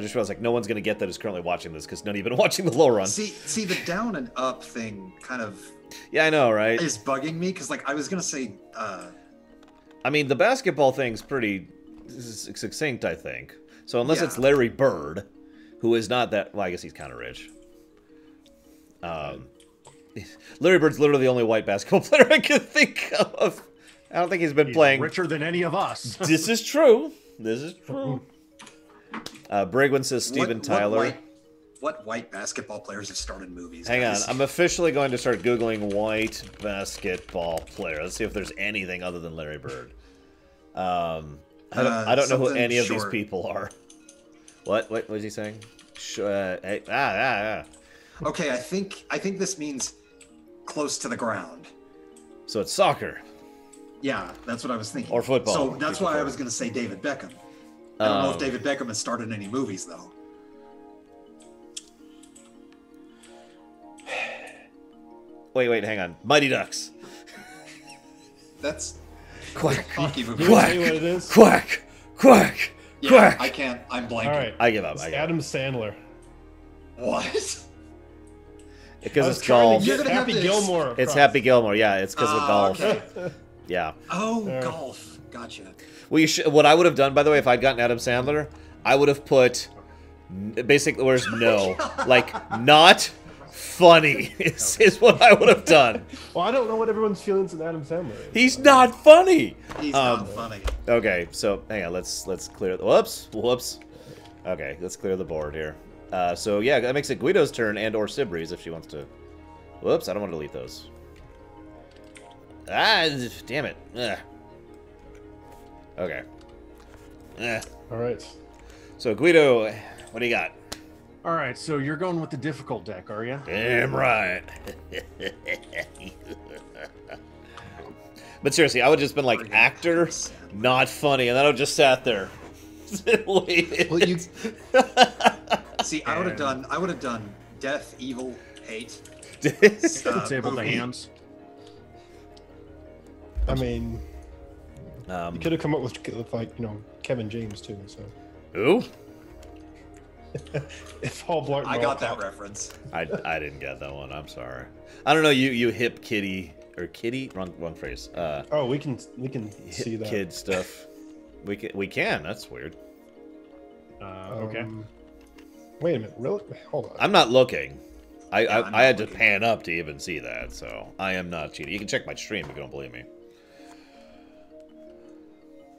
just realized like no one's gonna get that is currently watching this because none of you have been watching the lore run. See, the down and up thing kind of Yeah, I know, right? is bugging me because like I was gonna say. I mean, the basketball thing's pretty succinct, I think. So unless Yeah. it's Larry Bird, who is not that... Well, I guess he's kind of rich. Larry Bird's literally the only white basketball player I can think of. I don't think he's been playing... richer than any of us. This is true. This is true. Brigwin says Steven Tyler. What white basketball players have started movies? Hang on, guys? I'm officially going to start Googling white basketball player. Let's see if there's anything other than Larry Bird. I don't know who something any of these short. people are. What was he saying? Hey, Okay, I think this means close to the ground. So it's soccer. Yeah, that's what I was thinking. Or football, So that's people why I prefer. was going to say David Beckham. I don't know if David Beckham has started any movies though. Wait, hang on. Mighty Ducks. That's Quack, hockey movie. Can I tell you what it is? quack, quack, Yeah, quack. I can't. I'm blanking. All right. I give up. It's I give up. Adam Sandler. What? Because I was it's trying golf. to You're get gonna have Happy this. Gilmore. It's across. Happy Gilmore. Yeah, it's because of golf. Okay. Yeah. Oh, Yeah. golf. Gotcha. Well, what I would have done, by the way, if I'd gotten Adam Sandler, I would have put basically where's no, like not funny is what I would have done. Well, I don't know what everyone's feelings in Adam Sandler is. He's not funny. He's not funny. Okay, so hang on, let's clear. Whoops. Okay, let's clear the board here. So yeah, that makes it Guido's turn and/or Sibri's if she wants to. Whoops, I don't want to delete those. Damn it. Ugh. Okay. All right. So Guido, what do you got? All right, so you're going with the difficult deck, are you? Damn right. But seriously, I would have just been like actor, not funny, and then I would just sat there. Waited. Well, you see, I would have done death, evil, hate. Disable the movie. hands. I mean, Um, you could have come up with like Kevin James too. So who? if Paul Blart. I got that reference. I didn't get that one. I'm sorry. I don't know. You hip kitty or kitty? Wrong phrase. Oh, we can see Hip that. kid stuff. We can. That's weird. Okay. Wait a minute. Really? Hold on. I'm not looking. I'm I not had to looking. pan up to even see that, so I am not cheating. You can check my stream if you don't believe me.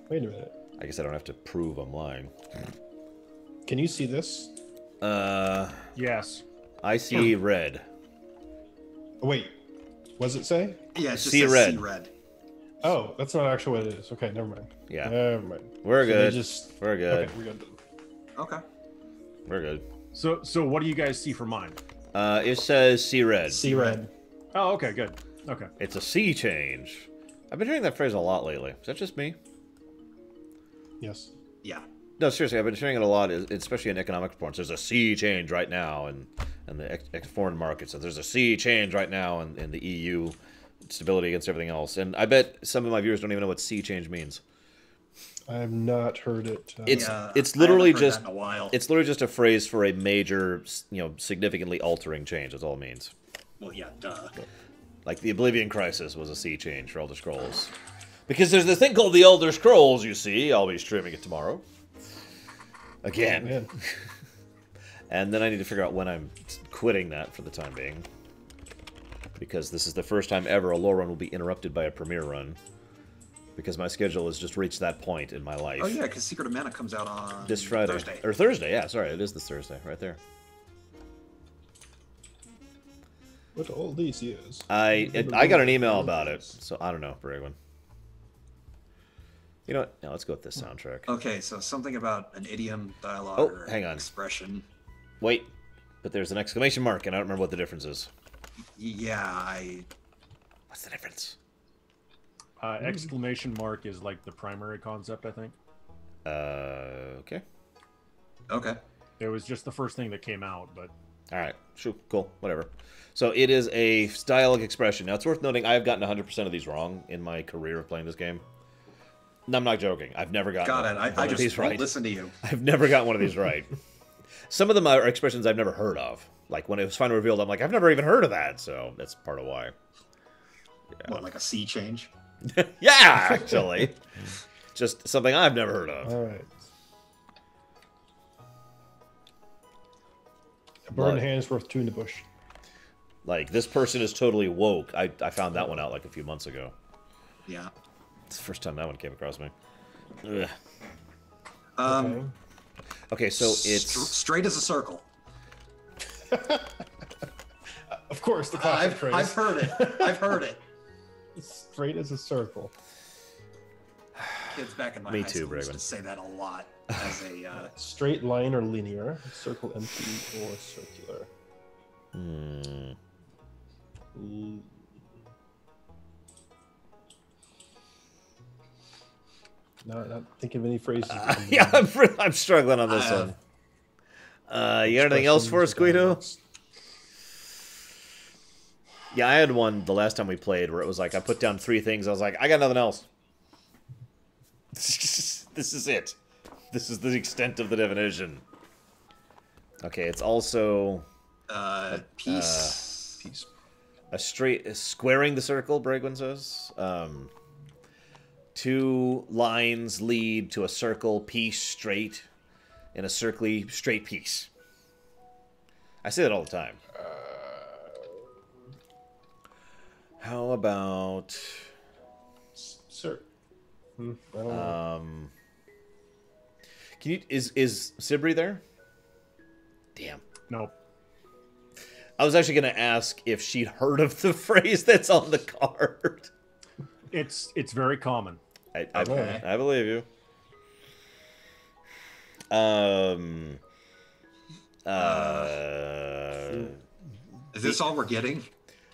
Wait a minute. I guess I don't have to prove I'm lying. Can you see this? Yes. I see red. Oh, wait. What does it say? Yeah, it just See says red. see red. Oh, that's not actually what it is. Okay, never mind. Yeah. Never mind. We're So they good. just We're good. Okay, we're good. Okay. We're good. So what do you guys see for mine? It says see red. See red. Oh, okay, good. Okay. It's a sea change. I've been hearing that phrase a lot lately. Is that just me? Yes. Yeah. No, seriously, I've been hearing it a lot, especially in economic reports. There's a sea change right now in the foreign markets. So there's a sea change right now in the EU stability against everything else. And I bet some of my viewers don't even know what sea change means. I have not heard it. It's Yeah, it's I literally haven't heard just that in a while. it's literally just a phrase for a major, significantly altering change. That's all it means. Well, yeah, duh. Like the Oblivion Crisis was a sea change for Elder Scrolls. Because there's this thing called the Elder Scrolls, you see. I'll be streaming it tomorrow. Again. Man. And then I need to figure out when I'm quitting that for the time being. Because this is the first time ever a lore run will be interrupted by a premiere run. Because my schedule has just reached that point in my life. Oh yeah, because Secret of Mana comes out on This Friday. Thursday. Or Thursday, yeah, sorry, it is this Thursday, right there. What all these years? I got an email about it, so I don't know, Bragwin. You know what? Now let's go with this soundtrack. Okay, so something about an idiom, dialogue, Oh, or hang on. expression. Wait, but there's an exclamation mark, and I don't remember what the difference is. Yeah, What's the difference? Exclamation mark is like the primary concept, I think. Okay. okay. It was just the first thing that came out, but All right, sure, cool, whatever. So it is a stylistic expression. Now, it's worth noting I have gotten 100% of these wrong in my career of playing this game. No, I'm not joking. I've never gotten Got it. one I of these just won't right. listen to you. I've never gotten one of these right. Some of them are expressions I've never heard of. Like, when it was finally revealed, I'm like, I've never even heard of that. So that's part of why. Yeah. What, like a sea change? Yeah, actually. Just something I've never heard of. All right. A bird in the hand is worth two in the bush. Like, this person is totally woke. I found that one out like a few months ago. Yeah. It's the first time that one came across me. Ugh. Okay. Okay, so it's... straight as a circle. Of course, the classic phrase. I've heard it. I've heard it. Straight as a circle. Kids back in my Me high too, school used Braven. to say that a lot as a Straight line or linear. Circle empty or circular. Hmm. No, not thinking of any phrases. Yeah, I'm struggling on this one. You got anything else for us, Guido? Yeah, I had one the last time we played where it was like I put down 3 things. I was like, I got nothing else. This is it. This is the extent of the definition. Okay, it's also piece. Peace. squaring the circle. Bregwin says 2 lines lead to a circle, piece straight, in a circly straight piece. I say that all the time. How about Sir. I don't know. Can you is Sibri there? Damn. Nope. I was actually going to ask if she'd heard of the phrase that's on the card. It's very common. I believe you. Is this all we're getting?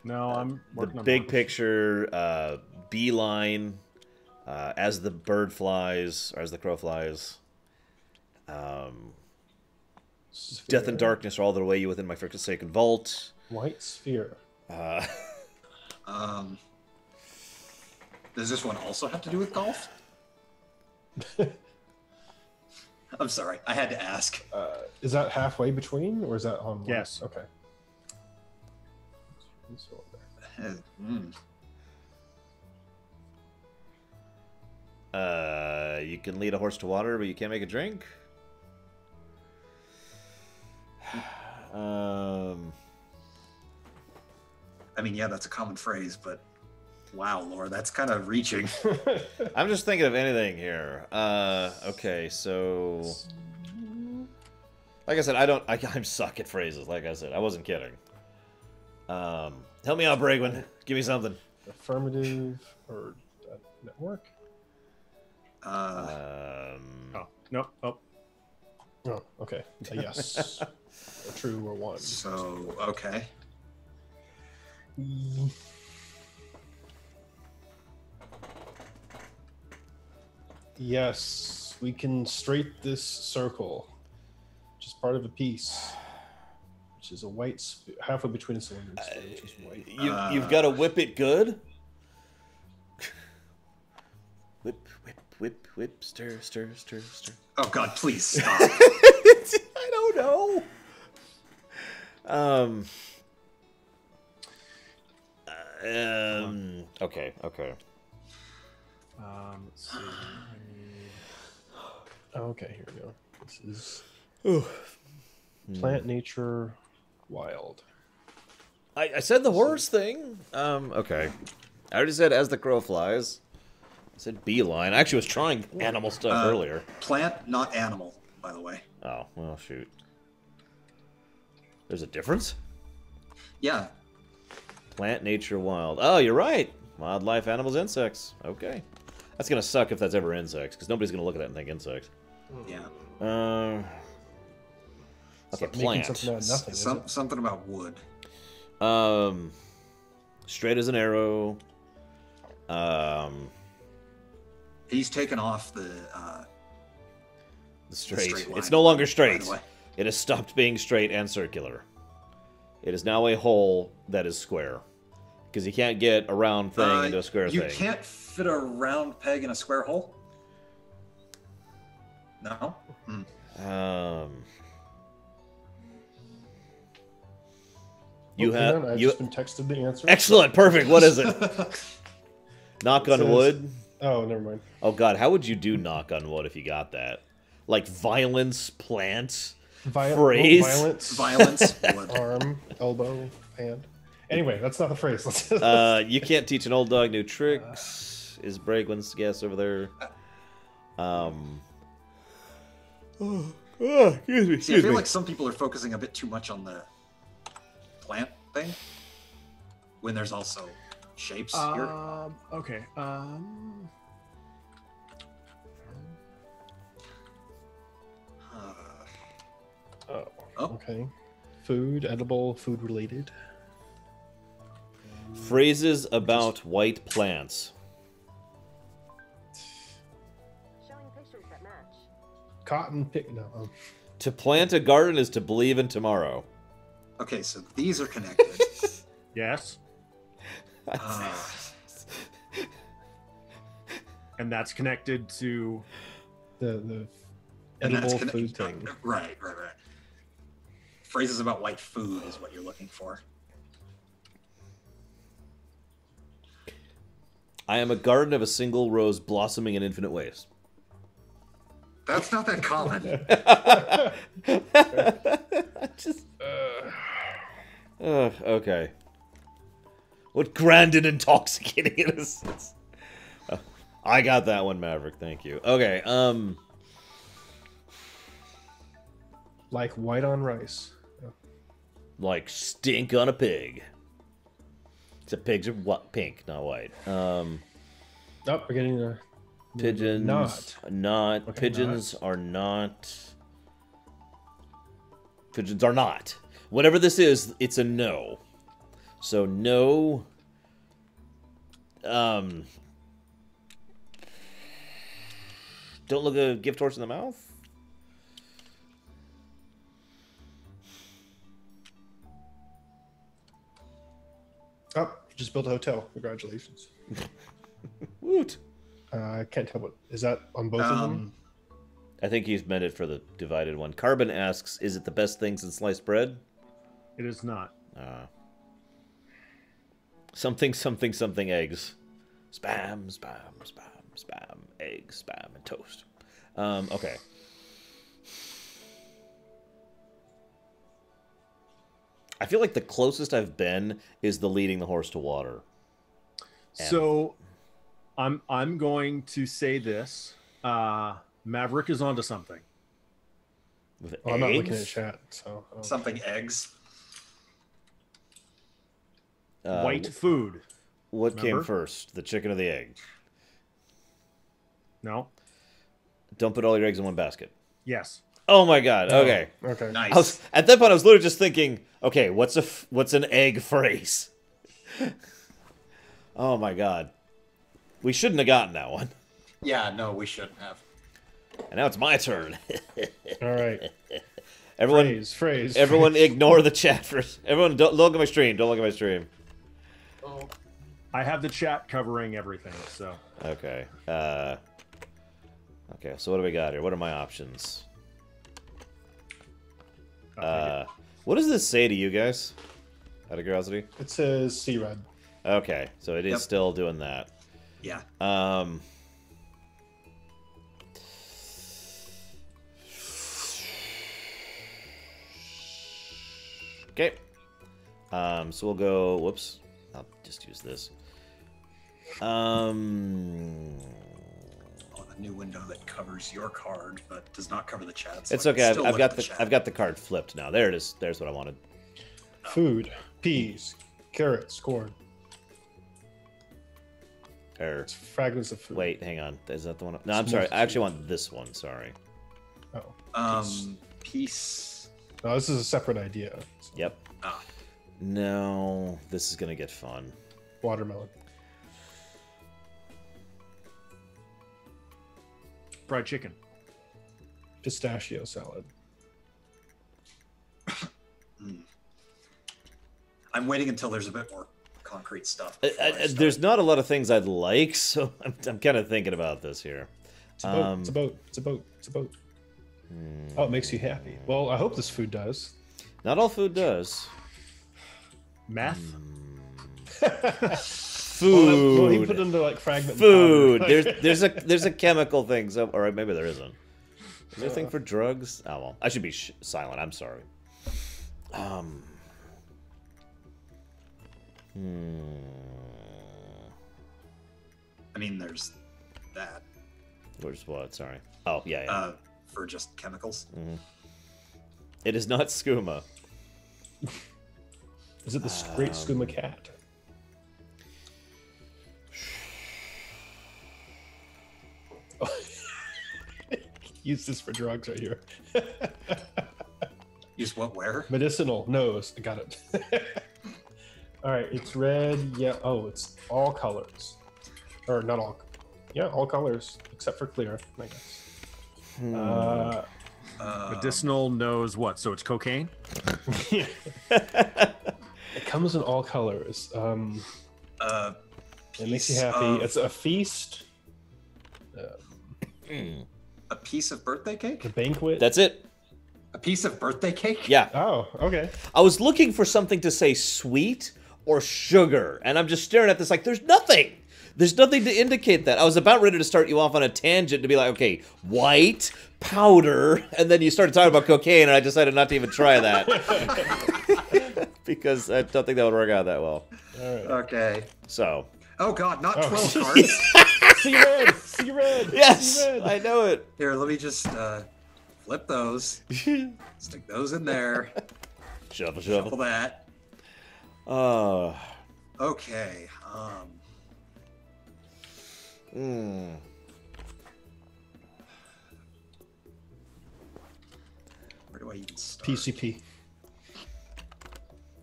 No, I'm The working on big more. picture, beeline, as the bird flies, or as the crow flies. Death and darkness are all that away you within my forsaken vault. White sphere. Does this one also have to do with golf? I'm sorry, I had to ask. Is that halfway between, or is that on? one? Yes. Okay. You can lead a horse to water, but you can't make a drink. I mean, yeah, that's a common phrase, but wow, Laura, that's kind of reaching. I'm just thinking of anything here. Okay, so like I said, I'm suck at phrases. Like I said, I wasn't kidding. Help me out, Bragwin. Give me something. Affirmative or network? Oh, no. Oh, Oh, okay. A yes. A true or one. So, okay. Yes, we can straight this circle, which is part of a piece, which is a white halfway between the cylinders, which is white. You've got to whip it good. Whip, whip, whip, whip, stir, stir, stir, stir. Oh God, please stop. I don't know. Okay. let's see. Okay, here we go. This is plant, nature, wild. I said the horse thing. Okay. I already said as the crow flies. I said beeline. I actually was trying animal stuff earlier. Plant, not animal, by the way. Oh, well, shoot. There's a difference? Yeah. Plant, nature, wild. Oh, you're right. Wildlife, animals, insects. Okay. That's going to suck if that's ever insects, because nobody's going to look at that and think insects. Yeah. Okay, Making plant. something out of nothing. is it? Something about wood. Straight as an arrow. He's taken off the The straight. straight line, It's no longer by straight. the way. It has stopped being straight and circular. It is now a hole that is square. Because you can't get a round thing into a square you thing. You can't fit a round peg in a square hole? No? Hang on, I've just been texted the answer. Excellent, perfect. What is it? Knock on wood? Oh, never mind. Oh god, how would you do knock on wood if you got that? Like violence, plant, phrase? Violence, arm, elbow, hand. Anyway, that's not the phrase. You can't teach an old dog new tricks. Is Braglin's guess over there? Excuse me. See, I feel like some people are focusing a bit too much on the plant thing when there's also shapes here. Okay. Okay. Food, edible, food related. Phrases about white plants. Showing pictures that match. Cotton pick. No. To plant a garden is to believe in tomorrow. Okay, so these are connected. Yes. And that's connected to the edible food thing. Right. Phrases about white food is what you're looking for. I am a garden of a single rose blossoming in infinite ways. That's not that common. Okay. What grand and intoxicating innocence. I got that one, Maverick. Thank you. Okay. Like white on rice. Like stink on a pig. Except pigs are pink, not white. Oh, we're getting a pigeons. Not. Okay, pigeons are not. Pigeons are not. Whatever this is, it's a no. So no. Don't look a gift horse in the mouth. Oh, just built a hotel. Congratulations. Woot. I can't tell what is that on both of them. I think he's meant it for the divided one. Carbon asks, "Is it the best thing since sliced bread?" It is not. Something eggs. Spam, eggs, spam, and toast. Okay. I feel like the closest I've been is the leading the horse to water. So, I'm going to say this. Maverick is onto something. Well, I'm not looking at chat, so something eggs. White food. What came first, the chicken or the egg? No. Don't put all your eggs in one basket. Yes. Oh my god. Okay. Okay. Nice. At that point, I was literally just thinking, okay, what's an egg phrase? Oh my god. We shouldn't have gotten that one. Yeah, no, we shouldn't have. And now it's my turn. All right. Everyone, phrase. Everyone, ignore the chat first. Everyone, don't look at my stream. Don't look at my stream. Oh. I have the chat covering everything. So. Okay. Okay. So what do we got here? What are my options? What does this say to you guys? Out of curiosity. It says C-Red. Okay, so it is still doing that. Yeah. Okay. So we'll go. Whoops. I'll just use this. A new window that covers your card, but does not cover the chat. So it's okay. I've got the card flipped now. There it is. There's what I wanted. Food, peas, carrots, corn. It's fragments of food. Wait, hang on. Is that the one? No, I'm sorry. I actually want this one. Sorry. Oh. Peace. No, this is a separate idea. So. Yep. No, this is gonna get fun. Watermelon. Fried chicken. Pistachio salad. I'm waiting until there's a bit more concrete stuff. before I start. There's not a lot of things I'd like, so I'm kind of thinking about this here. It's a boat. It's a boat. It's a boat. It's a boat. Oh, it makes you happy. Well, I hope this food does. Not all food does. Meth. Food. Well, he put it into like fragment. Food. powder. There's a chemical thing. So, or maybe there isn't. Is there a thing for drugs? Oh well, I should be silent. I'm sorry. I mean, there's that Where's what? Sorry. Oh yeah. for just chemicals. It is not skooma. Is it the great skooma cat? Use this for drugs right here. Use what? Where? Medicinal nose. I got it. All right, it's red. Yeah. Oh, it's all colors, or not all. Yeah, all colors except for clear, I guess. Medicinal knows what? So it's cocaine. It comes in all colors. It makes you happy. It's a feast. A piece of birthday cake? A banquet. That's it. A piece of birthday cake? Yeah. Oh, okay. I was looking for something to say sweet or sugar, and I'm just staring at this like there's nothing. There's nothing to indicate that. I was about ready to start you off on a tangent to be like, okay, white, powder, and then you started talking about cocaine, and I decided not to even try that. Because I don't think that would work out that well. All right. Okay. So. Oh god, not 12 cards. See red. See red. Yes, See red. I know it. Here, let me just flip those. Stick those in there. Shuffle, Shuffle shuffle. that. Okay. Where do I even start? PCP.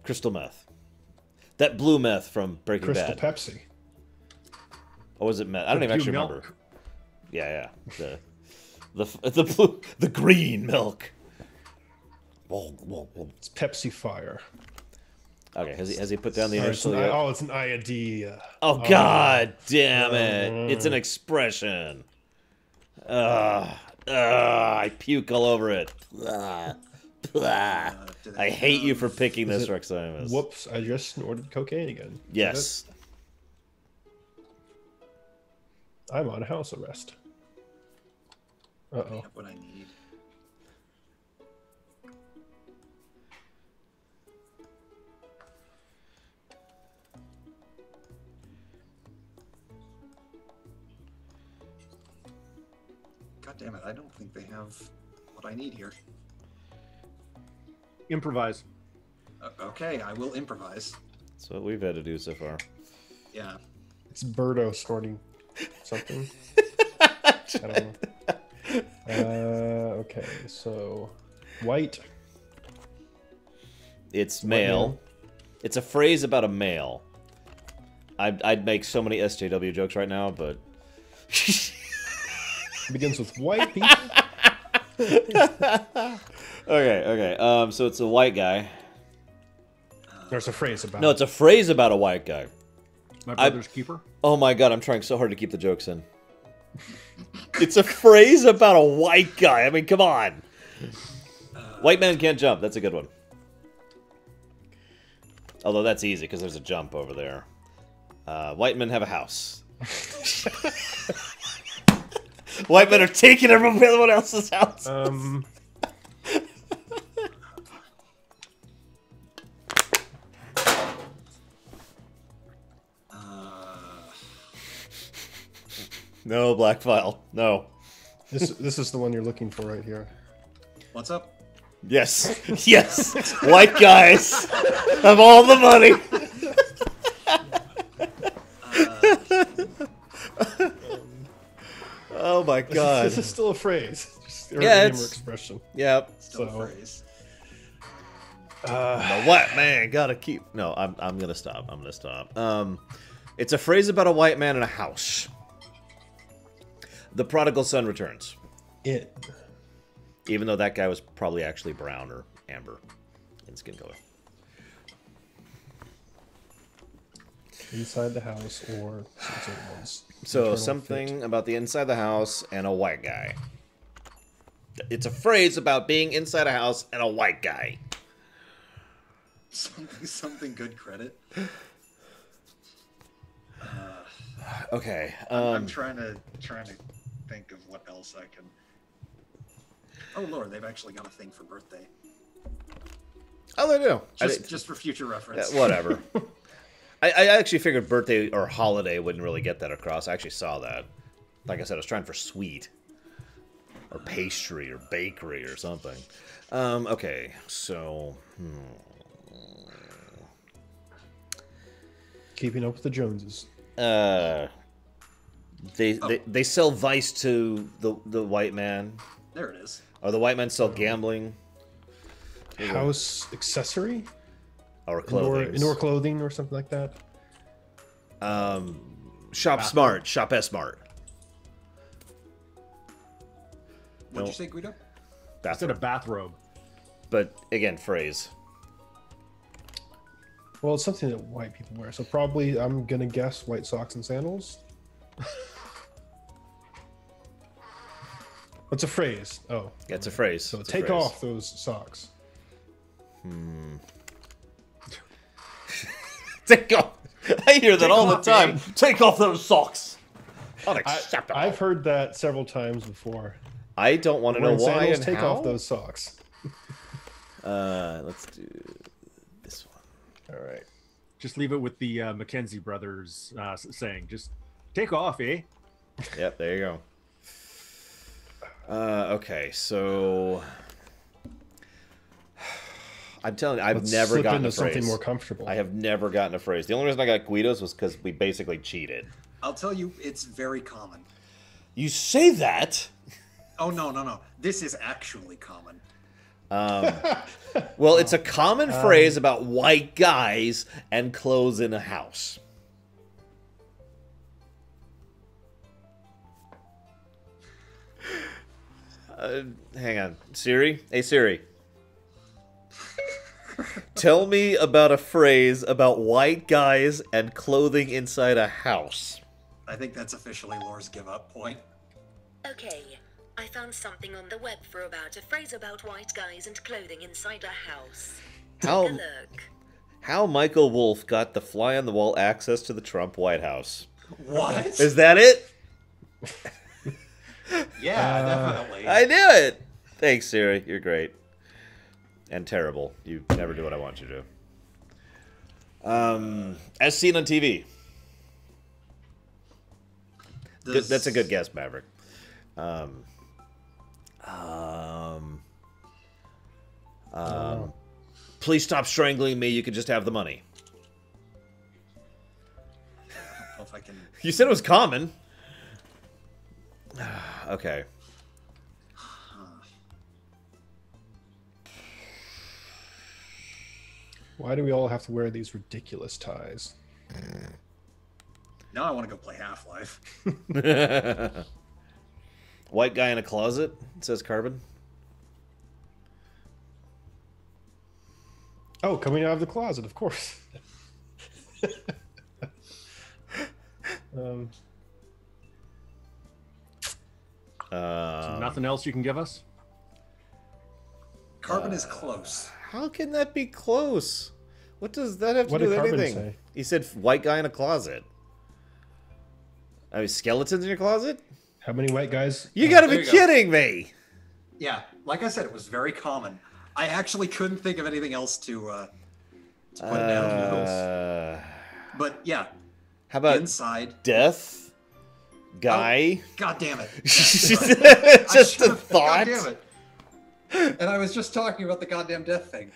Crystal meth. That blue meth from Breaking Crystal Bad. Pepsi. Or was it meth? I don't even Blue actually milk. remember. Yeah. The blue, the green milk. It's Pepsi Fire. Okay, has he put down the Or it's initial an, yet? oh, it's an IAD. Oh god damn it! It's an expression. I puke all over it. I hate you for picking this, Reximus. Whoops! I just snorted cocaine again. Yes. I'm on house arrest. Uh-oh. Have what I need. God damn it, I don't think they have what I need here. Improvise. Okay, I will improvise. That's what we've had to do so far. Yeah. It's Birdo snorting something. I don't know. Okay, so white. It's male. It's a phrase about a male. I'd make so many SJW jokes right now, but Begins with white people. okay. So it's a white guy. There's a phrase about No, it's a phrase about a white guy. My brother's keeper. Oh my god, I'm trying so hard to keep the jokes in. It's a phrase about a white guy. I mean, come on. White man can't jump. That's a good one. Although that's easy because there's a jump over there. White men have a house. White men are taking everyone else's house. No, Black File. No. This is the one you're looking for right here. What's up? Yes. Yes. White guys have all the money. Oh my god. This is still a phrase. Just a Yeah, humor it's- expression. Yep. Still So- a phrase. The white man gotta keep. No, I'm gonna stop. I'm gonna stop. It's a phrase about a white man in a house. The prodigal son returns. It. Even though that guy was probably actually brown or amber in skin color. inside the house or some sort of ones. So Internal something fit. about the inside the house and a white guy. It's a phrase about being inside a house and a white guy. Something good credit. Okay. I'm trying to think of what else I can. Oh Lord, they've actually got a thing for birthday. Oh, they do. Just for future reference. Whatever. I actually figured birthday or holiday wouldn't really get that across. I actually saw that. Like I said, I was trying for sweet. Or pastry or bakery or something. Okay, so... Keeping up with the Joneses. They sell vice to the white man. There it is. Or the white men sell gambling. House accessory? Or clothing. Indoor clothing or something like that? Shop smart. Shop S-Mart. What'd you say, Guido? Instead of bathrobe. But, again, phrase. Well, it's something that white people wear. So probably, I'm going to guess white socks and sandals. What's a phrase? Oh. Yeah, it's a phrase. So it's a take phrase. off those socks. Take off. I hear that all the time. Take off those socks. Unacceptable. I've heard that several times before. I don't want to know Wearing why sandals, and take how. off those socks. Let's do this one. All right. Just leave it with the Mackenzie brothers saying, just take off, eh? Yep, there you go. Okay, so I'm telling you, I've never slip gotten a into phrase. something more comfortable. I have never gotten a phrase. The only reason I got Guido's was because we basically cheated. I'll tell you, it's very common. You say that? Oh no. This is actually common. Well, it's a common phrase about white guys and clothes in a house. Hang on. Siri? Hey, Siri. Tell me about a phrase about white guys and clothing inside a house. I think that's officially Laura's give up point. Okay, I found something on the web about a phrase about white guys and clothing inside a house. Take a look. How Michael Wolff got the fly-on-the-wall access to the Trump White House. What? Is that it? Yeah, definitely. I knew it! Thanks, Siri. You're great. And terrible. You never do what I want you to do. As seen on TV. That's a good guess, Maverick. Please stop strangling me. You can just have the money. I don't know if I can. You said it was common. Okay. Why do we all have to wear these ridiculous ties? Now I want to go play Half-Life. White guy in a closet, says Carbon. Oh, coming out of the closet, of course. So nothing else you can give us? Carbon is close. How can that be close? What does that have to What do did with Carbon anything? say? He said white guy in a closet. I mean, skeletons in your closet? How many white guys? You gotta there be you go. kidding me! Yeah, like I said, it was very common. I actually couldn't think of anything else to put down. But yeah, How about inside. death? Guy? God damn it. Just a thought? God damn it. And I was just talking about the goddamn death thing.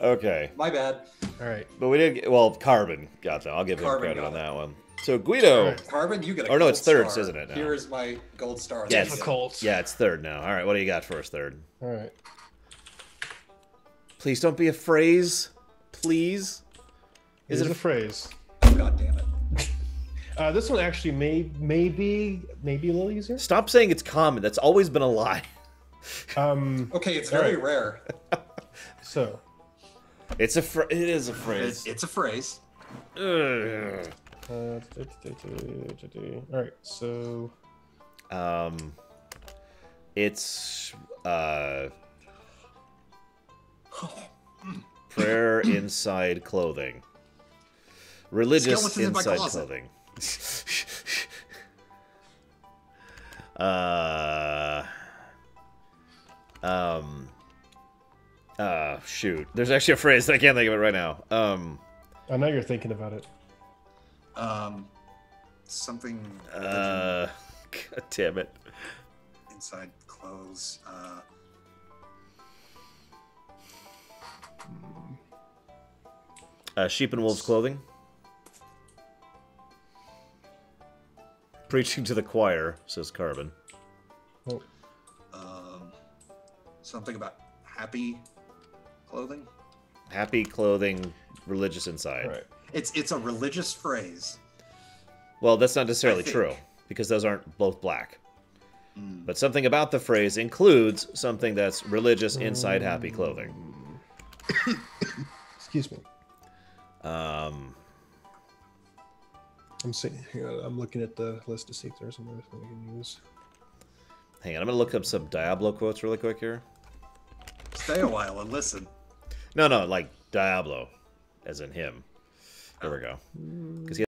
Okay. My bad. All right. But we did get, well, Carbon got that. I'll give him Carbon credit got on it. that one. So Guido. Carbon, you get a Or no, gold it's third, star. isn't it, now? Here is my gold star. Yes. Difficult. Yeah, it's third now. All right, what do you got for us, third? All right. Please don't be a phrase. Please. Is it a phrase? Oh, God damn it. This one actually may be a little easier. Stop saying it's common. That's always been a lie. Okay, it's very rare. So It is a phrase. It's a phrase. Ugh. All right, so It's prayer inside clothing. Religious Skeletons in my inside closet. clothing. Shoot. There's actually a phrase that I can't think of it right now. I know you're thinking about it. Something God damn it. inside clothes. Sheep and wolves clothing. Preaching to the choir, says Carbon. Oh, Something about happy clothing. Happy clothing, religious inside. all right. It's a religious phrase. Well, that's not necessarily I think. true, because those aren't both black. But something about the phrase includes something that's religious inside happy clothing. Excuse me. Um, I'm saying, I'm looking at the list to see if there's another thing I can use. hang on, I'm going to look up some Diablo quotes really quick here. Stay a while and listen. No, like Diablo, as in him. There we go. Because he